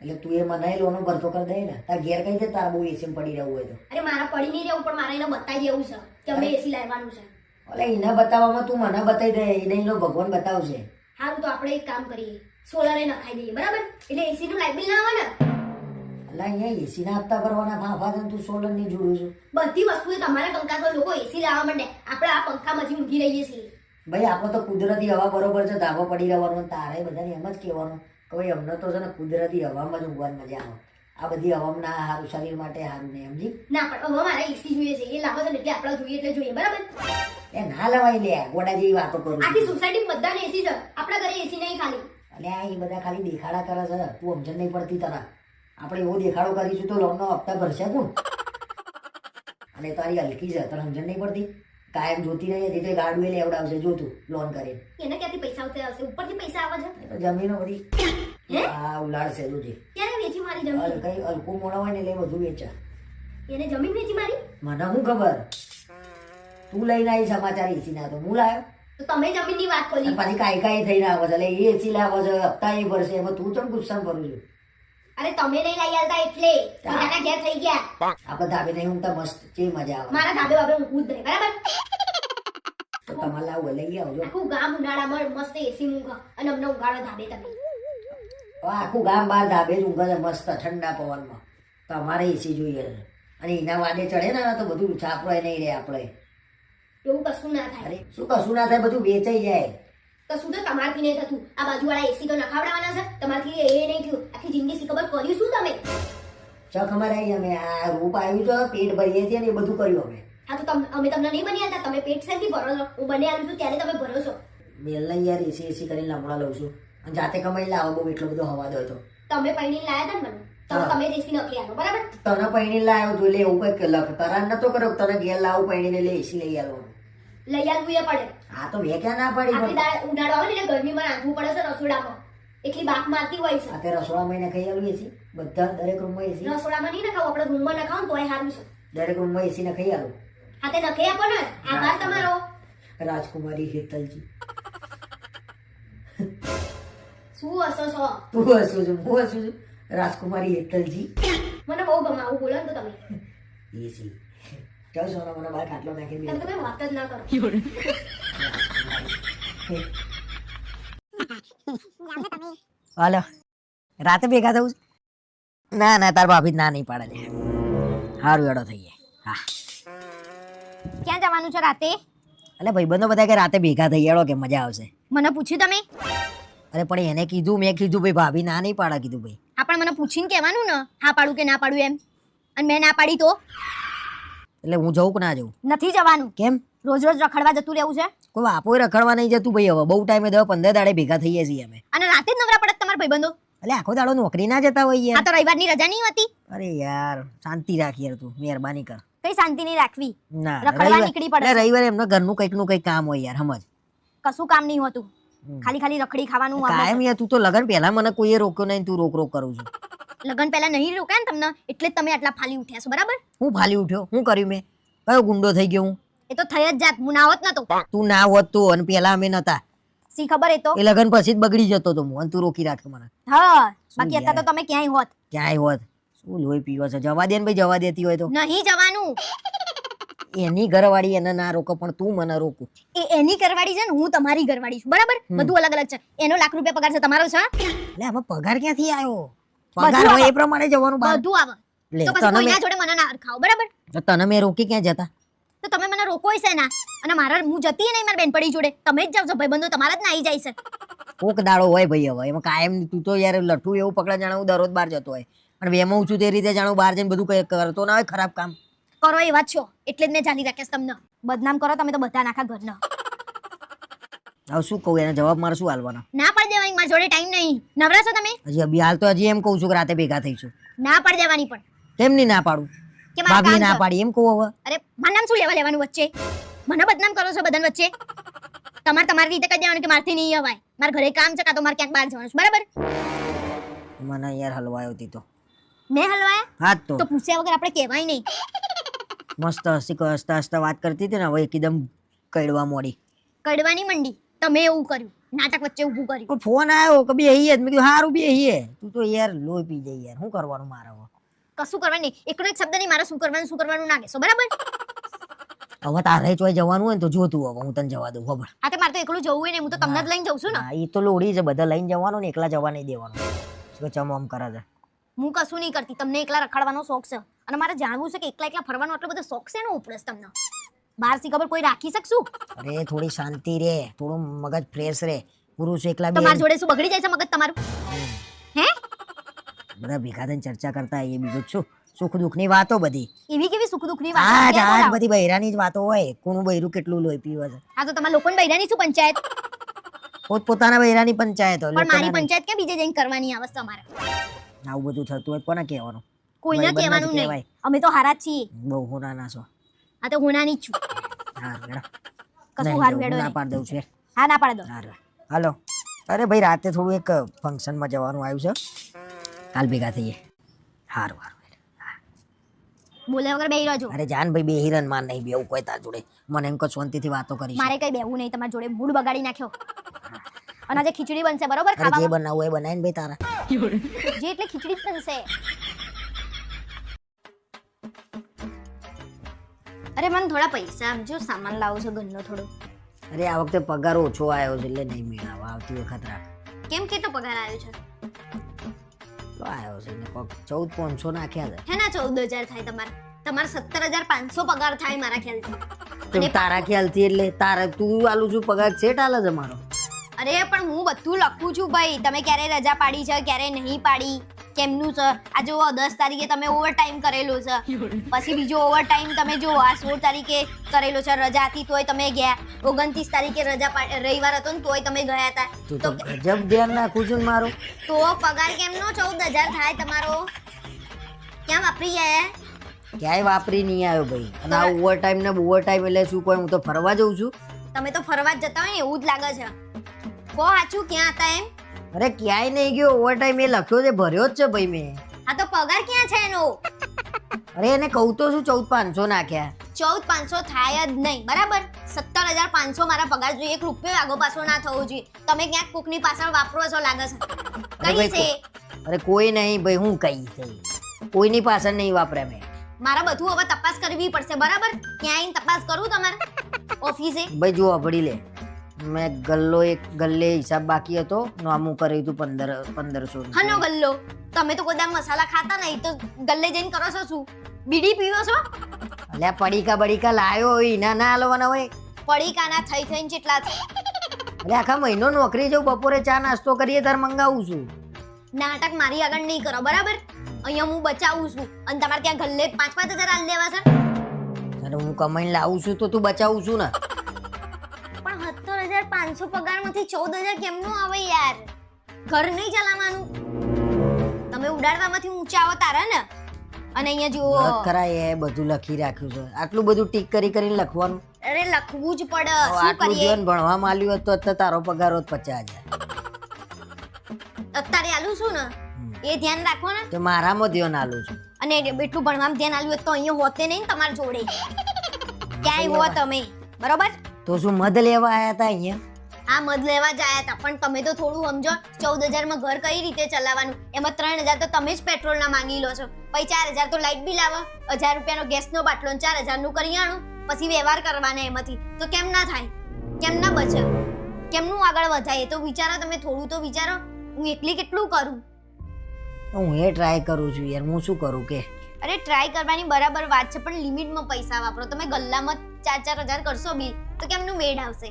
એટલે તું એ મનાઈ લોનો ભરતો કરી દે ને તાર ઘેર કઈ દે તાર બહુ એસી પડી રહેવું હોય તો અરે મારા પડી નહીં રહેવું પણ મારે એને બતાવી દેવું છે કે અમે એસી લાવવાનું છે એટલે એને બતાવવામાં તું મને બતાવી દે એને એનો ભગવાન બતાવશે સારું તો આપણે એક કામ કરીએ સોલરે નખાઈ દઈએ બરાબર એટલે એસી નું લાઇટ બિલ ના આવે ને એટલે અહીંયા એસી ના હપ્તા ભરવાના ફાફા છે ને તું સોલર ની જોડું છું બધી વસ્તુએ તમારા કંકાસો લોકો એસી લાવવા માંડે આપણે આ પંખામાં હજી ઊંઘી રહીએ છીએ ભાઈ આપણે તો કુદરતી હવા બરોબર છે ધાબો પડી રહેવાનું તારે બધાને એમ જ કહેવાનું કે ભાઈ અમને તો છે ને કુદરતી હવામાં જ ઊંઘવાની મજા આવે આ બધી હવામના સારું શરીર માટે સારું નહીં સમજી. ના પણ હવે મારે એસી જોઈએ છે એ લાવો છો ને એટલે આપણે જોઈએ એટલે જોઈએ બરાબર. એ ના લવાય લે ગોડા જેવી વાતો કરું આખી છું. સોસાયટી બધાને એસી છે આપણા ઘરે એસી નહીં ખાલી. અલ્યા એ બધા ખાલી દેખાડા કરે છે, તું સમજણ નહીં પડતી તારા. આપણે એવો દેખાડો કરીશું તો લોનનો હપ્તા ભરશે કોણ? અને તારી હલકી છે, તને સમજણ નહીં પડતી. કાયમ જોતી રહી હતી તો ગાડું એ લેવડાવશે જોતું લોન કરીને. એને ક્યાંથી પૈસા આવશે ઉપરથી પૈસા આવે છે. એ તો જમીનો બધી હે? આ ઉલાડશે જોજે. ક્યારે વેચી મારી જમીન? કઈ હલકું મોડો હોય ને એટલે એ બધું વેચા. એને જમીન વેચી મારી મને શું ખબર? તું લઈને આવી સમાચાર એસી ના તો હું લાવ્યો. તો તમે જમીનની વાત અને કરી. પાછી કાંઈ કાંઈ થઈને આવે છે એટલે એ એસી લાવે છે, હપ્તા એ ભરશે, એમાં તું ચમ ગુસ્સામાં ભરું છું? અરે તમે નહીં લઈ આવતા એટલે પોતાના ઘેર થઈ ગયા. આપણે ધાબે નહીં ઊંઘતા મસ્ત જે મજા આવે. મારા ધાબે બાબે ઊંઘવું જ નહીં બરાબર. તો તમારે લાવું લઈ આવજો. આખું ગામ ઉનાળામાં મસ્ત એસી ઊંઘ અને અમને ઉગાડો ધાબે તમે. હવે આખું ગામ બહાર ધાબે જ ઊંઘે છે મસ્ત ઠંડા પવનમાં. તો અમારે એસી જોઈએ છે. અને એના વાદે ચડે ને તો બધું છાપરો નહીં રહે આપણે. એવું કશું ના થાય. અરે શું કશું ના થાય, બધું વેચાઈ જાય. કશું તો તમારથી નહીં થતું. આ બાજુવાળા એસી તો નખાવડાવવાના છે તમારથી એ નહીં થયું. આખી જિંદગી શી ખબર કર્યું શું તમે? ચક અમારે આવી અમે આ રૂપ આવ્યું છે, પેટ ભરીએ છીએ ને એ બધું કર્યું અમે. હા તો અમે તમને નહીં બની હતા. તમે પેટ શેથી ભરો છો? હું બની આવ્યું છું ત્યારે તમે ભરો છો. મેલ નહીં યાર એસી એસી કરીને લમણા લઉં છું અને જાતે કમાઈ લાવો બહુ એટલો બધો હવા દો તો. તમે પૈણી લાયા હતા ને મને તો હા. તમે જ એસી નખી આવો બરાબર. તને પૈણી લાવ્યો તો એટલે એવું કઈ લખ કરાર નતો કર્યો કે તને ઘેર લાવું પૈણીને એટલે એસી લઈ આવવાનું. લઈ આવવું એ પડે. હા તો મેં ક્યાં ના પાડી આખી પણ દાળ ઉનાળો આવે ને એટલે ગરમીમાં રાંધવું પડે છે રસોડામાં. એટલી બાફ મારતી હોય છે. આ તે રસોડામાં એને ખાઈ આવું એસી બધા દરેક રૂમમાં એસી રસોડામાં નહીં નખાવું આપણે રૂમમાં નખાવું તોય સારું છે. દરેક રૂમમાં એસી ને ખાઈ આવું. હા તે નખી આપો ને આભાર તમારો. રાજકુમારી હેતલજી શું હસો છો? તું હસું છું હું હસું છું. રાજકુમારી હેતલજી મને બહુ ગમે આવું બોલો ને તો તમે. એસી ચાલ સોના મને બહાર ખાટલો નાખીને તમે બેસો. તમે વાત જ ના કરો. હાલો રાતે ભેગા થવું છે? ના ના તાર ભાભી ના નહીં પાડે લે. સારું એડો થઈ જાય. હા ક્યાં જવાનું છે રાતે? એટલે ભાઈબંધો બધા કે રાતે ભેગા થઈ એડો કે મજા આવશે. મને પૂછ્યું તમે? અરે પણ એને કીધું મેં કીધું ભાઈ ભાભી ના નહીં પાડે કીધું ભાઈ. હા પણ મને પૂછીને કહેવાનું ને હા પાડું કે ના પાડું એમ. અને મેં ના પાડી તો એટલે હું જવું કે ના જવું? નથી જવાનું. કેમ? રોજ રોજ રખડવા જતું રહેવું છે? કોઈ બાપોય રખડવા નહીં જતું ભાઈ. હવે બહુ ટાઈમે 10-15 દાડે ભેગા થઈએ છીએ અમે. અને રાતે જ નવરા પડત તમારા ભાઈબંધો? એટલે આખો દાડો નોકરી ના જતા હોય આ યાર. તો રવિવારની રજા નહીં હતી? અરે યાર શાંતિ રાખ યાર તું મહેરબાની કર. કઈ શાંતિ નહીં રાખવી. ના રખડવા નીકળી પડે એટલે છે. રવિવારે એમના ઘરનું કંઈક નું કંઈક કામ હોય યાર સમજ. કશું કામ નહીં હોતું. ખાલી ખાલી રખડી ખાવાનું કાયમ યાર તું તો લગન પહેલા મને કોઈએ રોક્યો નહીં, તું રોક રોક કરું છું. લગન પહેલા નહીં રોકાય ને તમને એટલે જ તમે આટલા ફાલી ઉઠ્યા છો બરાબર. હું ફાલી ઉઠ્યો? હું કર્યું મેં? કયો ગુંડો થઈ ગયો હું? એ તો થઈ જ જાત. હું ના હોત નતો. તું ના હોત તો અને પેલા અમે નતા. સી ખબર એ તો. એ લગન પછી જ બગડી જતો તો હું અને તું રોકી રાખ્યો મને. હા શું બાકી અત્યારે તો તમે ક્યાંય હોત. ક્યાંય હોત. શું લોહી પીવો છે? જવા દે ને ભાઈ, જવા દેતી હોય તો. નહીં જવાનું. એની ઘરવાળી એને ના રોકો પણ તું મને રોકું. એ એની ઘરવાળી છે ને હું તમારી ઘરવાળી છું બરાબર. બધું અલગ અલગ છે. એનો લાખ રૂપિયા પગાર છે તમારો છે. એટલે આમાં પગાર ક્યાંથી આવ્યો? બધું પગાર હોય આવે. એ પ્રમાણે જવાનું બહાર. બધું આવે લે, તો પછી તને કોઈના મેં- જોડે મને ના હરખાવો બરાબર. તો તને મેં રોકી ક્યાં જતા? તો તમે મને રોકો છે ના. અને મારા હું જતી નહીં મારા બેનપડી જોડે. તમે જ જાવ છો ભાઈબંધો તમારા જ ના આવી જાય છે. કોક દાડો હોય ભાઈ. હવે એમાં કાયમ તું તો યાર લઠ્ઠું એવું પકડા જાણે હું દરરોજ બહાર જતો હોય પણ વેમાં છું તે રીતે જાણું બહાર જઈને બધું કંઈ કરતો ના હોય ખરાબ કામ. કરો એ વાત છો એટલે જ મેં ચાલી રાખ્યા છે તમને. બદનામ કરો તમે તો બધા નાખા ઘરના. હવે શું કહું એને જવાબ મારે શું હાલવાનો? ના પાડી દેવાની. મારી જોડે ટાઈમ નહીં. નવરા છો તમે? હજી અભી હાલ તો હજી એમ કહું છું કે રાતે ભેગા થઈશું. ના પાડી દેવાની પણ. કેમ નહીં ના પાડું? કે મારા ભાભી કામ ના છે. પાડી એમ કહું હવે? અરે મારું નામ શું લેવા લેવાનું વચ્ચે? મને બદનામ કરો છો બધાની વચ્ચે. તમારે તમારી રીતે કહી દેવાનું કે મારથી નહીં અવાય. મારા ઘરે કામ છે કાં તો મારે ક્યાંક બહાર જવાનું છે બરાબર. મને યાર હલવાયો હતી તો. મેં હલવાયા હા જ તો તો પૂછ્યા વગર આપણે કહેવાય નહીં. મસ્ત હસતા હસતા વાત કરતી હતી ને હવે એકદમ કડવા મોડી. કડવાની મંડી. તમે એવું કર્યું. નાટક વચ્ચે ઊભું કર્યું. પણ ફોન આવ્યો કે બેહીએ મેં કીધું હારું બેહીએ. તું તો યાર લોહી પી જાય યાર. શું કરવાનું મારે હવે? કશું કરવાનું નહીં. એકનો એક શબ્દ નહીં મારે શું કરવાનું ના કહેશો બરાબર. હવે તારે ચોય જવાનું હોય ને તો જોતું હવે હું તને જવા દઉં ખબર. હા તે મારે તો એકલું જવું હોય ને હું તો તમને જ લઈને જઉં છું ને. હા એ તો લોડી છે બધા લઈને જવાનું ને એકલા જવા નહીં દેવાનું. શું ચમ કરે છે? હું કશું નહીં કરતી. તમને એકલા રખડવાનો શોખ છે અને મારે જાણવું છે કે એકલા એકલા ફરવાનો આટલો બધો શોખ છે ને ઉપડે તમને. બહાર થી ખબર કોઈ રાખી શકશું? અરે થોડી શાંતિ રે, થોડું મગજ ફ્રેશ રે. પુરુષ એકલા તો બે મારી જોડે શું બગડી જાય છે મગજ તમારું? હે બધા ભેગા થઈને ચર્ચા કરતા એ બીજું શું સુખ દુઃખની વાતો બધી એવી કેવી સુખ દુઃખની આ વાત જ આ જ બધી બૈરાની જ વાતો હોય કોનું બૈરું કેટલું લોહી પીવે છે હા તો તમારા લોકોની બૈરાની શું પંચાયત પોતપોતાના બૈરાની પંચાયત હોય પણ મારી લોકોના નહીં. પંચાયત કે બીજે જઈને કરવાની આવે છે તમારે આવું બધું થતું હોય કોને કહેવાનું કોઈને ભાઈબંધને જ કહેવાનું નહીં કહેવાય. અમે તો હારા જ છીએ બહુ હોનાના છો આ તો હોનાની જ છું હા મેડમ કશું નહીં હારું જવું, હેડો ના નહીં. પાડ દઉં છું હા ના પાડ દો હારું. હાલો અરે ભાઈ રાતે થોડું એક ફંક્શનમાં જવાનું આવ્યું છે કાલ ભેગા થઈએ હારું હારું બોલે વગર બેહી રહેજો અરે જાન ભાઈ બે હિરન માર નહીં બેવું કોઈ તાર જોડે મને એમ કહો શાંતિથી વાતો કરીશું મારે કઈ બેવું નહીં તમારા જોડે મૂડ બગાડી નાખ્યો અને આજે ખીચડી બનશે બરોબર અરે જે ખાવામાં બનાવવું એ બનાવીને ભાઈ તારા જે એટલે ખીચડી જ બનશે અરે મને થોડા પૈસા આપજો સામાન લાવો છો ઘરનો થોડો અરે આ વખતે પગાર ઓછો આવ્યો છે એટલે નહીં મેળાવા આવતી વખત રાખ કેમ કેટલો પગાર આવ્યો છે તો આવ્યો છે ને કોક 14,500 નાખ્યા છે હે ના 14,000 થાય તમારે 17,500 પગાર થાય મારા ખ્યાલથી તો તારા ખ્યાલથી એટલે તારા તું આલું છું પગાર સેટ આલે છે મારો અરે પણ હું બધું લખું છું ભાઈ તમે ક્યારે રજા પાડી છે ક્યારે નહીં પાડી કેમનું છે આ જો 10 તારીખે તમે ઓવર ટાઈમ કરેલો છે પછી બીજો ઓવર ટાઈમ તમે જો આ 16 તારીખે કરેલો છે રજા હતી તોય તમે ગયા 29 તારીખે રવિવાર હતો ને તોય તમે ગયા હતા તું તો ગજબ ધ્યાન રાખું છું ને મારું તો પગાર કેમનો 14,000 થાય તમારો ક્યાં વાપરી ગયા ક્યાંય વાપરી નહીં આવ્યો ભાઈ અને આ ઓવર ટાઈમ ને ઓવર ટાઈમ એટલે શું કોઈ હું તો ફરવા જઉં છું તમે તો ફરવા જ જતા હોય ને એવું જ લાગે છે કો સાચું ક્યાં હતા એમ અરે ક્યાંય નહીં ગયો ઓવર ટાઈમ એ લખ્યો છે ભર્યો જ છે ભાઈ મેં આ તો પગાર ક્યાં છે એનો અરે એને કહું તો શું 14,500 નાખ્યા 14,500 થાય જ નહીં બરાબર 17,500 મારા પગાર જોઈએ 1 રૂપિયો આગો પાછો ના થવો જોઈએ તમે ક્યાંક કોકની પાછળ વાપરો છો લાગે છે અરે કઈ છે ભાઈ અરે કોઈ નહીં ભાઈ હું કઈ છે કોઈની પાછળ નહીં વાપરે મેં મારા બધું હવે તપાસ કરવી પડશે બરાબર ક્યાં આવીને તપાસ કરું તમારે ઓફિસે ભાઈ જો અભડી લે મેં ગલ્લે હિસાબ બાકી હતો નામું કર્યું હતું 1500 હનો ગલ્લો તમે તો કોદામ મસાલા ખાતા નહીં તો ગલ્લે જઈને કરો છો શું બીડી પીવો છો અલ્યા પડીકા લાયો હોય ના ના હાલવાના હોય પડીકાના થઈ થઈને કેટલા થાય અરે આખા મહિનો નોકરી જઉં બપોરે ચા નાસ્તો કરીએ તાર મંગાવું છું નાટક મારી આગળ નહીં કરો બરાબર અહીંયા હું બચાવું છું અને તમારે ત્યાં ગલ્લે 5,000 હાલ દેવા છે અરે હું કમાઈને લાવું છું તો તું બચાવું છું ને પણ 17,500 પગારમાંથી 14,000 કેમનું આવે યાર ઘર નહીં ચલાવવાનું તમે ઉડાડવામાંથી ઊંચા આવો તારા ને અને અહીંયા જુઓ લખ ખરા એ બધું લખી રાખ્યું છે આટલું બધું ટીક કરીને લખવાનું અરે લખવું જ પડે હવે શું આટલું કરીએ જીવન ભણવા માંલ્યું હોત તો અત્યારે તારો પગાર હોત 50,000 અત્યારે આલું છું ને એ ધ્યાન રાખો ને તો મારામાં ધ્યાન આલું છું અને એટલું ભણવામાં ધ્યાન આલ્યું હોત તો અહીંયા હોતે નહીં ને તમારા જોડે ક્યાંય હો તમે બરોબર તો શું મધ લેવા આયા હતા અહીંયા આ મધ લેવા જ આયા હતા પણ તમે તો થોડું સમજો 14,000 માં ઘર કઈ રીતે ચલાવવાનું એમાં 3,000 તો તમે જ પેટ્રોલના માંગી લો છો પછી 4,000 તો લાઇટ બિલ આવે 1,000 રૂપિયાનો ગેસનો બાટલો 4,000 નું કરિયાણું પછી વ્યવહાર કરવાના એમાંથી તો કેમ ના થાય કેમ ના બચે કેમનું આગળ વધાય એ તો વિચારો તમે થોડું તો વિચારો હું એકલી કેટલું કરું હું એ ટ્રાય કરું છું યાર હું શું કરું કે અરે ટ્રાય કરવાની બરાબર વાત છે પણ લિમિટમાં પૈસા વાપરો તમે ગલ્લામાં 4,000 કરશો બિલ તો કેમનું મેડ આવશે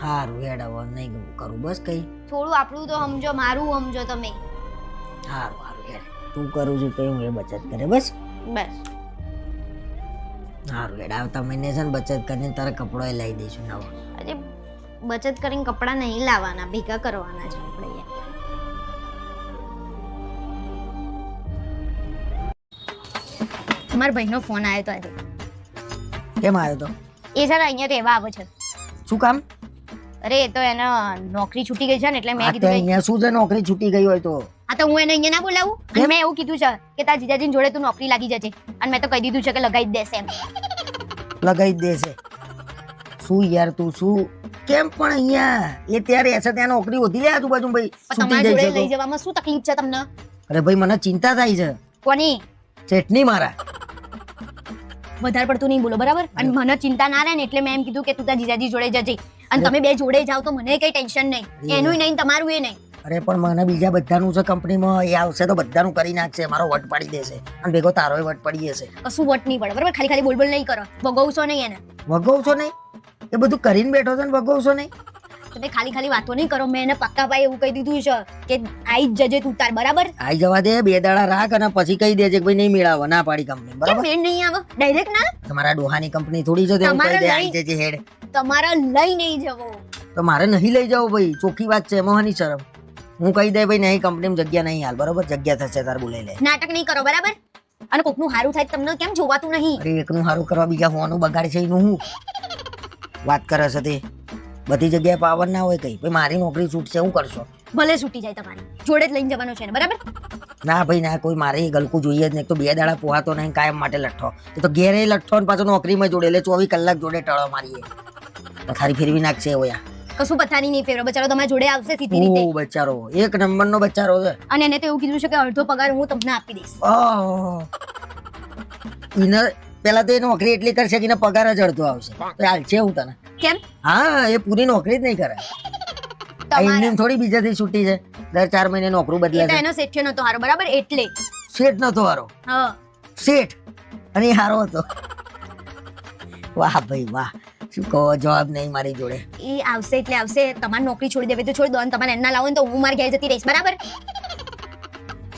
હારું હેડાવા નહીં કરું બસ કઈ થોડું આપણું તો સમજો મારું સમજો તમે હારું હેડ તું કરું છું તો હું એ બચત કરે બસ બસ હારું હેડ આવતા મહિને છે ને બચત કરીને તારા કપડો લઈ દઈશું નવા અરે બચત કરીને કપડાં નહીં લાવવાના ભેગા કરવાના છે આપણે યાર મારા ભાઈનો ફોન આવ્યો તો આજે કેમ આવ્યો તો એ સર અહીંયા રહેવા આવે છે શું કામ અરે એ તો એને નોકરી છૂટી ગઈ છે ને એટલે મેં આ તો કીધું કે અહીંયા શું છે નોકરી છૂટી ગઈ હોય તો આ તો હું એને અહીંયા ના બોલાવું અને મેં એવું કીધું છે કે તારા જીજાજીની જોડે તું નોકરી લાગી જજે અને મેં તો કહી દીધું છે કે લગાવી જ દેશે એમ લગાઈ જ દેશે શું યાર તું શું કેમ પણ અહીંયા એ ત્યારે હશે ત્યાં નોકરી હોતી લે આજુબાજુ ભાઈ પણ છૂટી તમારા જાય જોડે છે લઈ જવામાં શું તકલીફ છે તમને તો અરે ભાઈ મને ચિંતા થાય છે કોની ચટણી મારા વધારે પડતું નહીં બોલો બરાબર અને મને ચિંતા ના રહે ને એટલે મેં એમ કીધું કે તું તારા જીજાજી જોડે જજે અને તમે બે જોડે જાવ તો મને કઈ ટેન્શન નહીં એનું નહીં તમારું એ નહીં અરે પણ મને બીજા બધાનું છે કંપનીમાં એ આવશે તો બધાનું કરી નાખશે મારો વટ પાડી દેશે અને ભેગો તારોય વટ પડી જશે કશું વટ નહીં પડે બરાબર ખાલી ખાલી બોલ બોલ નહીં કરો ભગવશો નહીં એને વગવશો નહીં એ બધું કરીને બેઠો છે ને વગવશો નહીં તમે ખાલી ખાલી વાતો નહીં કરો. મેં એને પક્કા ભાઈ એવું કહી દીધું છે કે આઈ જ જજે તું તાર, બરાબર? આઈ જવા દે, 2 દાડા રાખ અને પછી કહી દેજે કે ભાઈ નહીં મેળાવો, ના પાડી કંપની, કેમ બરાબર? મેં નહીં આવે ડાયરેક્ટ ના? તમારા ડોહાની કંપની થોડી છે, તો એવું કહી દે આઈ જજે હેડ. તમારે લઈ નહીં જવો. તો મારે નહીં લઈ જાવ ભાઈ, ચોખ્ખી વાત છે, એમાં શરમ શરમ. હું કહી દે ભાઈ નહીં, કંપનીમાં જગ્યા નહીં હાલ, બરાબર? જગ્યા થશે તાર બોલાઈ લે. નાટક નહીં કરો, બરાબર? અને કોકનું હારું થાય તમને કેમ જોવાતું નહીં? અરે એકનું સારું કરવા બીજા હોવાનું બગાડ છે એનું હું વાત કરે છે તે? બધી જગ્યાએ પાવર ના હોય કઈ. ભાઈ મારી નોકરી છૂટશે, હું કરશો? ભલે છૂટી જાય તમારી, જોડે જ લઈને જવાનું છે ને, બરાબર? ના ભાઈ ના, કોઈ મારે ગલકું જોઈએ જ નહીં. એક તો 2 દાડા પોહાતો નહીં, કાયમ માટે લઠ્ઠો. એ તો ઘેરે લઠ્ઠો ને પાછો નોકરીમાં જોડે, એટલે 24 કલાક જોડે ટળો મારીએ. પથારી ફેરવી નાખશે ઓયા. કશું પથારી નહીં ફેરવો, બચારો તમારા જોડે આવશે સીધી રીતે. ઓ બચારો, 1 નંબરનો બચારો છે. અને એને તો એવું કીધું છે કે અડધો પગાર હું તમને આપી દઈશ. ઓહ, એને પેલા તો એ નોકરી એટલી કરશે કે એને પગાર જ અડધો આવશે. તો હાલ છે હું તને. કેમ? હા, એ પૂરી નોકરી જ નહીં કરે. તમારા એમની થોડી બીજાથી છૂટી છે, દર 4 મહિને નોકરું એ બદલે તો છે. એનો શેઠિયો નતો હારો, બરાબર? એટલે શેઠ નતો હારો, હા. શેઠ, અને એ હારો હતો. વાહ ભાઈ વાહ, શું કહો, જવાબ નહીં મારી જોડે. એ આવશે એટલે આવશે. તમારી નોકરી છોડી દેવી તો છોડી દો, અને તમારે એના લાવો ને તો હું મારી ઘેર જતી રહીશ, બરાબર?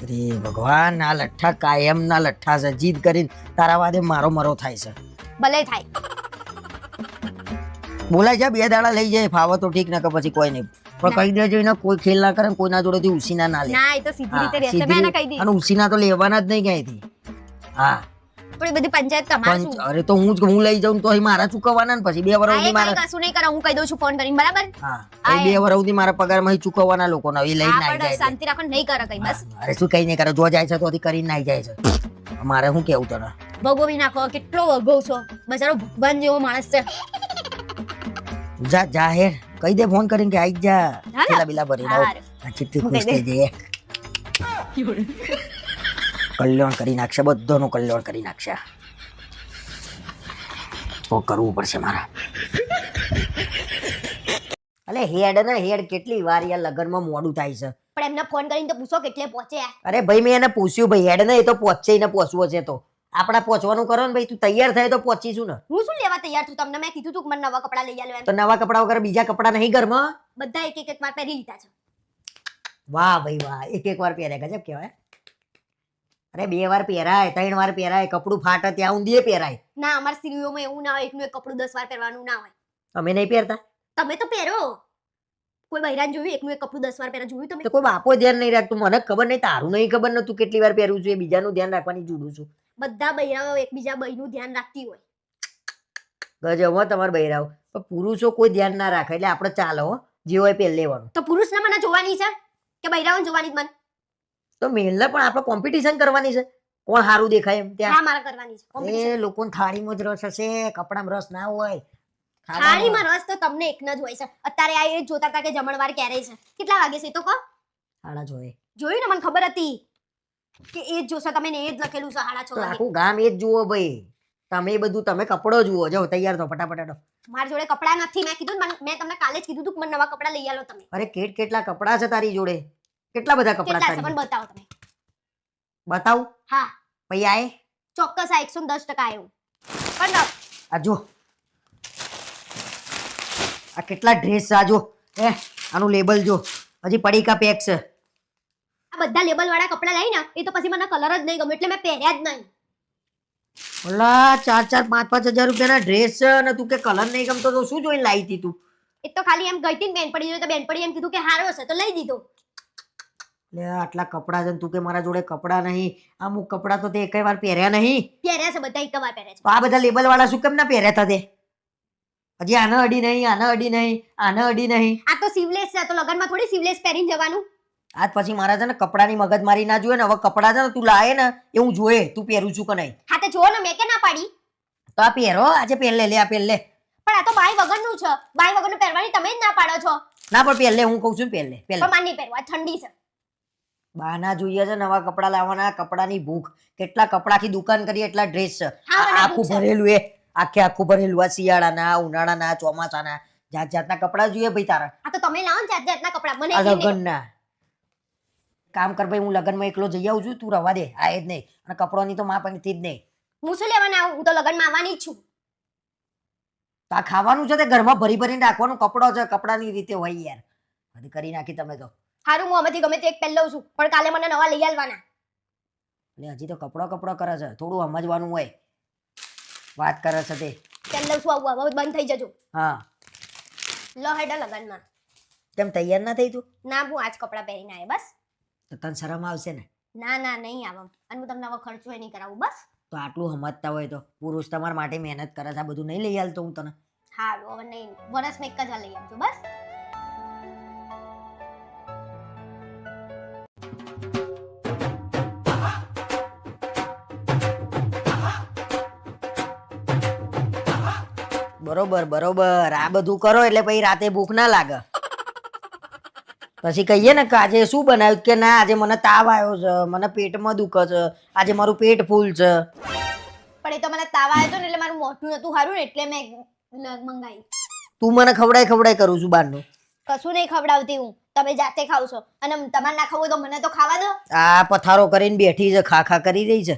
અરે ભગવાન, આ લઠ્ઠા કાયમ ના લઠ્ઠા છે. જીદ કરીને તારા વાદે મારો મરો થાય છે. ભલે થાય. બોલાય જા, 2 દાડા લઈ જાય, ફાવો તો ઠીક, ના કે પછી કોઈ નહીં. પણ કહી દેજો એને કોઈ ખેલ ના કરે, કોઈના જોડેથી ઉસીના ના લે. ના, એ તો સીધી રીતે હા, રહેશે. મેં એને કહી દીધું. અને ઉસીના તો લેવાના જ નહીં ક્યાંયથી. હા, પણ એ બધી પંચાયત તમારે શું? અરે તો હું લઈ જાઉં તો અહીં મારા ચૂકવવાના ને પછી 2 વર્ષ સુધી આ મારા. કશું નહીં કરે, હું કહી દઉં છું ફોન કરીને, બરાબર? હા, એ 2 વર્ષ સુધી મારા પગારમાં અહીં ચૂકવવાના લોકો એ લઈને હા, આવી પણ જાય છે. શાંતિ રાખો, નહીં કરે કઈ, બસ. અરે શું કઈ નહીં કરે, જો જાય છે તો કરીને આવી જાય છે. મારે શું કેવું તને? ભગોવી નાખો, કેટલો વગો છો, બચારો ભગવાન જેવો માણસ છે. જા જા હેર, કહી દે ફોન કરીને કે આવી જ જા, હા. પેલા બિલા ભરી દઉં. હારું. આ ચિઠ્ઠી હું ખુશ કહી થઈ જઈએ. કલ્યાણ કરી નાખશે, બધાનું કલ્યાણ કરી નાખશે. તો કરવું પડશે મારા. અલે હેડ ને હેડ, કેટલી વાર યાર લગનમાં મોડું થાય છે. પણ એમને ફોન કરીને તો પૂછો કેટલે પહોંચ્યા. અરે ભાઈ મેં એને પૂછ્યું, ભાઈ હેડ ને, એ તો પહોંચશે ને પહોંચવો છે તો આપડા પહોંચવાનું કરો ને ભાઈ. તું તૈયાર થાય તો પહોંચીશું ને. હું શું લેવા તૈયાર છું? તમને મેં કીધું તું કે મને નવા કપડા લઈ આલો એમ. તો નવા કપડા વગર બીજા કપડા નહીં ઘરમાં? બધા એક એક વાર પહેરી લીધા છે. વાહ ભાઈ વાહ, એક વાર પહેરાય, ગજબ કહેવાય. અરે 2 વાર પહેરાય, 3 વાર પહેરાય, કપડું ફાટે ત્યાં ઊંધી પહેરાય. ના, અમાર સ્ત્રીઓમાં એવું ના હોય, એકનું એક કપડું 10 વાર પહેરવાનું ના હોય. અમે નહીં પહેરતા તમે તો પહેરો. કોઈ બૈરાન જોયું એકનું એક કપડું 10 વાર પહેરા જોયું તમે? તો કોઈ બાપો ધ્યાન નહીં રાખતું. મને ખબર નહીં, તારું નહીં ખબર ને તું કેટલી વાર પહેરું છું, એ બીજાનું ધ્યાન રાખવાની જુડું છું. બધા બૈરાઓ એકબીજા બૈનું ધ્યાન રાખતી હોય. ગજબ હો તમારા બૈરાઓ. પણ પુરુષો કોઈ ધ્યાન ના રાખે એટલે આપણે ચાલો હો, જે હોય પહેરી લેવાનું. તો પુરુષને મને જોવાની છે કે બૈરાઓને જોવાની જ મને? તો મેલને પણ આપણે કોમ્પિટિશન કરવાની છે, કોણ સારું દેખાય એમ. હા, ત્યાં મારે કરવાની છે competition. એ લોકોને થાળીમાં જ રસ હશે, કપડામાં રસ ના હોય. થાળીમાં રસ તો તમને એકનો જ હોય છે. અત્યારે આ એ જ જોતા હતા કે જમણવાર ક્યારે છે, કેટલા વાગે છે એ તો કહો. ખાડા જોઈએ જોયું ને, મને ખબર હતી કે એ જ જોશે તમે ને, એ જ લખેલું છે 6:30 તો વાગે. આખું ગામ એ જ જુઓ ભાઈ. તમે બધું તમે કપડો જુઓ, જાઓ તૈયાર થો ફટાફટ હેડો. મારી જોડે કપડા નથી. મેં કીધું ને, મેં તમને કાલે જ કીધું તું કે મને નવા કપડા લઈ આલો તમે. અરે કેટલા કપડા છે તારી જોડે? કેટલા બધા કપડા કેટલા છે તારી મને બતાવો તમે. બતાવું? હા, પછી આય ચોક્કસ આ 110% આવ્યું. પણ આ જો, આ કેટલા ડ્રેસ છે, આ જો. આનું લેબલ જો, હજી પડીકા પેક છે. આ બધા લેબલ વાળા કપડા લઈને એ તો પછી મને કલર જ નહીં ગમે એટલે મેં પહેર્યા જ નહીં. ઓલા 4-4, 5-5 હજાર રૂપિયાના ડ્રેસ છે અને તું કે કલર નહીં ગમતો તો શું જોઈને લાવી હતી તું? એ તો ખાલી એમ ગઈ હતી ને બેનપડી જોડે, તો બેનપડી એમ કીધું કે હારો છે તો લઈ દીધો. લે આટલા કપડા છે ને તું કે મારા જોડે કપડા નહીં. અમુક કપડા તો તે એકેય વાર પહેર્યા નહીં. પહેર્યા છે બધા, એક વાર પહેર્યા છે. તો આ બધા લેબલ વાળા શું કેમ ના પહેર્યા હતા તે? હજી આને અડી નહીં, આને અડી નહીં, આને અડી નહીં. આ તો સીવલેસ છે, તો લગનમાં થોડી સીવલેસ પહેરીને જવાનું. આજ પછી મારા છે ને કપડાની મગજમારી ના જોઈએ ને. હવે કપડા છે ને તું લાવે ને એ હું જોઈએ તું પહેરું છું કે નહીં. હા તો જો ને, મેં કે ના પાડી. તો આ પહેરો, આજે પહેર લે, આ પહેર લે. પણ આ તો બાય વગરનું છે, બાય વગરનું પહેરવાની તમે જ ના પાડો છો. ના પણ પહેર લે, હું કહું છું પહેર લે, પહેર લે. પણ માન નહીં પહેરવા, ઠંડી છે. બહાના જોઈએ છે નવા કપડા લાવવાના, કપડાની ભૂખ. કેટલા કપડાથી દુકાન કરીએ એટલા ડ્રેસ છે. હા, મને આખું ભૂખ છે. ભરેલું એ આખું ભરેલું. આ શિયાળાના, ઉનાળાના, ચોમાસાના, જાત જાતના કપડા જોઈએ ભાઈ તારા. આ તો તમે લાવો ને જાત જાતના કપડા, મને આ એકલી નહીં. લગનના કામ કર ભાઈ, હું લગનમાં એકલો જઈ આવું છું, તું રવા દે. આ જ નહીં, અને કપડોની તો માપ નથી જ નહીં. હું શું લેવાના આવું? હું તો લગનમાં આવવાની જ છું. તો આ ખાવાનું છે તે ઘરમાં ભરી ભરીને રાખવાનું. કપડો છે, કપડાની રીતે હોય યાર. બધી કરી નાખી તમે તો. હારું હું હવેથી ગમે તે એક પહેરી લઉં છું પણ કાલે મને નવા લઈ આવવાના. એટલે હજી તો કપડો કરે છે, થોડું સમજવાનું હોય. વાત કરે છે તે. પહેરી લઉં છું આવું હવે બંધ થઈ જજો. હા લો હેડા લગનમાં. કેમ તૈયાર ના થઈ તું? ના હું આજ કપડાં પહેરીને આવે બસ. તો તને શરમ આવશે ને? ના ના નહીં આવ અને હું તમને હવે ખર્ચો નહીં કરાવું બસ. તો આટલું સમજતા હોય તો પુરુષ તમારા માટે મહેનત કરે છે, આ બધું નહીં લઈ હાલતો હું તને. હારું હવે નહીં વરસમાં એક જ વાર લઈ આવજો બસ. બરોબર આ બધું કરો એટલે પછી રાતે ભૂખ ના લાગે. પછી કહીએ ને કે આજે શું બનાવ્યું, કે ના આજે મને તાવ આવ્યો છે, મને પેટમાં દુખે છે, આજે મારું પેટ ફૂલ છે. પણ એ તો મને તાવ આવ્યો હતો ને એટલે મારું મોઢું નતું સારું ને એટલે મેં મંગાવી. તું મને ખવડાય કરું છું બહારનું. કશું નહીં ખવડાવતી હું, તમે જાતે ખાવ છો અને તમારે ના ખાવું હોય તો મને તો ખાવા દો. આ પથારો કરીને બેઠી છે, ખા કરી રહી છે.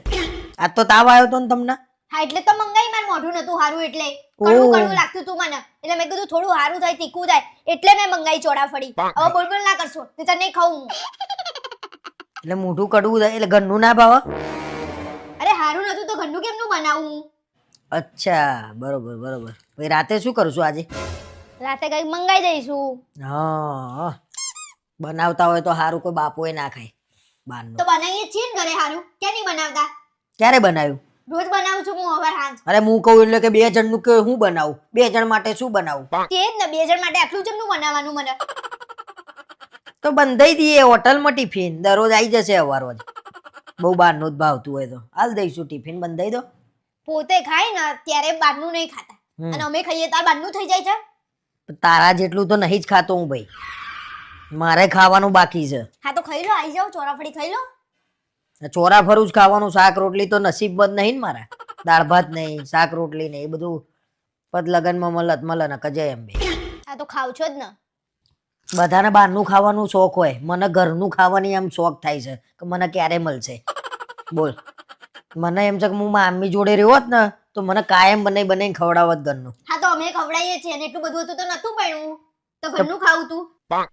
આજ તો તાવ આવ્યો તો ને તમને. હા એટલે તો મંગાઈ, મારું મોઢું નતું સારું એટલે કડવું લાગતું તું મને એટલે મેં કીધું થોડું સારું થાય તીખું થાય એટલે મેં મંગાઈ ચોળાફળી. હવે બોલબોલ ના કરશો તો નહીં ખાવું હું. એટલે મોઢું કડવું થાય એટલે ઘરનું ના ભાવે? અરે સારું નતું તો ઘરનું કેમનું બનાવું? અચ્છા બરોબર. પછી રાતે શું કરશું આજે? રાતે કઈ મંગાઈ દઈશું. હા બનાવતા હોય તો સારું, કોઈ બાપોએ ના ખાય બહારનું. તો બનાવીએ છીએ ને ઘરે સારું, ક્યાં નહીં બનાવતા? ક્યારે બનાવ્યું? રોજ બનાવું છું હું હવે હાજ. અરે હું કહું એટલે કે 2 જણનું કે હું બનાવું? 2 જણ માટે શું બનાવું? તે જ ને 2 જણ માટે આટલું જમનું બનાવવાનું મને. તો બંધાઈ દઈએ હોટલમાં ટિફિન, દરરોજ આવી જશે અવારવાજ. બહુ બહારનું જ ભાવતું હોય તો હાલ દઈશું ટિફિન, બંધાઈ દો. પોતે ખાય ને ત્યારે બહારનું નહીં ખાતા અને અમે ખાઈએ ત્યારે બહારનું થઈ જાય છે. તારા જેટલું તો નહીં જ ખાતો હું ભાઈ, મારે ખાવાનું બાકી છે. હા તો ખાઈ લો, આવી જાઓ ચોરાફળી ખાઈ લો. ચોરા ફરું જ ખાવાનું, શાક રોટલી તો નસીબમાં જ નહીં ને મારા. દાળ ભાત નહીં, શાક રોટલી નહીં, એ બધું પદ લગનમાં મળે ને કજે એમ બે. હા તો ખાવ છો જ ને. બધાને બહારનું ખાવાનું શોખ હોય, મને ઘરનું ખાવાની આમ શોખ થાય છે કે મને ક્યારે મળશે. બોલ, મને એમ છે કે હું મામ્મી જોડે રહ્યો હોત ને તો મને કાયમ બનાવીને ખવડાવત ઘરનું. હા તો અમે ખવડાવીએ છીએ અને એટલું બધું હતું તો નતું પડ્યું તો ઘરનું ખાવું તું.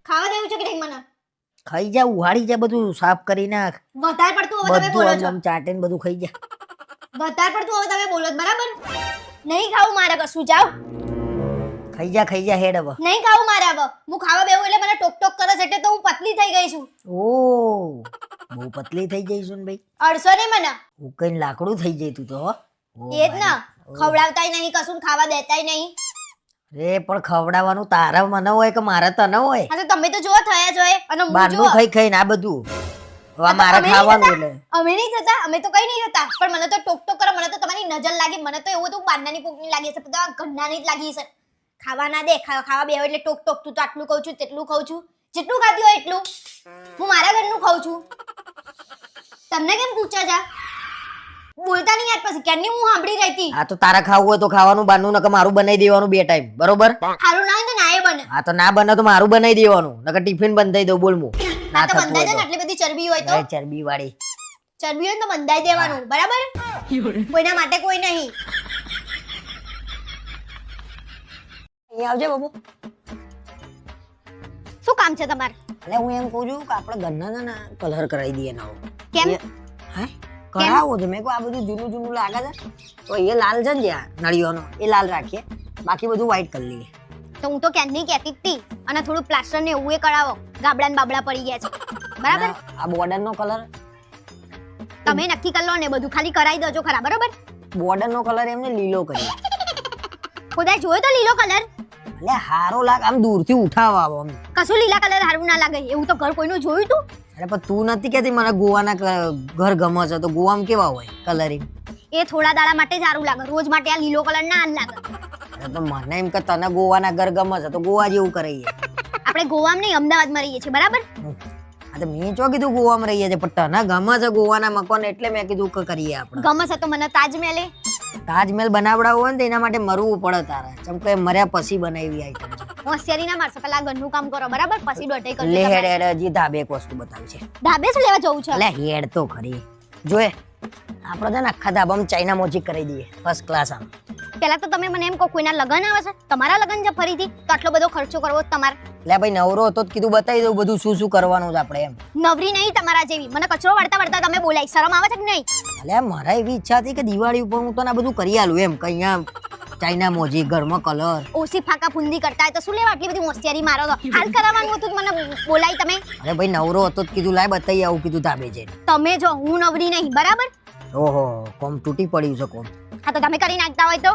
ખાવા દેવું છે કે નહીં મને? ખાઈ જા, ઉહાડી જા, બધું સાફ કરી નાખ. વધારે પડતું હવે તમે બોલો છો. આમ ચાટીને બધું ખાઈ જા. વધારે પડતું હવે તમે બોલો છો, બરાબર? નહીં ખાવું મારે કશું, જાઓ. ખાઈ જા હેડ હવે. નહીં ખાવું મારે હવે. હું ખાવા બેહું એટલે મને ટોક કરે છે એટલે તો હું પતલી થઈ ગઈ છું. ઓ બહુ પતલી થઈ જઈશું ને ભાઈ. અડસો ને મને. હું કઈ લાકડું થઈ જાય તું તો. એ જ ને, ખવડાવતાય નહીં કશું, ખાવા દેતાય નહીં. રે પણ ખવડાવવાનું તારા મને હોય કે મારે તને હોય? હા તો તમે તો જોવા થયા છો અને હું બહારનું જો. ખાઈ આ બધું હવે મારે ખાવાનું એટલે. અમે નહીં થતા, અમે તો કઈ નહીં થતા પણ મને તો ટોક કરે, મને તો તમારી નજર લાગી, મને તો એવું તો બારનાની કોકની લાગી છે, બધા ઘરનાની જ લાગી છે. ખાવા ના દે, ખાવા બેહો એટલે ટોક તું તો આટલું કહું છું, તેટલું ખાઉં છું, જેટલું ખાતી હોય એટલું. હું મારા ઘરનું ખાઉં છું, તમને કેમ પૂછ્યા છે? બોલતા નહીં યાર, પછી ક્યારની હું સાંભળી રહી હતી. આ તો તારા ખાવું હોય તો ખાવાનું, બહારનું નકર મારું બનાવી દેવાનું 2 ટાઈમ, બરોબર? સારું ના હોય તો ના એ બને. હા તો ના બને તો મારું બનાવી દેવાનું, નકર ટિફિન બંધાઈ દઉં. બોલ મુ ના તો બંધાઈ દે ને, આટલી બધી ચરબી હોય તો. ચરબી વાળી ચરબી હોય તો બંધાઈ દેવાનું, બરાબર? કોઈના માટે કોઈ નહીં. અહીંયા આવજે બાબુ. શું કામ છે તમારે? એટલે હું એમ કહું છું કે આપણે ઘરના ને કલર કરાવી દઈએ નવો. કેમ? હે કરાવો છે? મેં કહું આ બધું જૂનું લાગે છે તો એ લાલ છે ને જ્યાં નળીઓનો એ લાલ રાખીએ, બાકી બધું વ્હાઈટ કરી લઈએ. તો હું તો ક્યાંની કહેતી હતી અને થોડું પ્લાસ્ટર ને એવું એ કરાવો, ગાબડા ને બાબડા પડી ગયા છે, બરાબર? આ બોર્ડર નો કલર તમે નક્કી કરી લો ને, બધું ખાલી કરાવી દેજો ખરા, બરાબર? બોર્ડર નો કલર એમને લીલો કરીએ. ખુદાય જોયો તો લીલો કલર? એટલે હારો લાગે, આમ દૂરથી ઉઠાવા આવો આમ. કશું લીલા કલર હારું ના લાગે, એવું તો ઘર કોઈનું જોયું તું? અરે પણ તું નથી કહેતી મને ગોવાના ઘર ગમે છે, તો ગોવામાં કેવા હોય કલરિંગ? એ થોડા દાડા માટે જ સારું લાગે, રોજ માટે આ લીલો કલર ના લાગે. અરે તો મને એમ કે તને ગોવાના ઘર ગમે છે તો ગોવા જેવું કરાઈએ. આપણે ગોવામાં નહીં અમદાવાદમાં રહીએ છીએ, બરાબર? હા તો મેં ચો કીધું ગોવામાં રહીએ છીએ, પણ તને ગમે છે ગોવાના મકાન એટલે મેં કીધું કે કરીએ આપણે. ગમે છે તો મને તાજમહેલ તાજમહેલ બનાવડાવવો હોય ને તો એના માટે મરવું પડે તારે, ચમ કે મર્યા પછી બનાવી આઈટમ છે. હોશિયારી ના મારશો, પેલા ઘરનું કામ કરો, બરાબર? પછી દોઢાઈ કરજો. લે હેડ હજી ધાબે એક વસ્તુ બતાવી છે. ધાબે શું લેવા જવું છે? એટલે હેડ તો ખરી જોએ આપણે છે ને આખા ધાબામાં ચાઇના મોચી કરી દઈએ, ફર્સ્ટ ક્લાસ આમ. પેલા તો તમે મને એમ કહો કોઈના લગન આવે છે તમારા લગન છે ફરીથી તો આટલો બધો ખર્ચો કરવો તમારે એટલે ભાઈ નવરો હતો તો કીધું બતાવી દઉં બધું શું શું કરવાનું છે આપણે એમ. નવરી નહીં તમારા જેવી મને કચરો વળતા વળતા તમે બોલાય શરમ આવે છે કે નહીં એટલે મારા એવી ઈચ્છા હતી કે દિવાળી ઉપર હું તો આ બધું કરી આલું એમ કે અહીંયા ચાઇના મોજી ઘરમાં કલર. ઓછી ફાકા ફૂંદી કરતા હોય તો શું લેવા આટલી બધી હોશિયારી મારો તો હાલ કરાવવાનું હતું તો મને બોલાય તમે અરે ભાઈ નવરો હતો તો કીધું લાય બતાવી આવું કીધું ધાબે જઈને. તમે જો હું નવરી નહીં બરાબર ઓહો કોમ તૂટી પડ્યું છે કોમ. હા તો તમે કરી નાખતા હોય તો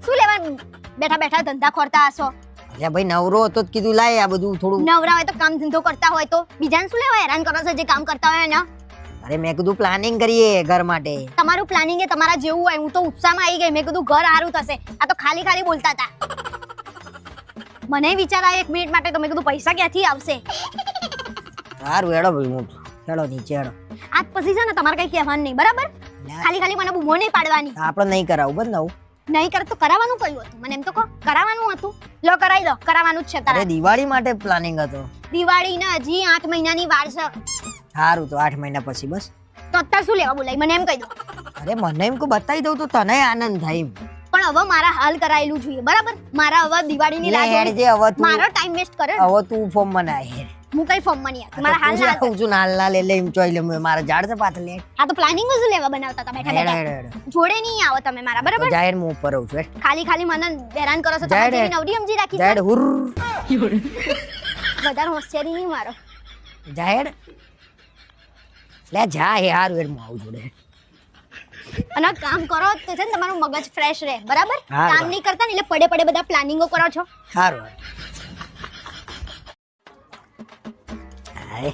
શું લેવા બેઠા બેઠા ધંધા ખોરતા હશો એટલે ભાઈ નવરો હતો તો કીધું લાય આ બધું થોડું. નવરા હોય તો કામ ધંધો કરતા હોય તો બીજાને શું લેવા હેરાન કરો છો જે કામ કરતા હોય એના અરે મેં કીધું પ્લાનિંગ કરીએ ઘર માટે. તમારું પ્લાનિંગ એ તમારા જેવું હોય હું તો ઉત્સાહમાં આવી ગઈ મેં કીધું ઘર સારું થશે આ તો ખાલી ખાલી બોલતા હતા મને વિચાર આવ્યો 1 મિનિટ માટે તો મેં કીધું પૈસા ક્યાંથી આવશે સારું હેડો ભાઈ હું હેડો નીચે હેડો. આજ પછી છે ને તમારે કઈ કહેવાનું નહીં બરાબર ખાલી ખાલી મને બૂમો નહીં પાડવાની આપણે નહીં કરાવું બસ નવું. નહીં કરે તો કરાવવાનું કયું હતું મને એમ તો કહો કરાવવાનું હતું લો કરાવી દો કરાવવાનું જ છે અરે તારે દિવાળી માટે પ્લાનિંગ હતો. દિવાળીના હજી 8 મહિનાની વાર છે સારું તો 8 મહિના પછી બસ. તો અત્યારે શું લેવા બોલાય મને એમ કહી દો અરે મને એમ કે બતાવી દઉં તો તને આનંદ થાય એમ. પણ હવે મારા હાલ કરાયેલું જોઈએ બરાબર મારા હવે દિવાળીની રાહ લે હેડ જોવી. જે હવે તું મારો ટાઈમ વેસ્ટ કરે ને. હવે તું ફોર્મ બનાય હેડ. હું કઈ ફોર્મ માં નહીં આવતી. મારા હાલ ના આવું છું નાલ નાલ એટલે એમ ચોઈ લે મારા ઝાડ છે પાછળ લે. આ તો પ્લાનિંગ જ લેવા બનાવતા હતા બેઠા હેડ બેઠા હેડ હેડ. જોડે નહીં આવો તમે મારા તો બરાબર જાહેર હું ઉપર રહું છું હેડ. ખાલી ખાલી મને હેરાન કરો છો જાય તમારી રે. જેવી નવરી સમજી રાખી જાહેર છે હુર વધારે હોશિયારી નહીં મારો જાહેર લે જા હે હારું હેડ હું આવું જોડે. અને કામ કરો તો છે ને તમારું મગજ ફ્રેશ રહે બરાબર હા, કામ નહીં કરતા ને એટલે પડે પડે બધા પ્લાનિંગો કરો છો હારું હાય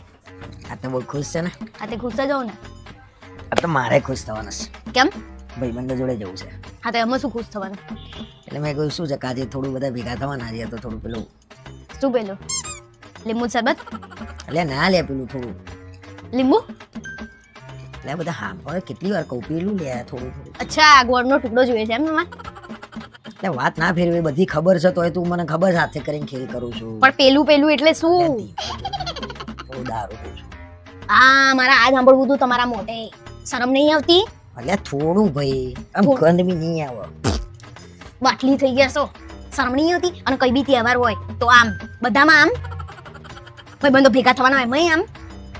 આ તો બહુ ખુશ છે ને. આ તે ખુશ જ હોઉં ને આ તો મારે ખુશ થવાનું છે. કેમ ભાઈબંધો જોડે જવું છે હા તો એમાં શું ખુશ થવાનું એટલે મેં કહ્યું શું છે કે આજે થોડું બધા ભેગા થવાના છે તો થોડું પેલું શું પેલું લીંબુ શરબત એટલે ના લે પેલું થોડું લીંબુ એટલે આ બધા હા પણ કેટલી વાર કહું પેલું લે થોડું થોડું. અચ્છા ગોળનો ટુકડો જોઈએ છે એમ તમારે એટલે વાત ના ફેરવી બધી ખબર છે તોય તું મને ખબર સાથે કરીને ખેલ કરું છું. પણ પેલું પેલું એટલે શું થોડું દારૂ પીઉં છું. આ મારા આ સાંભળવું તું તમારા મોઢે શરમ નહીં આવતી એટલે થોડું ભાઈ આમ ગંધ બી નહીં આવે. બાટલી થઈ ગયા છો શરમ નહીં આવતી અને કઈ બી તહેવાર હોય તો આમ બધામાં આમ કોઈ બંધો ભેગા થવાના હોય એમાંય આમ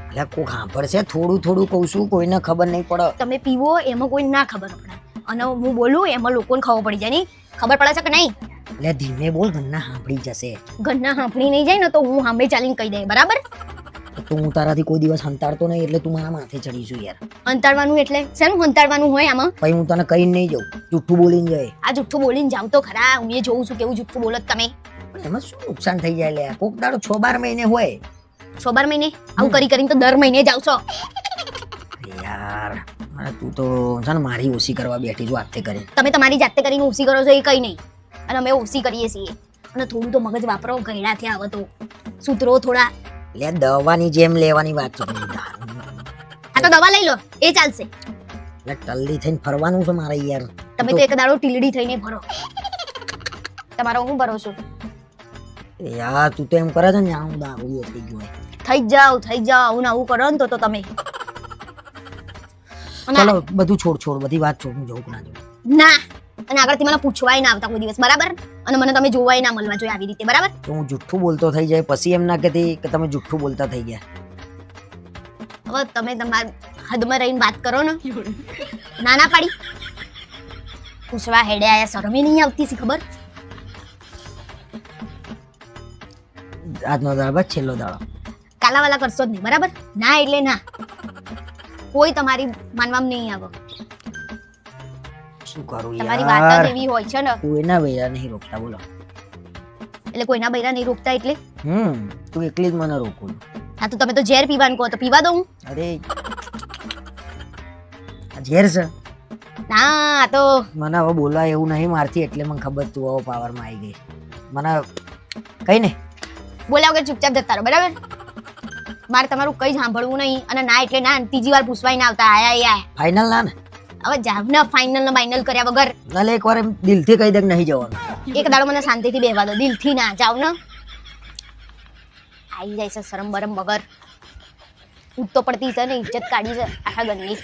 એટલે કોક સાંભળશે થોડું થોડું કહું છું કોઈને ખબર નહીં પડે. તમે પીવો એમાં કોઈ ના ખબર પડે અને હું બોલું એમાં લોકોને ખબર પડી જાય નહીં ખબર પડે છે કે નહીં એટલે ધીમે બોલ ઘરના સાંભળી જશે. ઘરના સાંભળી નહીં જાય ને તો હું સામે ચાલીને કહી દે બરાબર તો હું તારાથી કોઈ દિવસ હંતાડતો નહીં એટલે તું મારા માથે ચડીશું યાર. હંતાડવાનું એટલે શેનું હંતાડવાનું હોય આમાં પછી હું તને કહીને નહીં જાઉં જુઠ્ઠું બોલીને જાય. આ જુઠ્ઠું બોલીને જાવ તો ખરા હું એ જોઉં છું કેવું જુઠ્ઠું બોલો છો તમે પણ એમાં શું નુકસાન થઈ જાય લે કોક દાડો 6-12 મહિને હોય 6-12 મહિને આવું કરી કરીને તો દર મહિને જાવ છો અરે યાર અરે તું તો છે ને મારી ઓછી કરવા બેઠી છું હાથે કરી. તમે તમારી જાતે કરીને ઓછી કરો છો એ કઈ નહીં અને અમે ઓછી કરીએ છીએ અને થોડું તો મગજ વાપરો ગયડા થયા હવે તો સૂત્રો થોડા લે દવાની જેમ લેવાની વાત છે. આ તો દવા લઈ લો એ ચાલશે એટલે ટલ્લી થઈને ફરવાનું છે મારે યાર. તમે તો એક દાડો ટીલડી થઈને ભરો તમારો હું ભરોસો યાર તું તો એમ કરે છે ને હું દારૂ થઈ ગયો હોય. થઈ જાવ આવું ને આવું કરો ને તો તમે અને ચલો બધું છોડ બધી વાત છોડ હું જવું કે ના જવું. ના અને આગળથી મને પૂછવાય ના આવતા કોઈ દિવસ બરાબર અને મને તમે જોવાય ના મળવા જોઈએ આવી રીતે બરાબર તો હું જુઠ્ઠું બોલતો થઈ જાય પછી એમ ના કહેતી કે તમે જુઠ્ઠું બોલતા થઈ ગયા. હવે તમે તમાર હદમાં રહીને વાત કરો ને ના પાડી પૂછવા હેડે આયા શરમે નહીં આવતી સી ખબર આજનો દાડો બસ છેલ્લો દાડો. કાલાવાલા કરશો જ નહીં બરાબર ના એટલે ના કોઈ તમારી માનવામાં નહીં આવે શું કરું તમારી વાત જ યાર એવી હોય છે ને કોઈના વૈરા નહીં રોકતા બોલો. એટલે કોઈના બૈરા નહીં રોકતા એટલે તું એકલી જ મને રોકું. હા તો તમે તો ઝેર પીવાનું કહો તો પીવા દઉં અરે આ ઝેર છે ના આ તો મને હવે બોલવા એવું નહીં મારતી એટલે મને ખબર તું હવે પાવરમાં આવી ગઈ મને કઈ નહીં. બોલ્યા વગર ચૂપચાપ જતા રહો બરાબર મારે તમારું કઈ સાંભળવું નહીં અને ના એટલે ના ત્રીજી વાર પૂછવાય ના આવતા આયા ફાઇનલ ના ને હવે જાવ ને ફાઇનલ ને બાઇનલ કર્યા વગર નાલે એકવાર એમ દિલથી કહી દે કે નહીં જવાનું. એક દાડો મને શાંતિથી બેહવા દો દિલથી ના જાવ ને આવી જાય છે શરમ બરમ વગર ઉઠ તો પડતી છે ને ઇજ્જત કાઢી છે આખા ઘરની